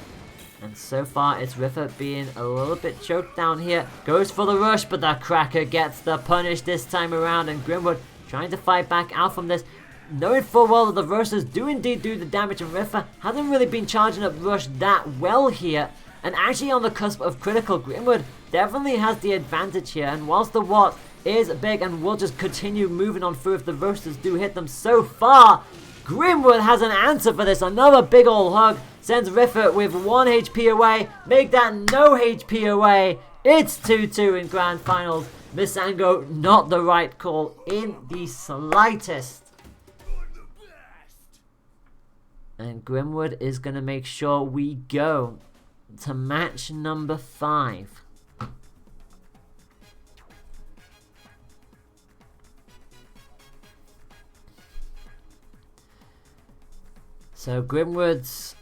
And so far it's River being a little bit choked down here. Goes for the rush, but the Cracker gets the punish this time around. And Grimwood trying to fight back out from this, knowing full well that the Roasters do indeed do the damage, and River hasn't really been charging up Rush that well here. And actually on the cusp of critical, Grimwood definitely has the advantage here. And whilst the Watt is big and will just continue moving on through if the Roasters do hit them, so far Grimwood has an answer for this. Another big ol' hug sends River with 1 HP away. Make that no HP away. It's 2-2 in Grand Finals. Misango, not the right call in the slightest. And Grimwood is going to make sure we go to match number 5. So Grimwood's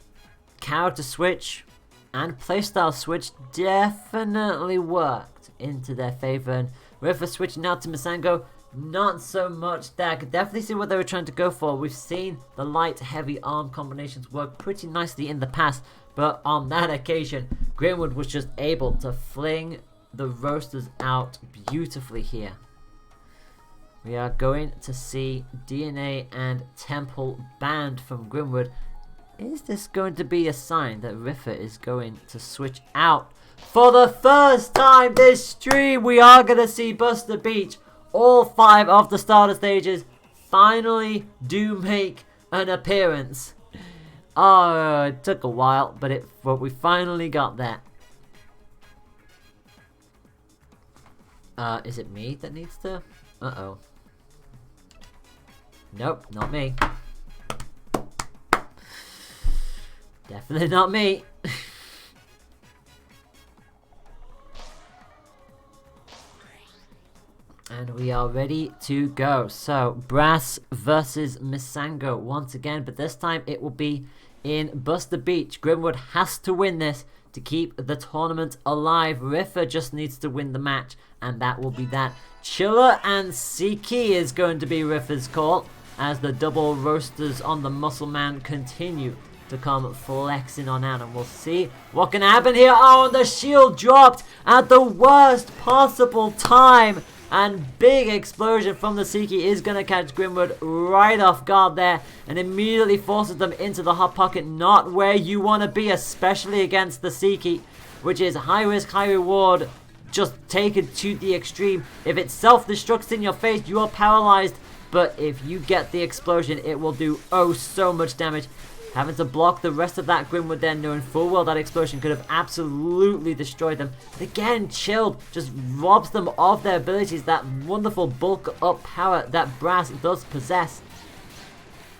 character switch and playstyle switch definitely worked into their favor. And River switching out to Misango, not so much there. I could definitely see what they were trying to go for. We've seen the light heavy arm combinations work pretty nicely in the past, but on that occasion Grimwood was just able to fling the Roasters out beautifully here. We are going to see DNA and Temple banned from Grimwood. Is this going to be a sign that River is going to switch out? For the first time this stream, we are going to see Buster Beach. All 5 of the starter stages finally do make an appearance. Oh, it took a while, but we finally got that. Is it me that needs to? Uh-oh. Nope, not me. Definitely not me. And we are ready to go. So, Brass versus Misango once again, but this time it will be in Buster Beach. Grimwood has to win this to keep the tournament alive. River just needs to win the match, and that will be that. Chiller and Siki is going to be River's call, as the double Roasters on the Muscle Man continue to come flexing on out, and we'll see what can happen here. Oh, and the shield dropped at the worst possible time, and big explosion from the Siki is going to catch Grimwood right off guard there, and immediately forces them into the hot pocket. Not where you want to be, especially against the Siki, which is high risk, high reward, just taken to the extreme. If it self-destructs in your face, you are paralyzed, but if you get the explosion, it will do oh so much damage. Having to block the rest of that Grimwood then, knowing full well that explosion could have absolutely destroyed them. But again, Chilled just robs them of their abilities, that wonderful bulk up power that Brass does possess.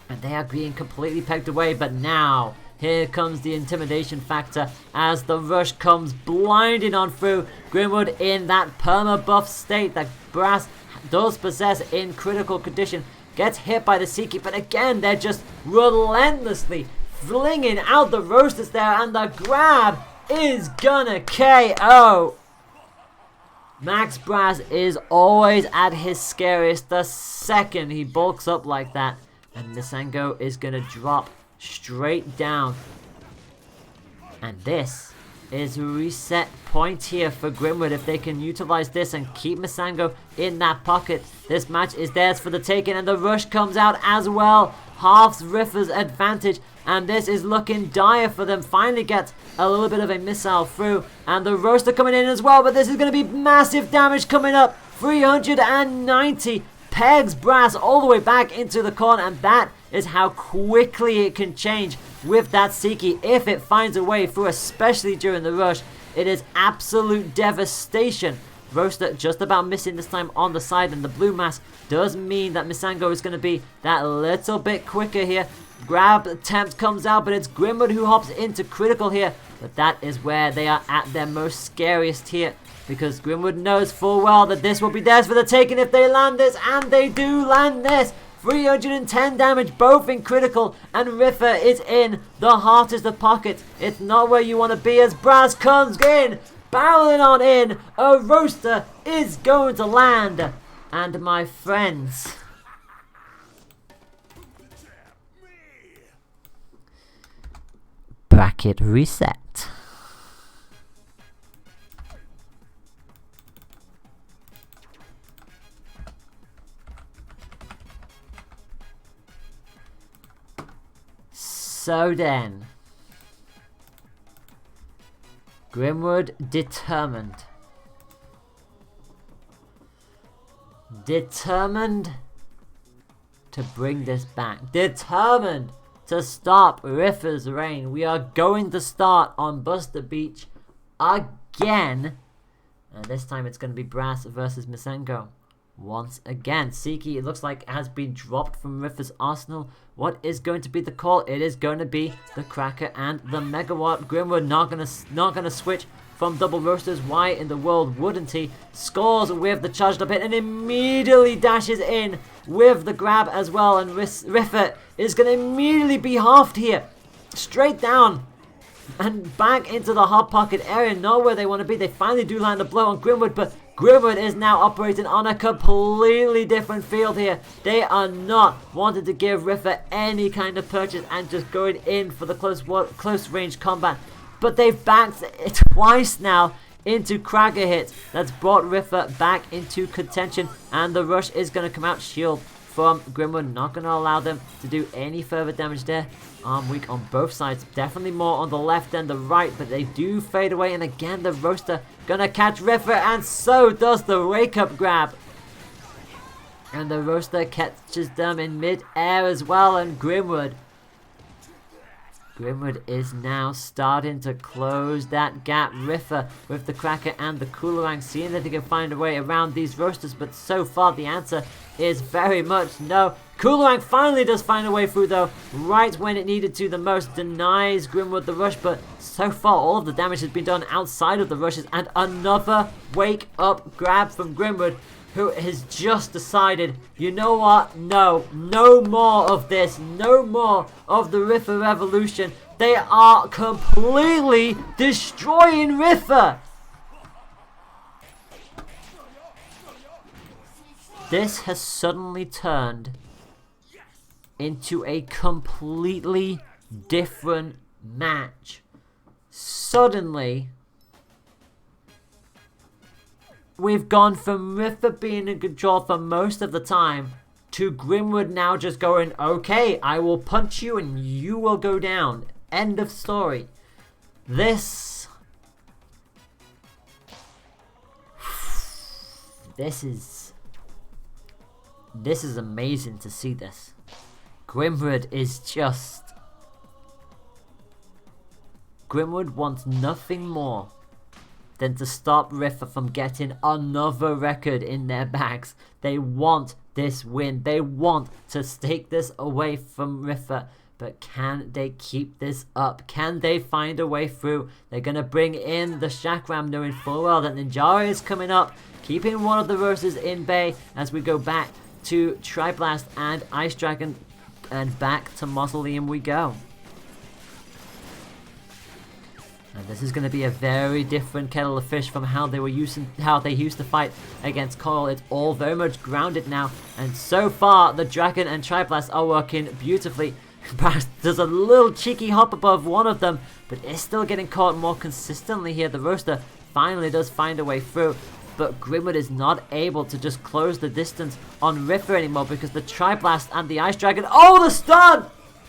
And they are being completely pegged away, but now here comes the intimidation factor as the rush comes blinding on through. Grimwood in that perma buff state that Brass does possess in critical condition. Gets hit by the Siki, but again, they're just relentlessly flinging out the Roasters there, and the grab is gonna KO. Max Brass is always at his scariest the second he bulks up like that, and Misango is gonna drop straight down. And this is reset point here for Grimwood. If they can utilize this and keep Misango in that pocket, this match is theirs for the taking, and the rush comes out as well. Halves Riffer's advantage, and this is looking dire for them. Finally gets a little bit of a missile through, and the roaster coming in as well, but this is going to be massive damage coming up. 390 pegs Brass all the way back into the corner, and that is how quickly it can change with that Seiki if it finds a way through, especially during the rush. It is absolute devastation. Roaster just about missing this time on the side, and the blue mask does mean that Misango is going to be that little bit quicker here. Grab attempt comes out, but it's Grimwood who hops into critical here. But that is where they are at their most scariest here, because Grimwood knows full well that this will be theirs for the taking if they land this, and they do land this. 310 damage, both in critical, and Riffer is in the hardest of pockets. It's not where you want to be as Brass comes in, barreling on in. A roaster is going to land. And my friends, bracket reset. So then, Grimwood determined to bring this back, determined to stop Riffer's reign. We are going to start on Buster Beach again, and this time it's going to be Brass versus Misango. Once again, Seiki, it looks like, has been dropped from Riffer's arsenal. What is going to be the call? It is going to be the Cracker and the Megawatt. Grimwood not gonna switch from double roasters. Why in the world wouldn't he? Scores with the charged up hit and immediately dashes in with the grab as well. And Riffer is going to immediately be halved here, straight down and back into the hot pocket area. Not where they want to be. They finally do land a blow on Grimwood, but Grimwood is now operating on a completely different field here. They are not wanting to give Riffer any kind of purchase and just going in for the close range combat. But they've backed it twice now into Cracker hits. That's brought Riffer back into contention, and the rush is going to come out. Shield from Grimwood, not going to allow them to do any further damage there. Arm weak on both sides, definitely more on the left than the right, but they do fade away, and again the roaster gonna catch Riffer, and so does the wake up grab. And the roaster catches them in mid-air as well, and Grimwood is now starting to close that gap. Riffer with the Cracker and the Coolerang, seeing that he can find a way around these roasters, but so far the answer is very much no. Coolerang finally does find a way through though, right when it needed to the most, denies Grimwood the rush, but so far all of the damage has been done outside of the rushes, and another wake up grab from Grimwood, who has just decided, you know what, no more of this, no more of the Riffer revolution. They are completely destroying Riffer. This has suddenly turned into a completely different match. Suddenly, we've gone from Riffer being in control for most of the time to Grimwood now just going, okay, I will punch you and you will go down. End of story. This is amazing to see this. Grimwood wants nothing more than to stop Riffer from getting another record in their bags. They want this win. They want to take this away from Riffer. But can they keep this up? Can they find a way through? They're going to bring in the Chakram, knowing full well that Ninjara is coming up, keeping one of the roasters in bay as we go back to Triblast and Ice Dragon, and back to Mausoleum we go. And this is going to be a very different kettle of fish from how they used to fight against Coral. It's all very much grounded now, and so far the Dragon and Triblast are working beautifully. There's a little cheeky hop above one of them, but it's still getting caught more consistently here. The roaster finally does find a way through, but Grimwood is not able to just close the distance on Riffer anymore because the Tri-Blast and the Ice Dragon... Oh, the stun!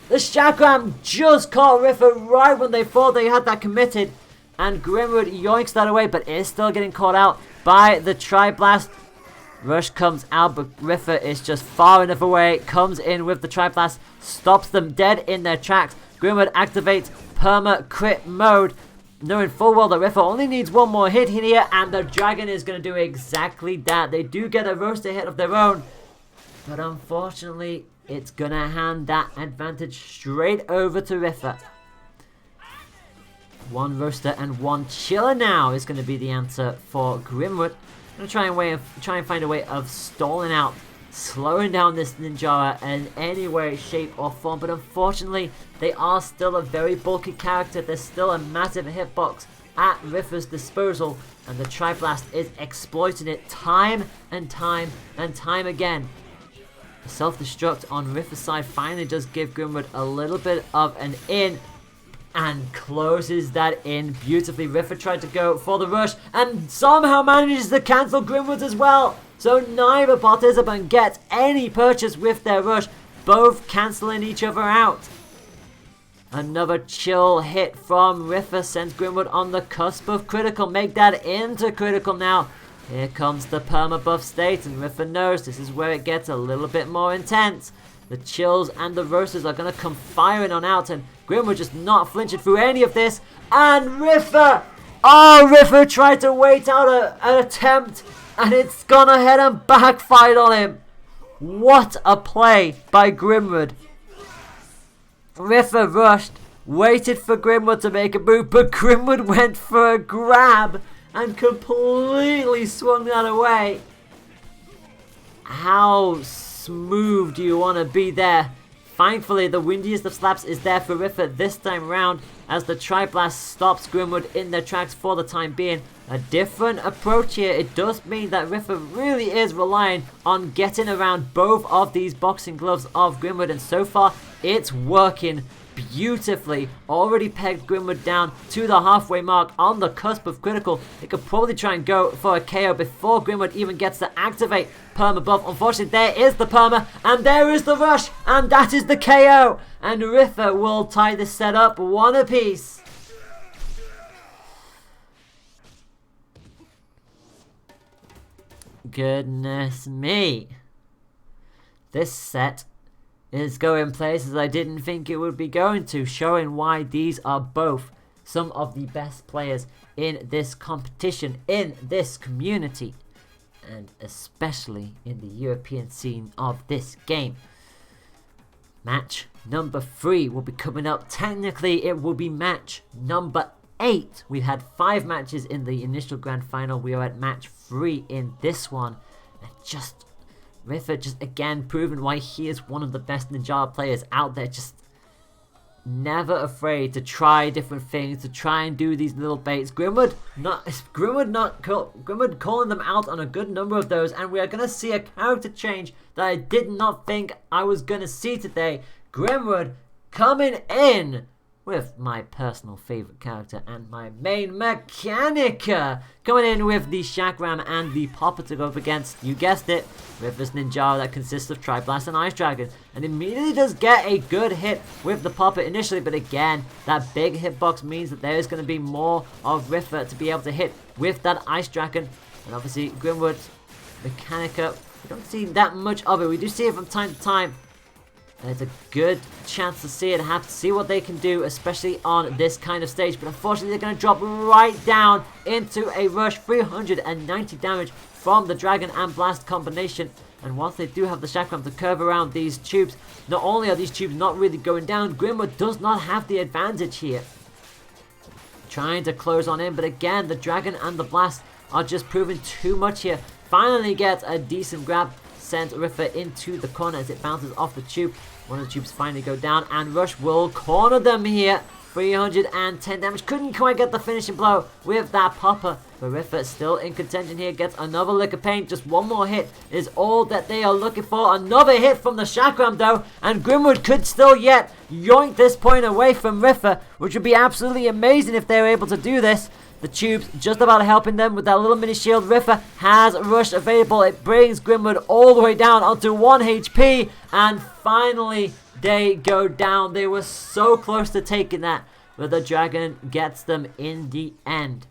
The Chakram just caught Riffer right when they thought they had that committed, and Grimwood yoinks that away, but is still getting caught out by the Tri-Blast. Rush comes out, but Riffer is just far enough away, comes in with the Tri-Blast, stops them dead in their tracks. Grimwood activates Perma Crit mode, knowing full well that Riffer only needs one more hit here, and the Dragon is going to do exactly that. They do get a roaster hit of their own, but unfortunately, it's going to hand that advantage straight over to Riffer. One roaster and one chiller now is going to be the answer for Grimwood. I'm going to try and find a way of stalling out, slowing down this Ninjara in any way, shape or form, but unfortunately they are still a very bulky character. There's still a massive hitbox at Riffer's disposal, and the Tri-Blast is exploiting it time and time and time again. The self-destruct on Riffer's side finally does give Grimwood a little bit of an in, and closes that in beautifully. Riffer tried to go for the rush and somehow manages to cancel Grimwood's as well. So neither participant gets any purchase with their rush, both cancelling each other out. Another chill hit from Riffer sends Grimwood on the cusp of critical. Make that into critical now. Here comes the perma buff state, and Riffer knows this is where it gets a little bit more intense. The chills and the roasters are going to come firing on out, and Grimwood just not flinching through any of this. And Riffer! Oh, Riffer tried to wait out an attempt, and it's gone ahead and backfired on him. What a play by Grimwood. Riffer rushed, waited for Grimwood to make a move, but Grimwood went for a grab and completely swung that away. How smooth do you want to be there? Thankfully, the windiest of slaps is there for Riffer this time around, as the Tri-Blast stops Grimwood in their tracks for the time being. A different approach here. It does mean that Riffer really is relying on getting around both of these boxing gloves of Grimwood, and so far it's working beautifully. Already pegged Grimwood down to the halfway mark on the cusp of critical. It could probably try and go for a KO before Grimwood even gets to activate perma buff. Unfortunately, there is the perma, and there is the rush, and that is the KO, and Riffer will tie this set up one apiece. Goodness me. This set is going places I didn't think it would be going to, showing why these are both some of the best players in this competition, in this community, and especially in the European scene of this game. Match number 3 will be coming up. Technically, it will be match number 8. We've had 5 matches in the initial grand final. We are at match 3 in this one. And Riffer just again proving why he is one of the best Ninjara players out there. Just never afraid to try different things, to try and do these little baits. Grimwood calling them out on a good number of those, and we are going to see a character change that I did not think I was going to see today. Grimwood coming in with my personal favourite character and my main Mechanica, coming in with the Chakram and the Popper to go up against, you guessed it, Riffer's Ninjara that consists of Tri-Blast and Ice Dragon, and immediately does get a good hit with the Popper initially, but again, that big hitbox means that there is going to be more of Riffer to be able to hit with that Ice Dragon, and obviously Grimwood's Mechanica, we don't see that much of it. We do see it from time to time. There's a good chance to see it. Have to see what they can do, especially on this kind of stage. But unfortunately, they're going to drop right down into a rush. 390 damage from the Dragon and Blast combination. And whilst they do have the Chakram to curve around these tubes, not only are these tubes not really going down, Grimwood does not have the advantage here. Trying to close on in, but again, the Dragon and the Blast are just proving too much here. Finally gets a decent grab. Sends Riffer into the corner as it bounces off the tube. One of the tubes finally go down, and Rush will corner them here. 310 damage. Couldn't quite get the finishing blow with that popper. But Riffa still in contention here. Gets another lick of pain. Just one more hit is all that they are looking for. Another hit from the chakram though. And Grimwood could still yet yoink this point away from Riffa, which would be absolutely amazing if they were able to do this. The tubes just about helping them with that little mini shield. Riffa has rush available. It brings Grimwood all the way down onto 1 HP. And finally, they go down. They were so close to taking that, but the dragon gets them in the end.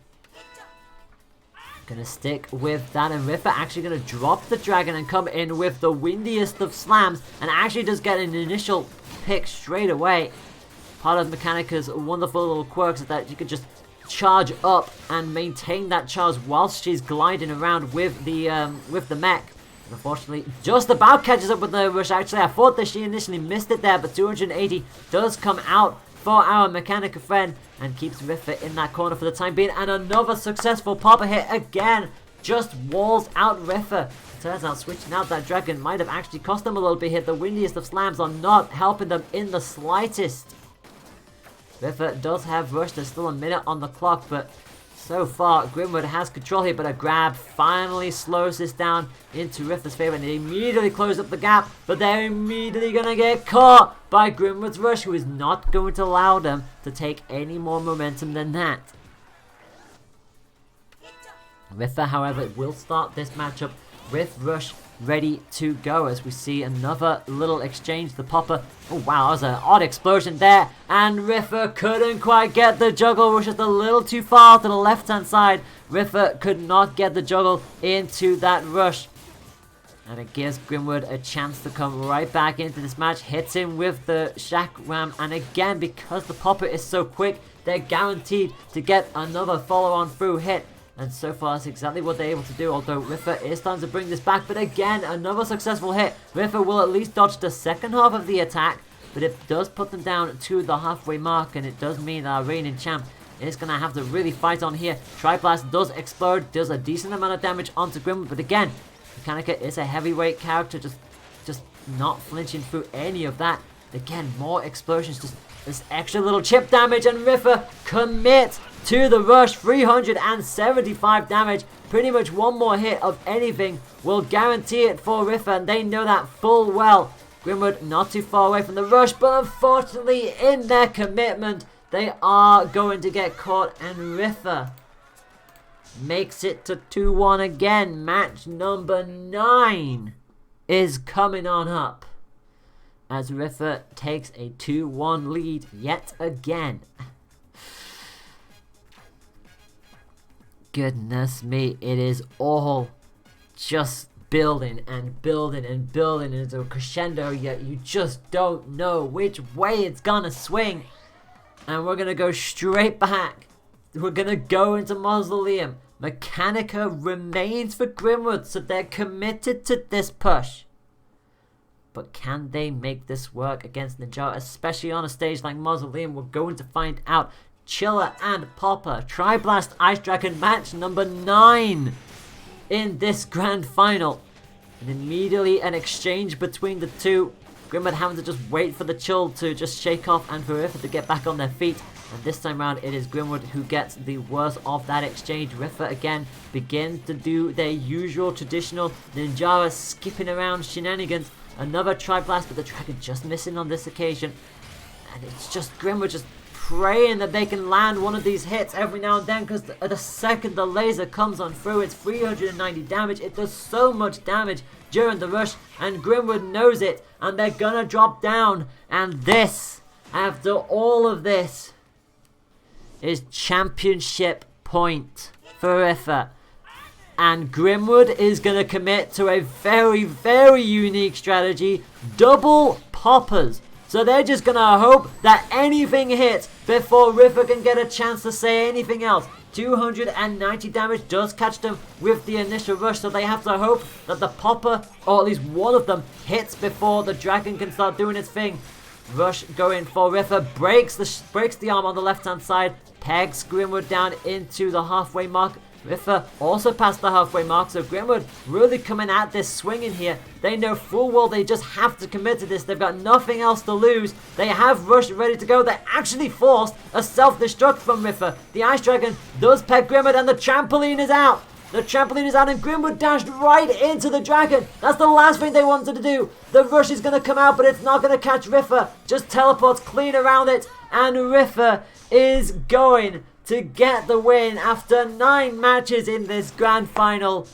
Gonna stick with that, and Riffa actually gonna drop the dragon and come in with the windiest of slams, and actually does get an initial pick straight away. Part of Mechanica's wonderful little quirks is that you could just charge up and maintain that charge whilst she's gliding around with the mech. And unfortunately, just about catches up with the rush. Actually, I thought that she initially missed it there, but 280 does come out for our Mechanica friend and keeps Riffa in that corner for the time being. And another successful popper hit again, just walls out Riffa. Turns out switching out that dragon might have actually cost them a little bit here. The windiest of slams are not helping them in the slightest. Riffa does have rush. There's still a minute on the clock, but so far Grimwood has control here. But a grab finally slows this down into Riffa's favor, and they immediately close up the gap. But they're immediately gonna get caught by Grimwood's rush, who is not going to allow them to take any more momentum than that. Riffa, however, will start this matchup with rush ready to go as we see another little exchange. The popper, oh wow, that was an odd explosion there, and Riffa couldn't quite get the juggle. Was just a little too far to the left hand side. Riffa could not get the juggle into that rush, and it gives Grimwood a chance to come right back into this match. Hits him with the chakram, and again, because the popper is so quick, they're guaranteed to get another follow on through hit. And so far, that's exactly what they're able to do, although Riffa is starting to bring this back. But again, another successful hit. Riffa will at least dodge the second half of the attack, but it does put them down to the halfway mark, and it does mean that our reigning champ is going to have to really fight on here. Triblast does explode, does a decent amount of damage onto Grimwood, but again, Mechanica is a heavyweight character, just not flinching through any of that. Again, more explosions, just this extra little chip damage, and Riffa commit to the rush. 375 damage. Pretty much one more hit of anything will guarantee it for Riffa, and they know that full well. Grimwood not too far away from the rush, but unfortunately in their commitment they are going to get caught, and Riffa makes it to 2-1 again. Match number 9 is coming on up as Riffa takes a 2-1 lead yet again. Goodness me, it is all just building and building and building into a crescendo, yet you just don't know which way it's gonna swing. And we're gonna go straight back. We're gonna go into Mausoleum. Mechanica remains for Grimwood, so they're committed to this push. But can they make this work against Ninja, especially on a stage like Mausoleum? We're going to find out. Chiller and Popper, Triblast Ice Dragon, match number 9 in this grand final. And immediately an exchange between the two. Grimwood having to just wait for the chill to just shake off and for Riffa to get back on their feet. And this time around, it is Grimwood who gets the worst of that exchange. Riffa again begins to do their usual traditional Ninjara skipping around shenanigans. Another Triblast, but the dragon just missing on this occasion. And it's just Grimwood just praying that they can land one of these hits every now and then, because the second the laser comes on through, it's 390 damage. It does so much damage during the rush, and Grimwood knows it, and they're gonna drop down. And this, after all of this, is championship point for Riffa. And Grimwood is going to commit to a very, very unique strategy. Double poppers. So they're just going to hope that anything hits before Riffa can get a chance to say anything else. 290 damage does catch them with the initial rush, so they have to hope that the popper, or at least one of them, hits before the dragon can start doing its thing. Rush going for Riffa, breaks the arm on the left hand side, pegs Grimwood down into the halfway mark. Riffa also passed the halfway mark, so Grimwood really coming at this swinging here. They know full well they just have to commit to this. They've got nothing else to lose. They have Rush ready to go. They actually forced a self-destruct from Riffa. The Ice Dragon does peg Grimwood, and the trampoline is out. The trampoline is out, and Grimwood dashed right into the dragon. That's the last thing they wanted to do. The Rush is going to come out, but it's not going to catch Riffa. Just teleports clean around it, and Riffa is going to get the win after 9 matches in this grand final.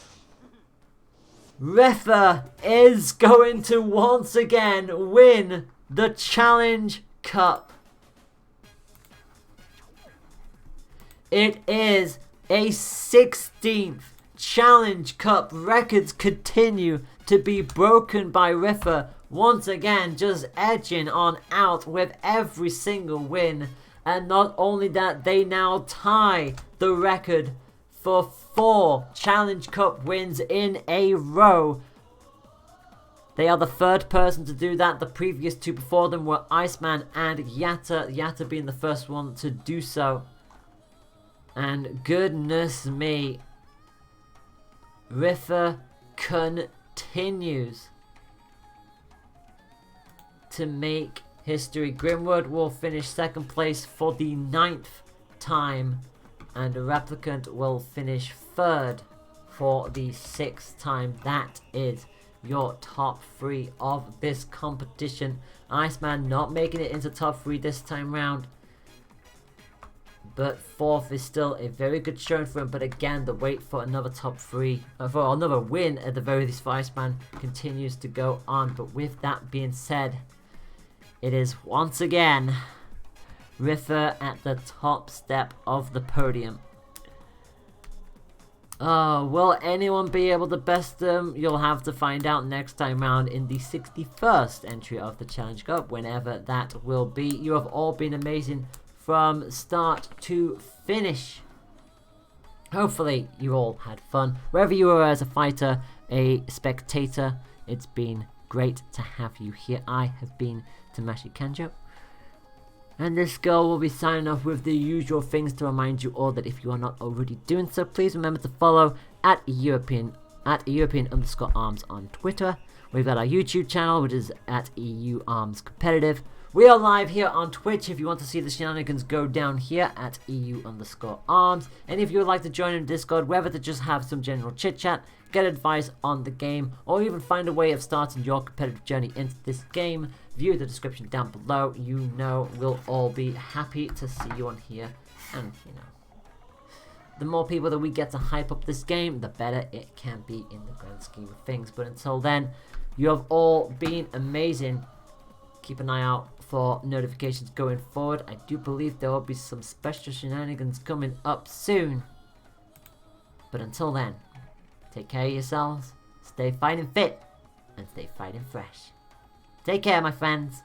Riffa is going to once again win the Challenge Cup. It is a 16th Challenge Cup. Records continue to be broken by Riffa. Once again, just edging on out with every single win. And not only that, they now tie the record for 4 Challenge Cup wins in a row. They are the 3rd person to do that. The previous 2 before them were Iceman and Yatta. Yatta being the first one to do so. And goodness me, Riffa continues to make history. Grimwood will finish 2nd place for the 9th time, and the Replicant will finish 3rd for the 6th time. That is your top 3 of this competition. Iceman not making it into top 3 this time round, but 4th is still a very good showing for him. But again, the wait for another top 3, for another win at the very least for Iceman continues to go on. But with that being said, it is once again Riffa at the top step of the podium. Will anyone be able to best them? You'll have to find out next time round in the 61st entry of the Challenge Cup, whenever that will be. You have all been amazing from start to finish. Hopefully you all had fun. Wherever you were as a fighter, a spectator, it's been great to have you here. I have been Tamashi Kanjo, and this girl will be signing off with the usual things to remind you all that if you are not already doing so, please remember to follow at European_arms on Twitter. We've got our YouTube channel, which is at EU Arms Competitive. We are live here on Twitch if you want to see the shenanigans go down here at EU_arms. And if you would like to join in Discord, whether to just have some general chit chat, get advice on the game, or even find a way of starting your competitive journey into this game, view the description down below. You know we'll all be happy to see you on here. And, you know, the more people that we get to hype up this game, the better it can be in the grand scheme of things. But until then, you have all been amazing. Keep an eye out for notifications going forward. I do believe there will be some special shenanigans coming up soon. But until then, take care of yourselves, stay fighting fit, and stay fighting fresh. Take care, my friends.